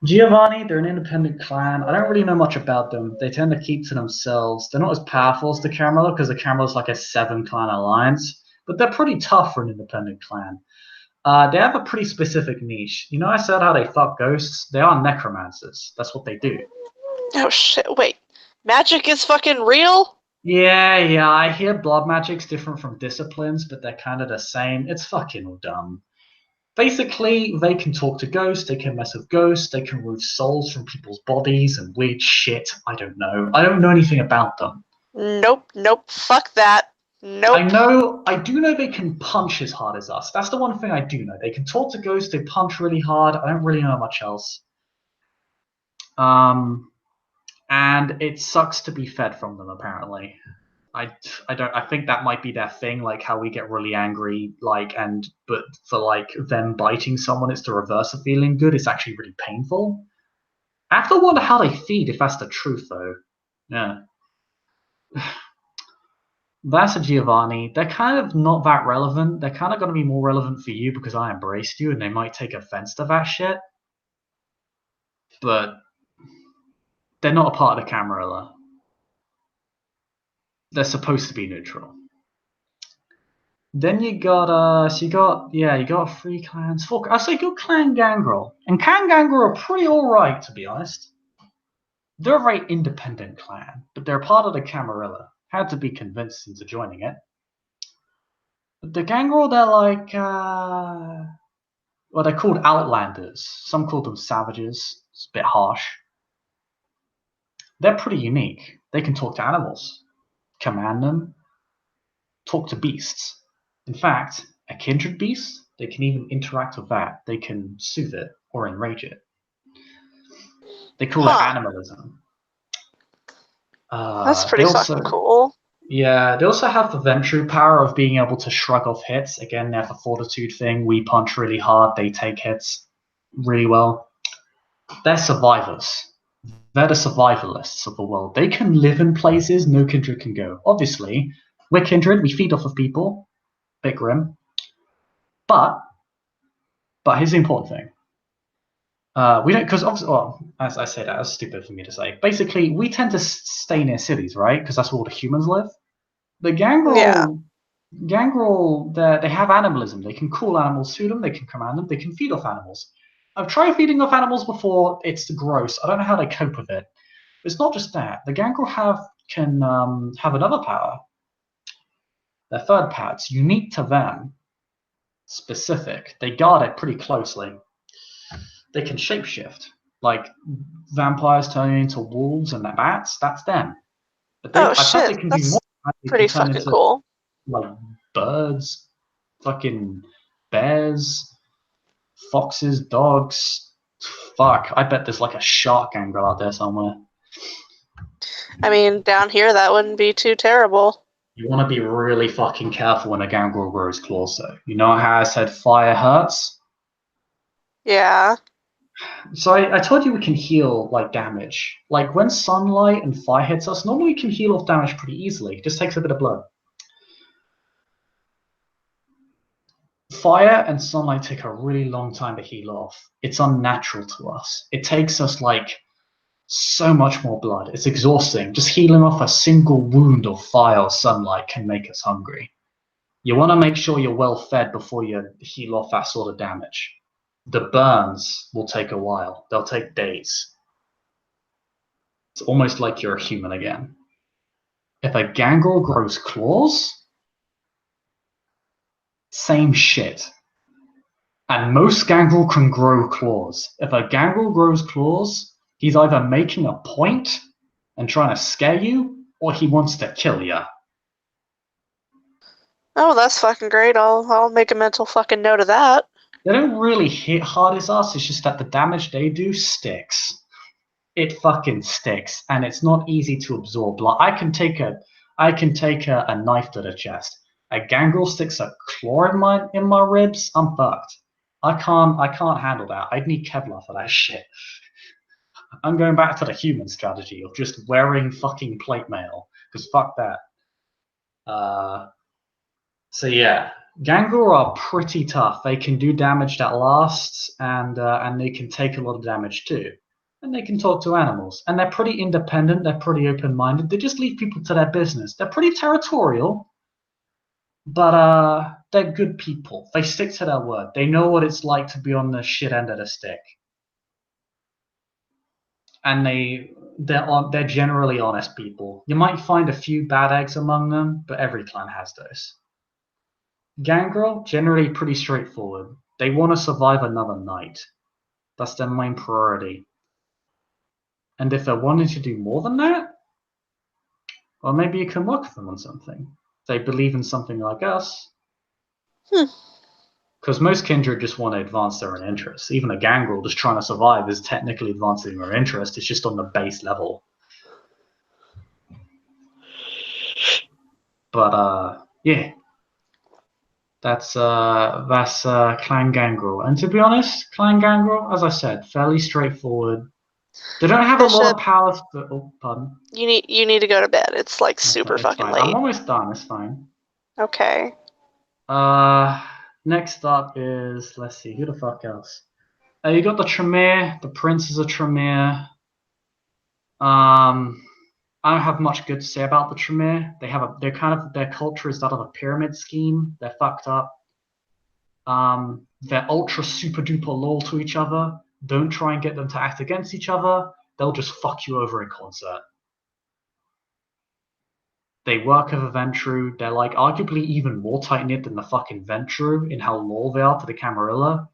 Giovanni, they're an independent clan. I don't really know much about them. They tend to keep to themselves. They're not as powerful as the Camarilla because the Camarilla is like a 7-clan alliance, but they're pretty tough for an independent clan. They have a pretty specific niche. You know, I said how they fuck ghosts? They are necromancers. That's what they do. Oh shit, wait. Magic is fucking real? Yeah, I hear blood magic's different from disciplines, but they're kind of the same. It's fucking dumb. Basically, they can talk to ghosts, they can mess with ghosts, they can remove souls from people's bodies and weird shit. I don't know. I don't know anything about them. Nope, fuck that. Nope. I do know they can punch as hard as us. That's the one thing I do know. They can talk to ghosts, they punch really hard. I don't really know much else. And it sucks to be fed from them, apparently. I think that might be their thing, like how we get really angry, but for like them biting someone, it's the reverse of feeling good. It's actually really painful. I have to wonder how they feed, if that's the truth, though. Yeah. That's a Giovanni. They're kind of not that relevant. They're kind of going to be more relevant for you because I embraced you, and they might take offense to that shit. But they're not a part of the Camarilla. They're supposed to be neutral. Then you got you got 3 clans. 4. I say you got Clan Gangrel, and Clan Gangrel are pretty all right, to be honest. They're a very independent clan, but they're part of the Camarilla. Had to be convinced into joining it. But the Gangrel, they're like well, they're called Outlanders. Some call them Savages. It's a bit harsh. They're pretty unique. They can talk to animals, command them, talk to beasts. In fact, a kindred beast, they can even interact with that. They can soothe it or enrage it. They call it Huh. animalism. That's They pretty also, fucking cool. yeah, they also have the Ventru power of being able to shrug off hits. Again, they have the fortitude thing. We punch really hard, they take hits really well. They're survivors. They're the survivalists of the world. They can live in places no kindred can go. Obviously, we're kindred. We feed off of people. Bit grim. But here's the important thing. We don't, because obviously, well, as I say that's stupid for me to say. Basically, we tend to stay near cities, right? Because that's where all the humans live. The Yeah. Gangrel, they have animalism. They can call animals to them. They can command them. They can feed off animals. I've tried feeding off animals before. It's gross. I don't know how they cope with it. It's not just that. The Gangrel can have another power. Their third power. It's unique to them. Specific. They guard it pretty closely. They can shapeshift. Like vampires turning into wolves and bats, that's them. But Oh I've heard shit, they can do more. that's They can pretty turn fucking into cool. like birds, fucking bears, foxes, dogs. Fuck, I bet there's like a shark gangrel out there somewhere. I mean, down here that wouldn't be too terrible. You want to be really fucking careful when a gangrel grows claws, though. You know how I said fire hurts? Yeah. So I told you we can heal like damage. Like when sunlight and fire hits us, normally we can heal off damage pretty easily. It just takes a bit of blood. Fire and sunlight take a really long time to heal off. It's unnatural to us. It takes us like so much more blood. It's exhausting. Just healing off a single wound of fire or sunlight can make us hungry. You want to make sure you're well fed before you heal off that sort of damage. The burns will take a while. They'll take days. It's almost like you're a human again. If a gangrel grows claws, same shit. And most gangrel can grow claws. If a gangrel grows claws, he's either making a point and trying to scare you, or he wants to kill you. Oh, that's fucking great. I'll make a mental fucking note of that. They don't really hit hard as us, it's just that the damage they do sticks. It fucking sticks, and it's not easy to absorb. Like I can take a knife to the chest. A gangrel sticks a claw in my ribs, I'm fucked. I can't handle that. I'd need Kevlar for that shit. I'm going back to the human strategy of just wearing fucking plate mail, because fuck that. So yeah, gangrel are pretty tough. They can do damage that lasts, and they can take a lot of damage too. And they can talk to animals, and they're pretty independent. They're pretty open-minded. They just leave people to their business. They're pretty territorial, but they're good people. They stick to their word. They know what it's like to be on the shit end of the stick, and they're generally honest people. You might find a few bad eggs among them, but every clan has those. Gangrel, generally pretty straightforward. They want to survive another night. That's their main priority. And if they're wanting to do more than that, well, maybe you can work with them on something. They believe in something like us. Because most kindred just want to advance their own interests. Even a gangrel just trying to survive is technically advancing their interest. It's just on the base level. But yeah. That's Clan Gangrel. And to be honest, Clan Gangrel, as I said, fairly straightforward. They don't have a lot of powers. Oh, pardon. You need to go to bed. It's like super fucking late. I'm almost done. It's fine. Okay. Next up is, let's see, who the fuck else? You got the Tremere. The princes of Tremere. I don't have much good to say about the Tremere. Their culture is that of a pyramid scheme. They're fucked up. They're ultra super duper loyal to each other. Don't try and get them to act against each other. They'll just fuck you over in concert. They work with a Ventru. They're like arguably even more tight-knit than the fucking Ventru in how loyal they are to the Camarilla.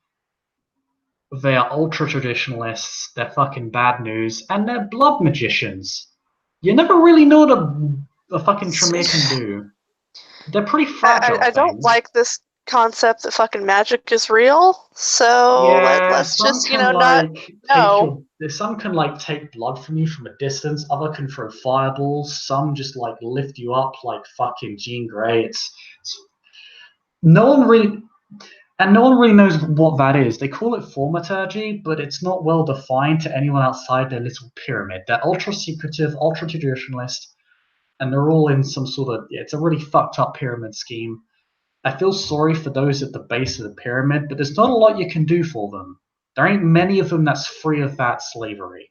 They are ultra traditionalists. They're fucking bad news. And they're blood magicians. You never really know what a fucking Tremere can do. They're pretty fragile. I don't like this concept that fucking magic is real. So yeah, let's just not know. Some can like take blood from you from a distance. Other can throw fireballs. Some just like lift you up like fucking Jean Grey. It's no one really knows what that is. They call it thaumaturgy, but it's not well defined to anyone outside their little pyramid. They're ultra secretive, ultra traditionalist, and they're all in some sort of it's a really fucked up pyramid scheme. I feel sorry for those at the base of the pyramid, but there's not a lot you can do for them. There ain't many of them that's free of that slavery.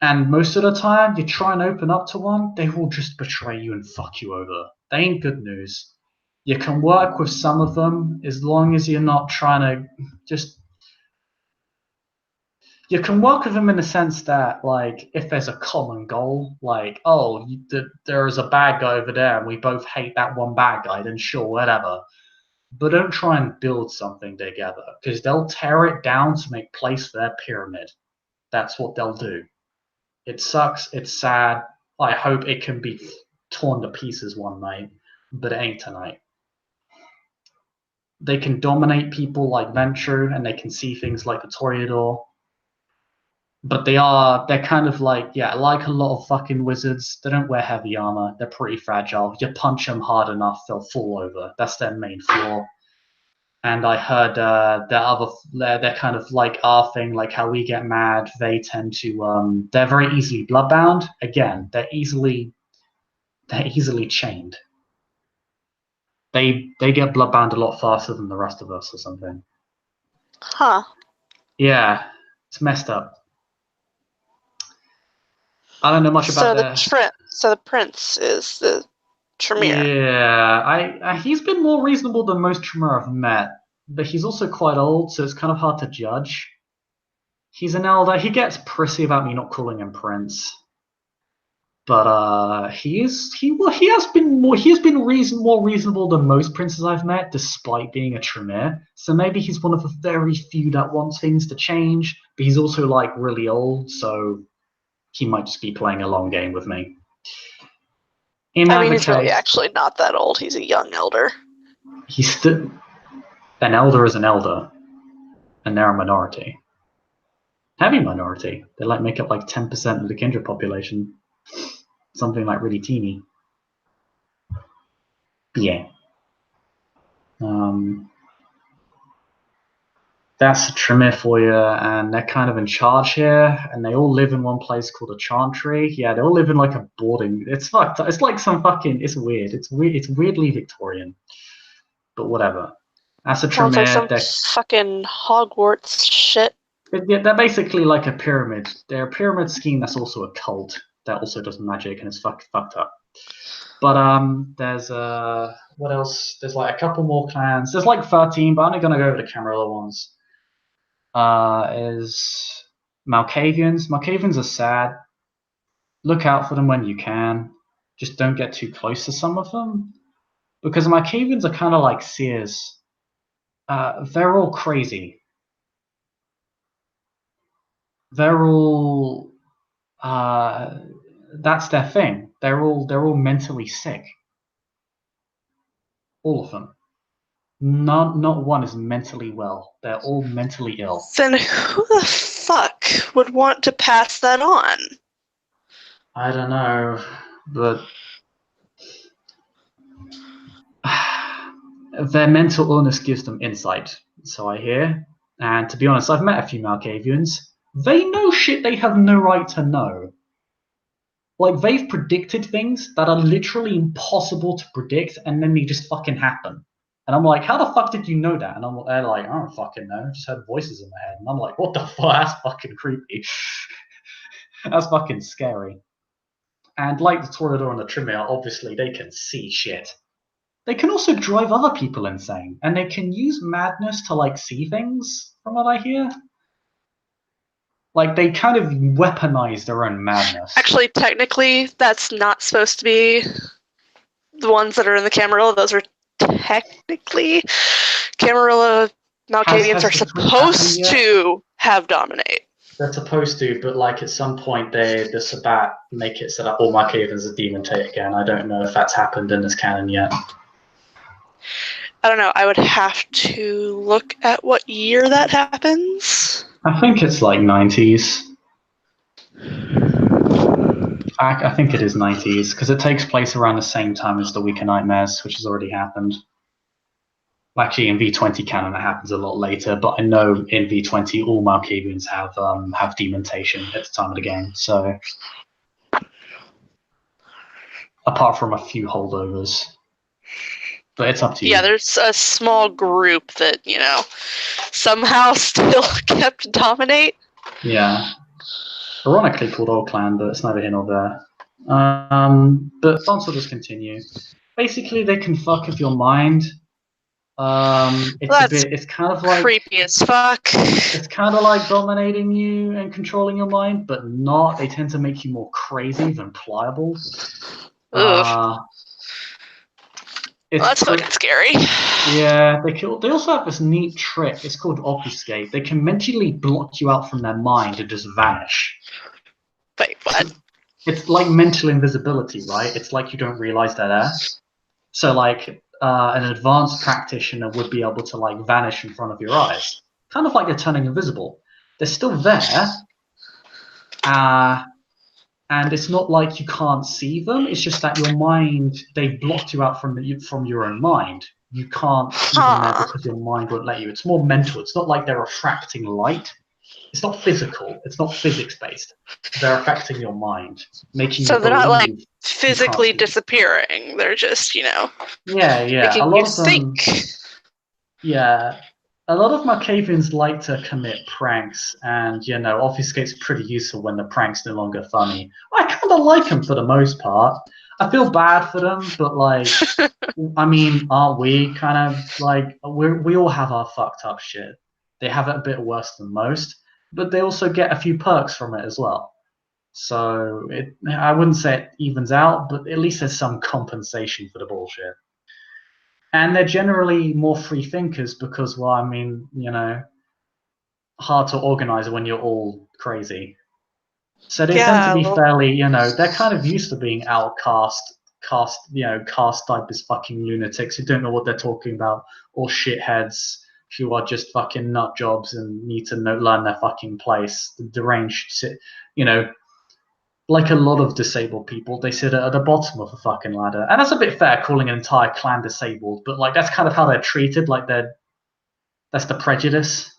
And most of the time, you try and open up to one, they will just betray you and fuck you over. They ain't good news. You can work with some of them as long as you're not trying to just. You can work with them in the sense that, like, if there's a common goal, like, oh, there is a bad guy over there and we both hate that one bad guy, then sure, whatever. But don't try and build something together, because they'll tear it down to make place for their pyramid. That's what they'll do. It sucks, it's sad. I hope it can be torn to pieces one night, but it ain't tonight. They can dominate people like Ventru, and they can see things like the Toreador. But they're kind of like, yeah, like a lot of fucking wizards. They don't wear heavy armor. They're pretty fragile. You punch them hard enough, they'll fall over. That's their main flaw. And I heard they're kind of like our thing, like how we get mad. They tend to they're very easily bloodbound. Again, they're easily chained. They get bloodbound a lot faster than the rest of us or something. Huh. Yeah, it's messed up. I don't know much about So the prince is the Tremere. Yeah, he's been more reasonable than most Tremere I've met, but he's also quite old, so it's kind of hard to judge. He's an elder. He gets prissy about me not calling him prince. But he has been more reasonable than most princes I've met, despite being a Tremere. So maybe he's one of the very few that wants things to change. But he's also like really old, so he might just be playing a long game with me. He's really actually not that old. He's a young elder. He's still an elder is an elder, and they're a minority. Heavy minority. They make up 10% of the kindred population. Something really teeny. Yeah. That's a Tremere for you, and they're kind of in charge here, and they all live in one place called a chantry. Yeah, they all live in a boarding. It's fucked. It's like some fucking. It's weird. It's weirdly Victorian, but whatever. That's a Tremere. Sounds like some fucking Hogwarts shit. Yeah, they're basically like a pyramid. They're a pyramid scheme that's also a cult that also does magic and it's fucked up. But there's what else? There's a couple more clans. There's 13, but I'm only gonna go over the Camarilla ones. Is Malkavians. Malkavians are sad. Look out for them when you can. Just don't get too close to some of them. Because Malkavians are kind of like Seers. They're all crazy. They're all that's their thing. They're all mentally sick. All of them. Not one is mentally well. They're all mentally ill. Then who the fuck would want to pass that on? I don't know, but their mental illness gives them insight, so I hear. And to be honest, I've met a few Malkavians. They know shit they have no right to know. They've predicted things that are literally impossible to predict, and then they just fucking happen. And I'm like, how the fuck did you know that? And they're like, I don't fucking know. I just heard voices in my head. And I'm like, what the fuck? That's fucking creepy. That's fucking scary. And like the Toreador and the Tremere, obviously they can see shit. They can also drive other people insane, and they can use madness to see things, from what I hear. They kind of weaponize their own madness. Actually, technically, that's not supposed to be the ones that are in the Camarilla. Those are technically Camarilla Malkavians are supposed to have dominate. They're supposed to, but at some point the Sabbat make it so that all Malkavians are demontate again. I don't know if that's happened in this canon yet. I don't know. I would have to look at what year that happens. I think it's 90s. I think it is 90s, because it takes place around the same time as the Week of Nightmares, which has already happened. Actually, in V20 canon, it happens a lot later, but I know in V20 all Malkavians have demontation at the time of the game. So, apart from a few holdovers, but it's up to you. Yeah, there's a small group that somehow still kept dominate. Yeah, ironically called Old Clan, but it's neither here nor there. But Vance will just continue. Basically, they can fuck with your mind. It's kind of creepy as fuck. It's kind of like dominating you and controlling your mind, but not. They tend to make you more crazy than pliable. That's fucking scary. Yeah, they also have this neat trick. It's called obfuscate. They can mentally block you out from their mind and just vanish. Wait, what? It's like mental invisibility, right? It's like you don't realize they're there. So an advanced practitioner would be able to vanish in front of your eyes, kind of like they're turning invisible. They're still there, and it's not like you can't see them. It's just that your mind, they've blocked you out from your own mind. You can't see them there because your mind won't let you. It's more mental. It's not like they're refracting light. It's not physical. It's not physics based. They're affecting your mind, making so you they're not physically disappearing. They're just yeah. Making a lot you of them, think. Yeah, a lot of Malkavians like to commit pranks, and obfuscate's pretty useful when the prank's no longer funny. I kind of like them for the most part. I feel bad for them, but aren't we kind of we all have our fucked up shit. They have it a bit worse than most, but they also get a few perks from it as well. So I wouldn't say it evens out, but at least there's some compensation for the bullshit. And they're generally more free thinkers because, well, I mean, hard to organize when you're all crazy. So they tend to Yeah, be well, fairly, they're kind of used to being outcast, cast type as fucking lunatics who don't know what they're talking about, or shitheads who are just fucking nut jobs and need to learn their fucking place. The deranged, like a lot of disabled people, they sit at the bottom of the fucking ladder. And that's a bit fair calling an entire clan disabled, but like that's kind of how they're treated, like that's the prejudice.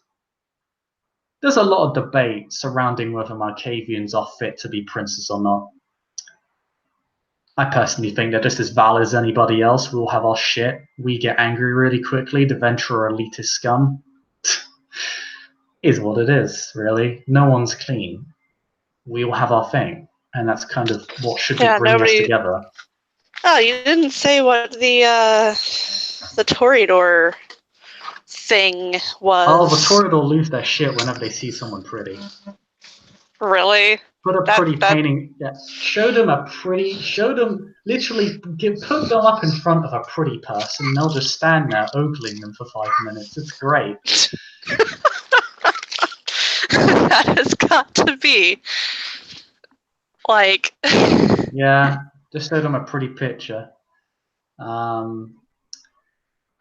There's a lot of debate surrounding whether Markavians are fit to be princes or not. I personally think they're just as valid as anybody else. We all have our shit. We get angry really quickly. The Ventura elitist scum is what it is, really. No one's clean. We all have our thing. And that's kind of what should be yeah, bringing us nobody. together. Oh, you didn't say what the Toreador thing was. Oh, the Toreador lose their shit whenever they see someone pretty. Really? Put a pretty painting. Yeah, show them, literally put them up in front of a pretty person. And they'll just stand there ogling them for 5 minutes. It's great. That has got to be like. Yeah, just show them a pretty picture. And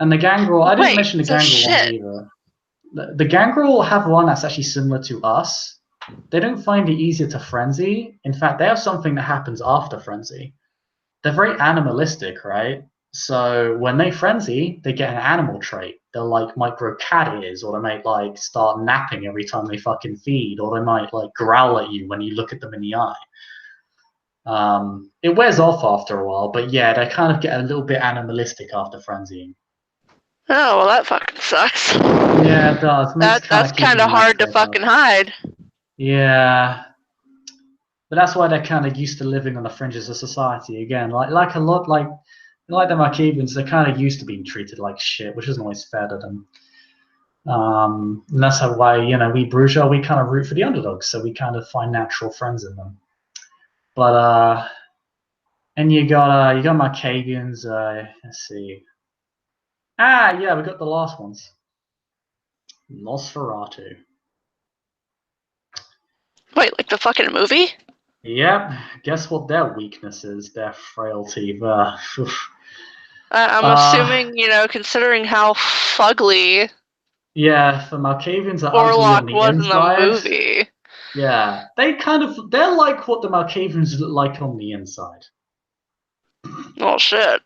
the gangrel, I didn't mention the gangrel ones either. The gangrel have one that's actually similar to us. They don't find it easier to frenzy. In fact, they have something that happens after frenzy. They're very animalistic, right? So when they frenzy, they get an animal trait. They'll might grow cat ears, or they might start napping every time they fucking feed, or they might growl at you when you look at them in the eye. It wears off after a while, but yeah, they kind of get a little bit animalistic after frenzying. Oh, well, that fucking sucks. Yeah, it does. That's kind of hard to fucking hide. Yeah. But that's why they're kind of used to living on the fringes of society again. Like a lot, like the Markavians, they're kind of used to being treated like shit, which isn't always fair to them. And that's why, we bourgeois, we kind of root for the underdogs, so we kind of find natural friends in them. But and you got Markavians. Let's see. Yeah, we got the last ones. Nosferatu. Wait, like the fucking movie? Yep. Guess what their weakness is? Their frailty. I'm assuming, considering how fugly. Yeah, the Markavians are ugly on Warlock the was in the inside. movie. Yeah, they're like what the Markavians look like on the inside. Oh shit.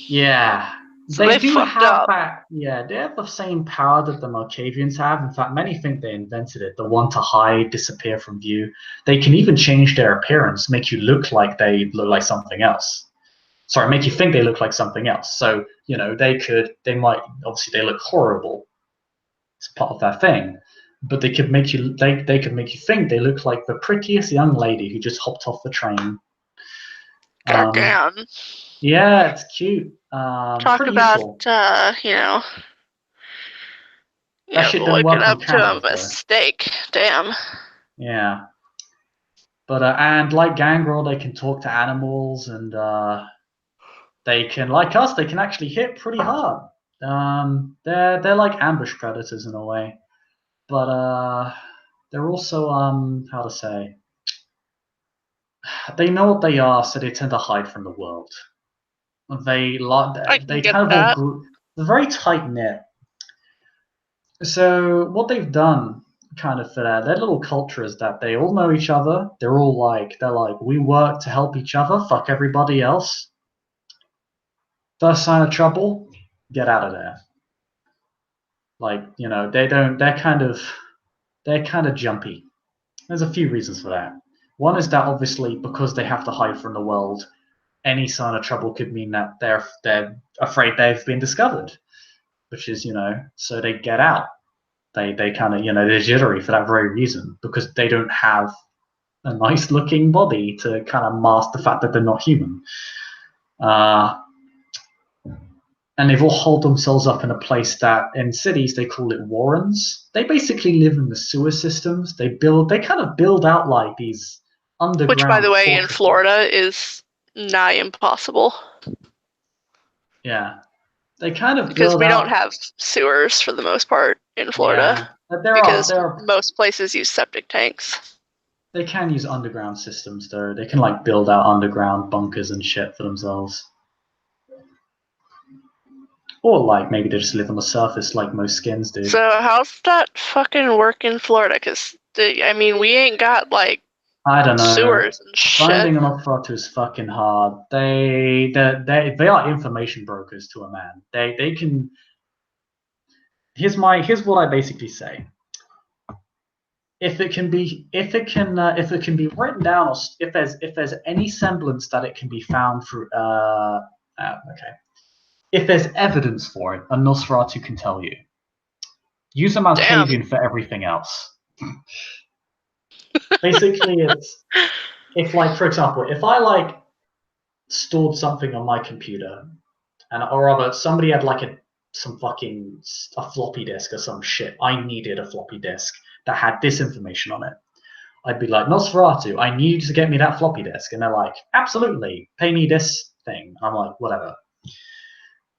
Yeah. So They they do fucked have up. that. Yeah, they have the same power that the Markavians have. In fact, many think they invented it, the one to hide, disappear from view. They can even change their appearance, make you look like they look like something else. Sorry, make you think they look like something else. So, they might, obviously they look horrible. It's part of that thing. But they could make you think they look like the prettiest young lady who just hopped off the train. God damn. Yeah, it's cute. Talk Pretty about, useful. that shit don't waking work on up to a cameras, though. mistake. Damn. Yeah. But and like Gangrel, they can talk to animals, and they can, like us, they can actually hit pretty hard. They're like ambush predators in a way, but they're also how to say, they know what they are, so they tend to hide from the world. They I can get kind of that. they're very tight knit. So what they've done, kind of for their little culture, is that they all know each other. They're like we work to help each other. Fuck everybody else. First sign of trouble, get out of there. They don't. They're kind of jumpy. There's a few reasons for that. One is that obviously because they have to hide from the world, any sign of trouble could mean that they're afraid they've been discovered, which is so they get out. They kind of they're jittery for that very reason because they don't have a nice looking body to kind of mask the fact that they're not human. and they've all holed themselves up in a place that in cities they call it warrens. They basically live in the sewer systems. They kind of build out like these Which, by underground the way, in fortresses. Florida is nigh impossible. Yeah, they kind of Because build we don't out. have sewers for the most part in Florida. Yeah, but there Because are most places use septic tanks. they can use underground systems though. They can like build out underground bunkers and shit for themselves. Or like maybe they just live on the surface like most skins do. So how's that fucking work in Florida? Because, I mean, we ain't got, like, I don't know. sewers and shit. Finding an Nosferatu is fucking hard. They are information brokers to a man. They can. Here's what I basically say. If it can be written down, or if there's any semblance that it can be found through okay, if there's evidence for it, a Nosferatu can tell you. Use a Damn. Malkavian for everything else. Basically, it's if like for example, if I like stored something on my computer, and or rather somebody had like some fucking a floppy disk or some shit. I needed a floppy disk that had this information on it. I'd be like, Nosferatu, I need you to get me that floppy disk. And they're like, absolutely, pay me this thing. I'm like, whatever.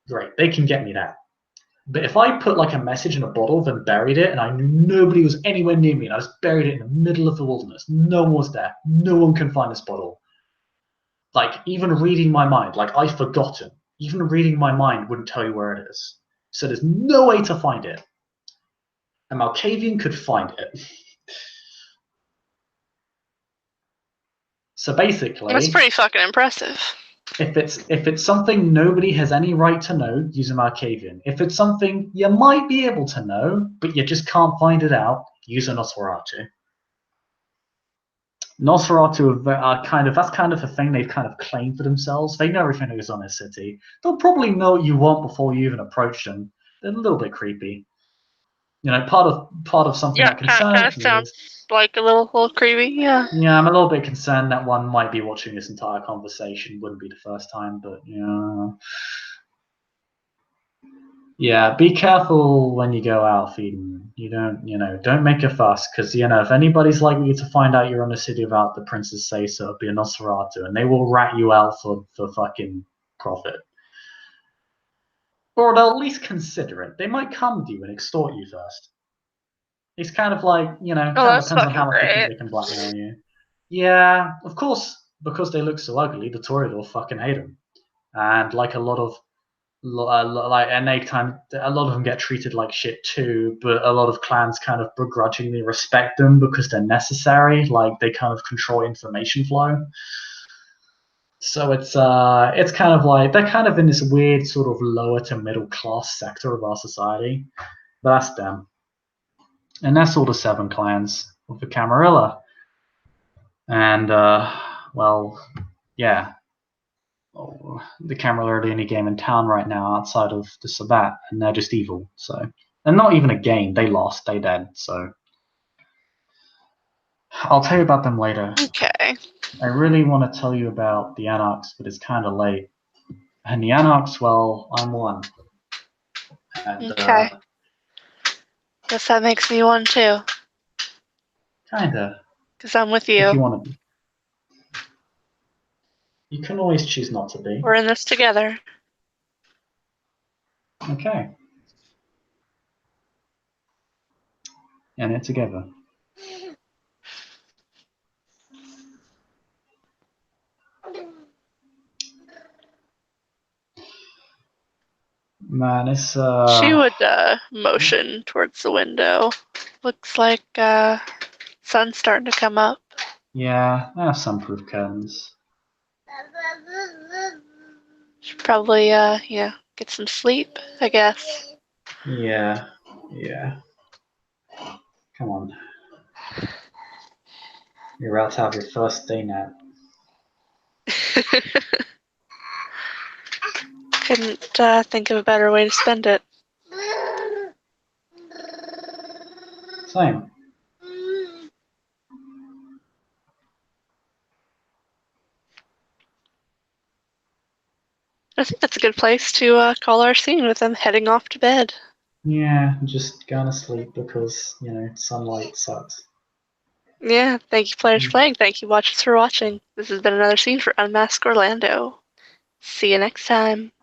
Great, they can get me that. But if I put like a message in a bottle, then buried it, and I knew nobody was anywhere near me, and I just buried it in the middle of the wilderness, no one was there, no one can find this bottle. Like, even reading my mind, like, I've forgotten. Even reading my mind wouldn't tell you where it is. So there's no way to find it. A Malkavian could find it. So basically, That's pretty fucking impressive. if it's something nobody has any right to know, use a Malkavian. If it's something you might be able to know, but you just can't find it out, use a Nosferatu. Nosferatu are that's kind of a thing they've kind of claimed for themselves. They know everything that goes on in a city. They'll probably know what you want before you even approach them. They're a little bit creepy. You know, part of something Yeah, that kind of concerns me is, sounds like a little creepy, yeah. yeah, I'm a little bit concerned that one might be watching this entire conversation. Wouldn't be the first time, but yeah. Yeah, be careful when you go out feeding. Don't make a fuss, because, if anybody's likely to find out you're on a city without the prince's say so, it'll be a Nosferatu, and they will rat you out for fucking profit. Or they'll at least consider it. They might come to you and extort you first. It's kind of like, Oh, kind of that's depends on fucking how much they think great. they can blackmail you. Yeah, of course, because they look so ugly, the Toreador fucking hate them. And like a lot of and a lot of them get treated like shit too, but a lot of clans kind of begrudgingly respect them because they're necessary. Like, they kind of control information flow. So it's kind of like they're kind of in this weird sort of lower to middle class sector of our society. But that's them, and that's all the 7 clans of the Camarilla. And well, yeah, the Camarilla are the only game in town right now outside of the Sabbat, and they're just evil. So, and not even a game. They lost. They dead. So, I'll tell you about them later. Okay. I really want to tell you about the Anarchs, but it's kind of late. And the Anarchs, well, I'm one. And Okay. Guess that makes me one too. kinda, Because I'm with if you. you want to be. You can always choose not to be. We're in this together. Okay. In it together. Man, it's She would motion towards the window. Looks like sun's starting to come up. yeah, I have sunproof curtains. Should probably get some sleep, I guess. Yeah. Come on. You're about to have your first day nap. Couldn't think of a better way to spend it. Same. I think that's a good place to call our scene with them heading off to bed. Yeah, just going to sleep because, sunlight sucks. Yeah, thank you players for playing. Thank you watchers for watching. This has been another scene for Unmask Orlando. See you next time.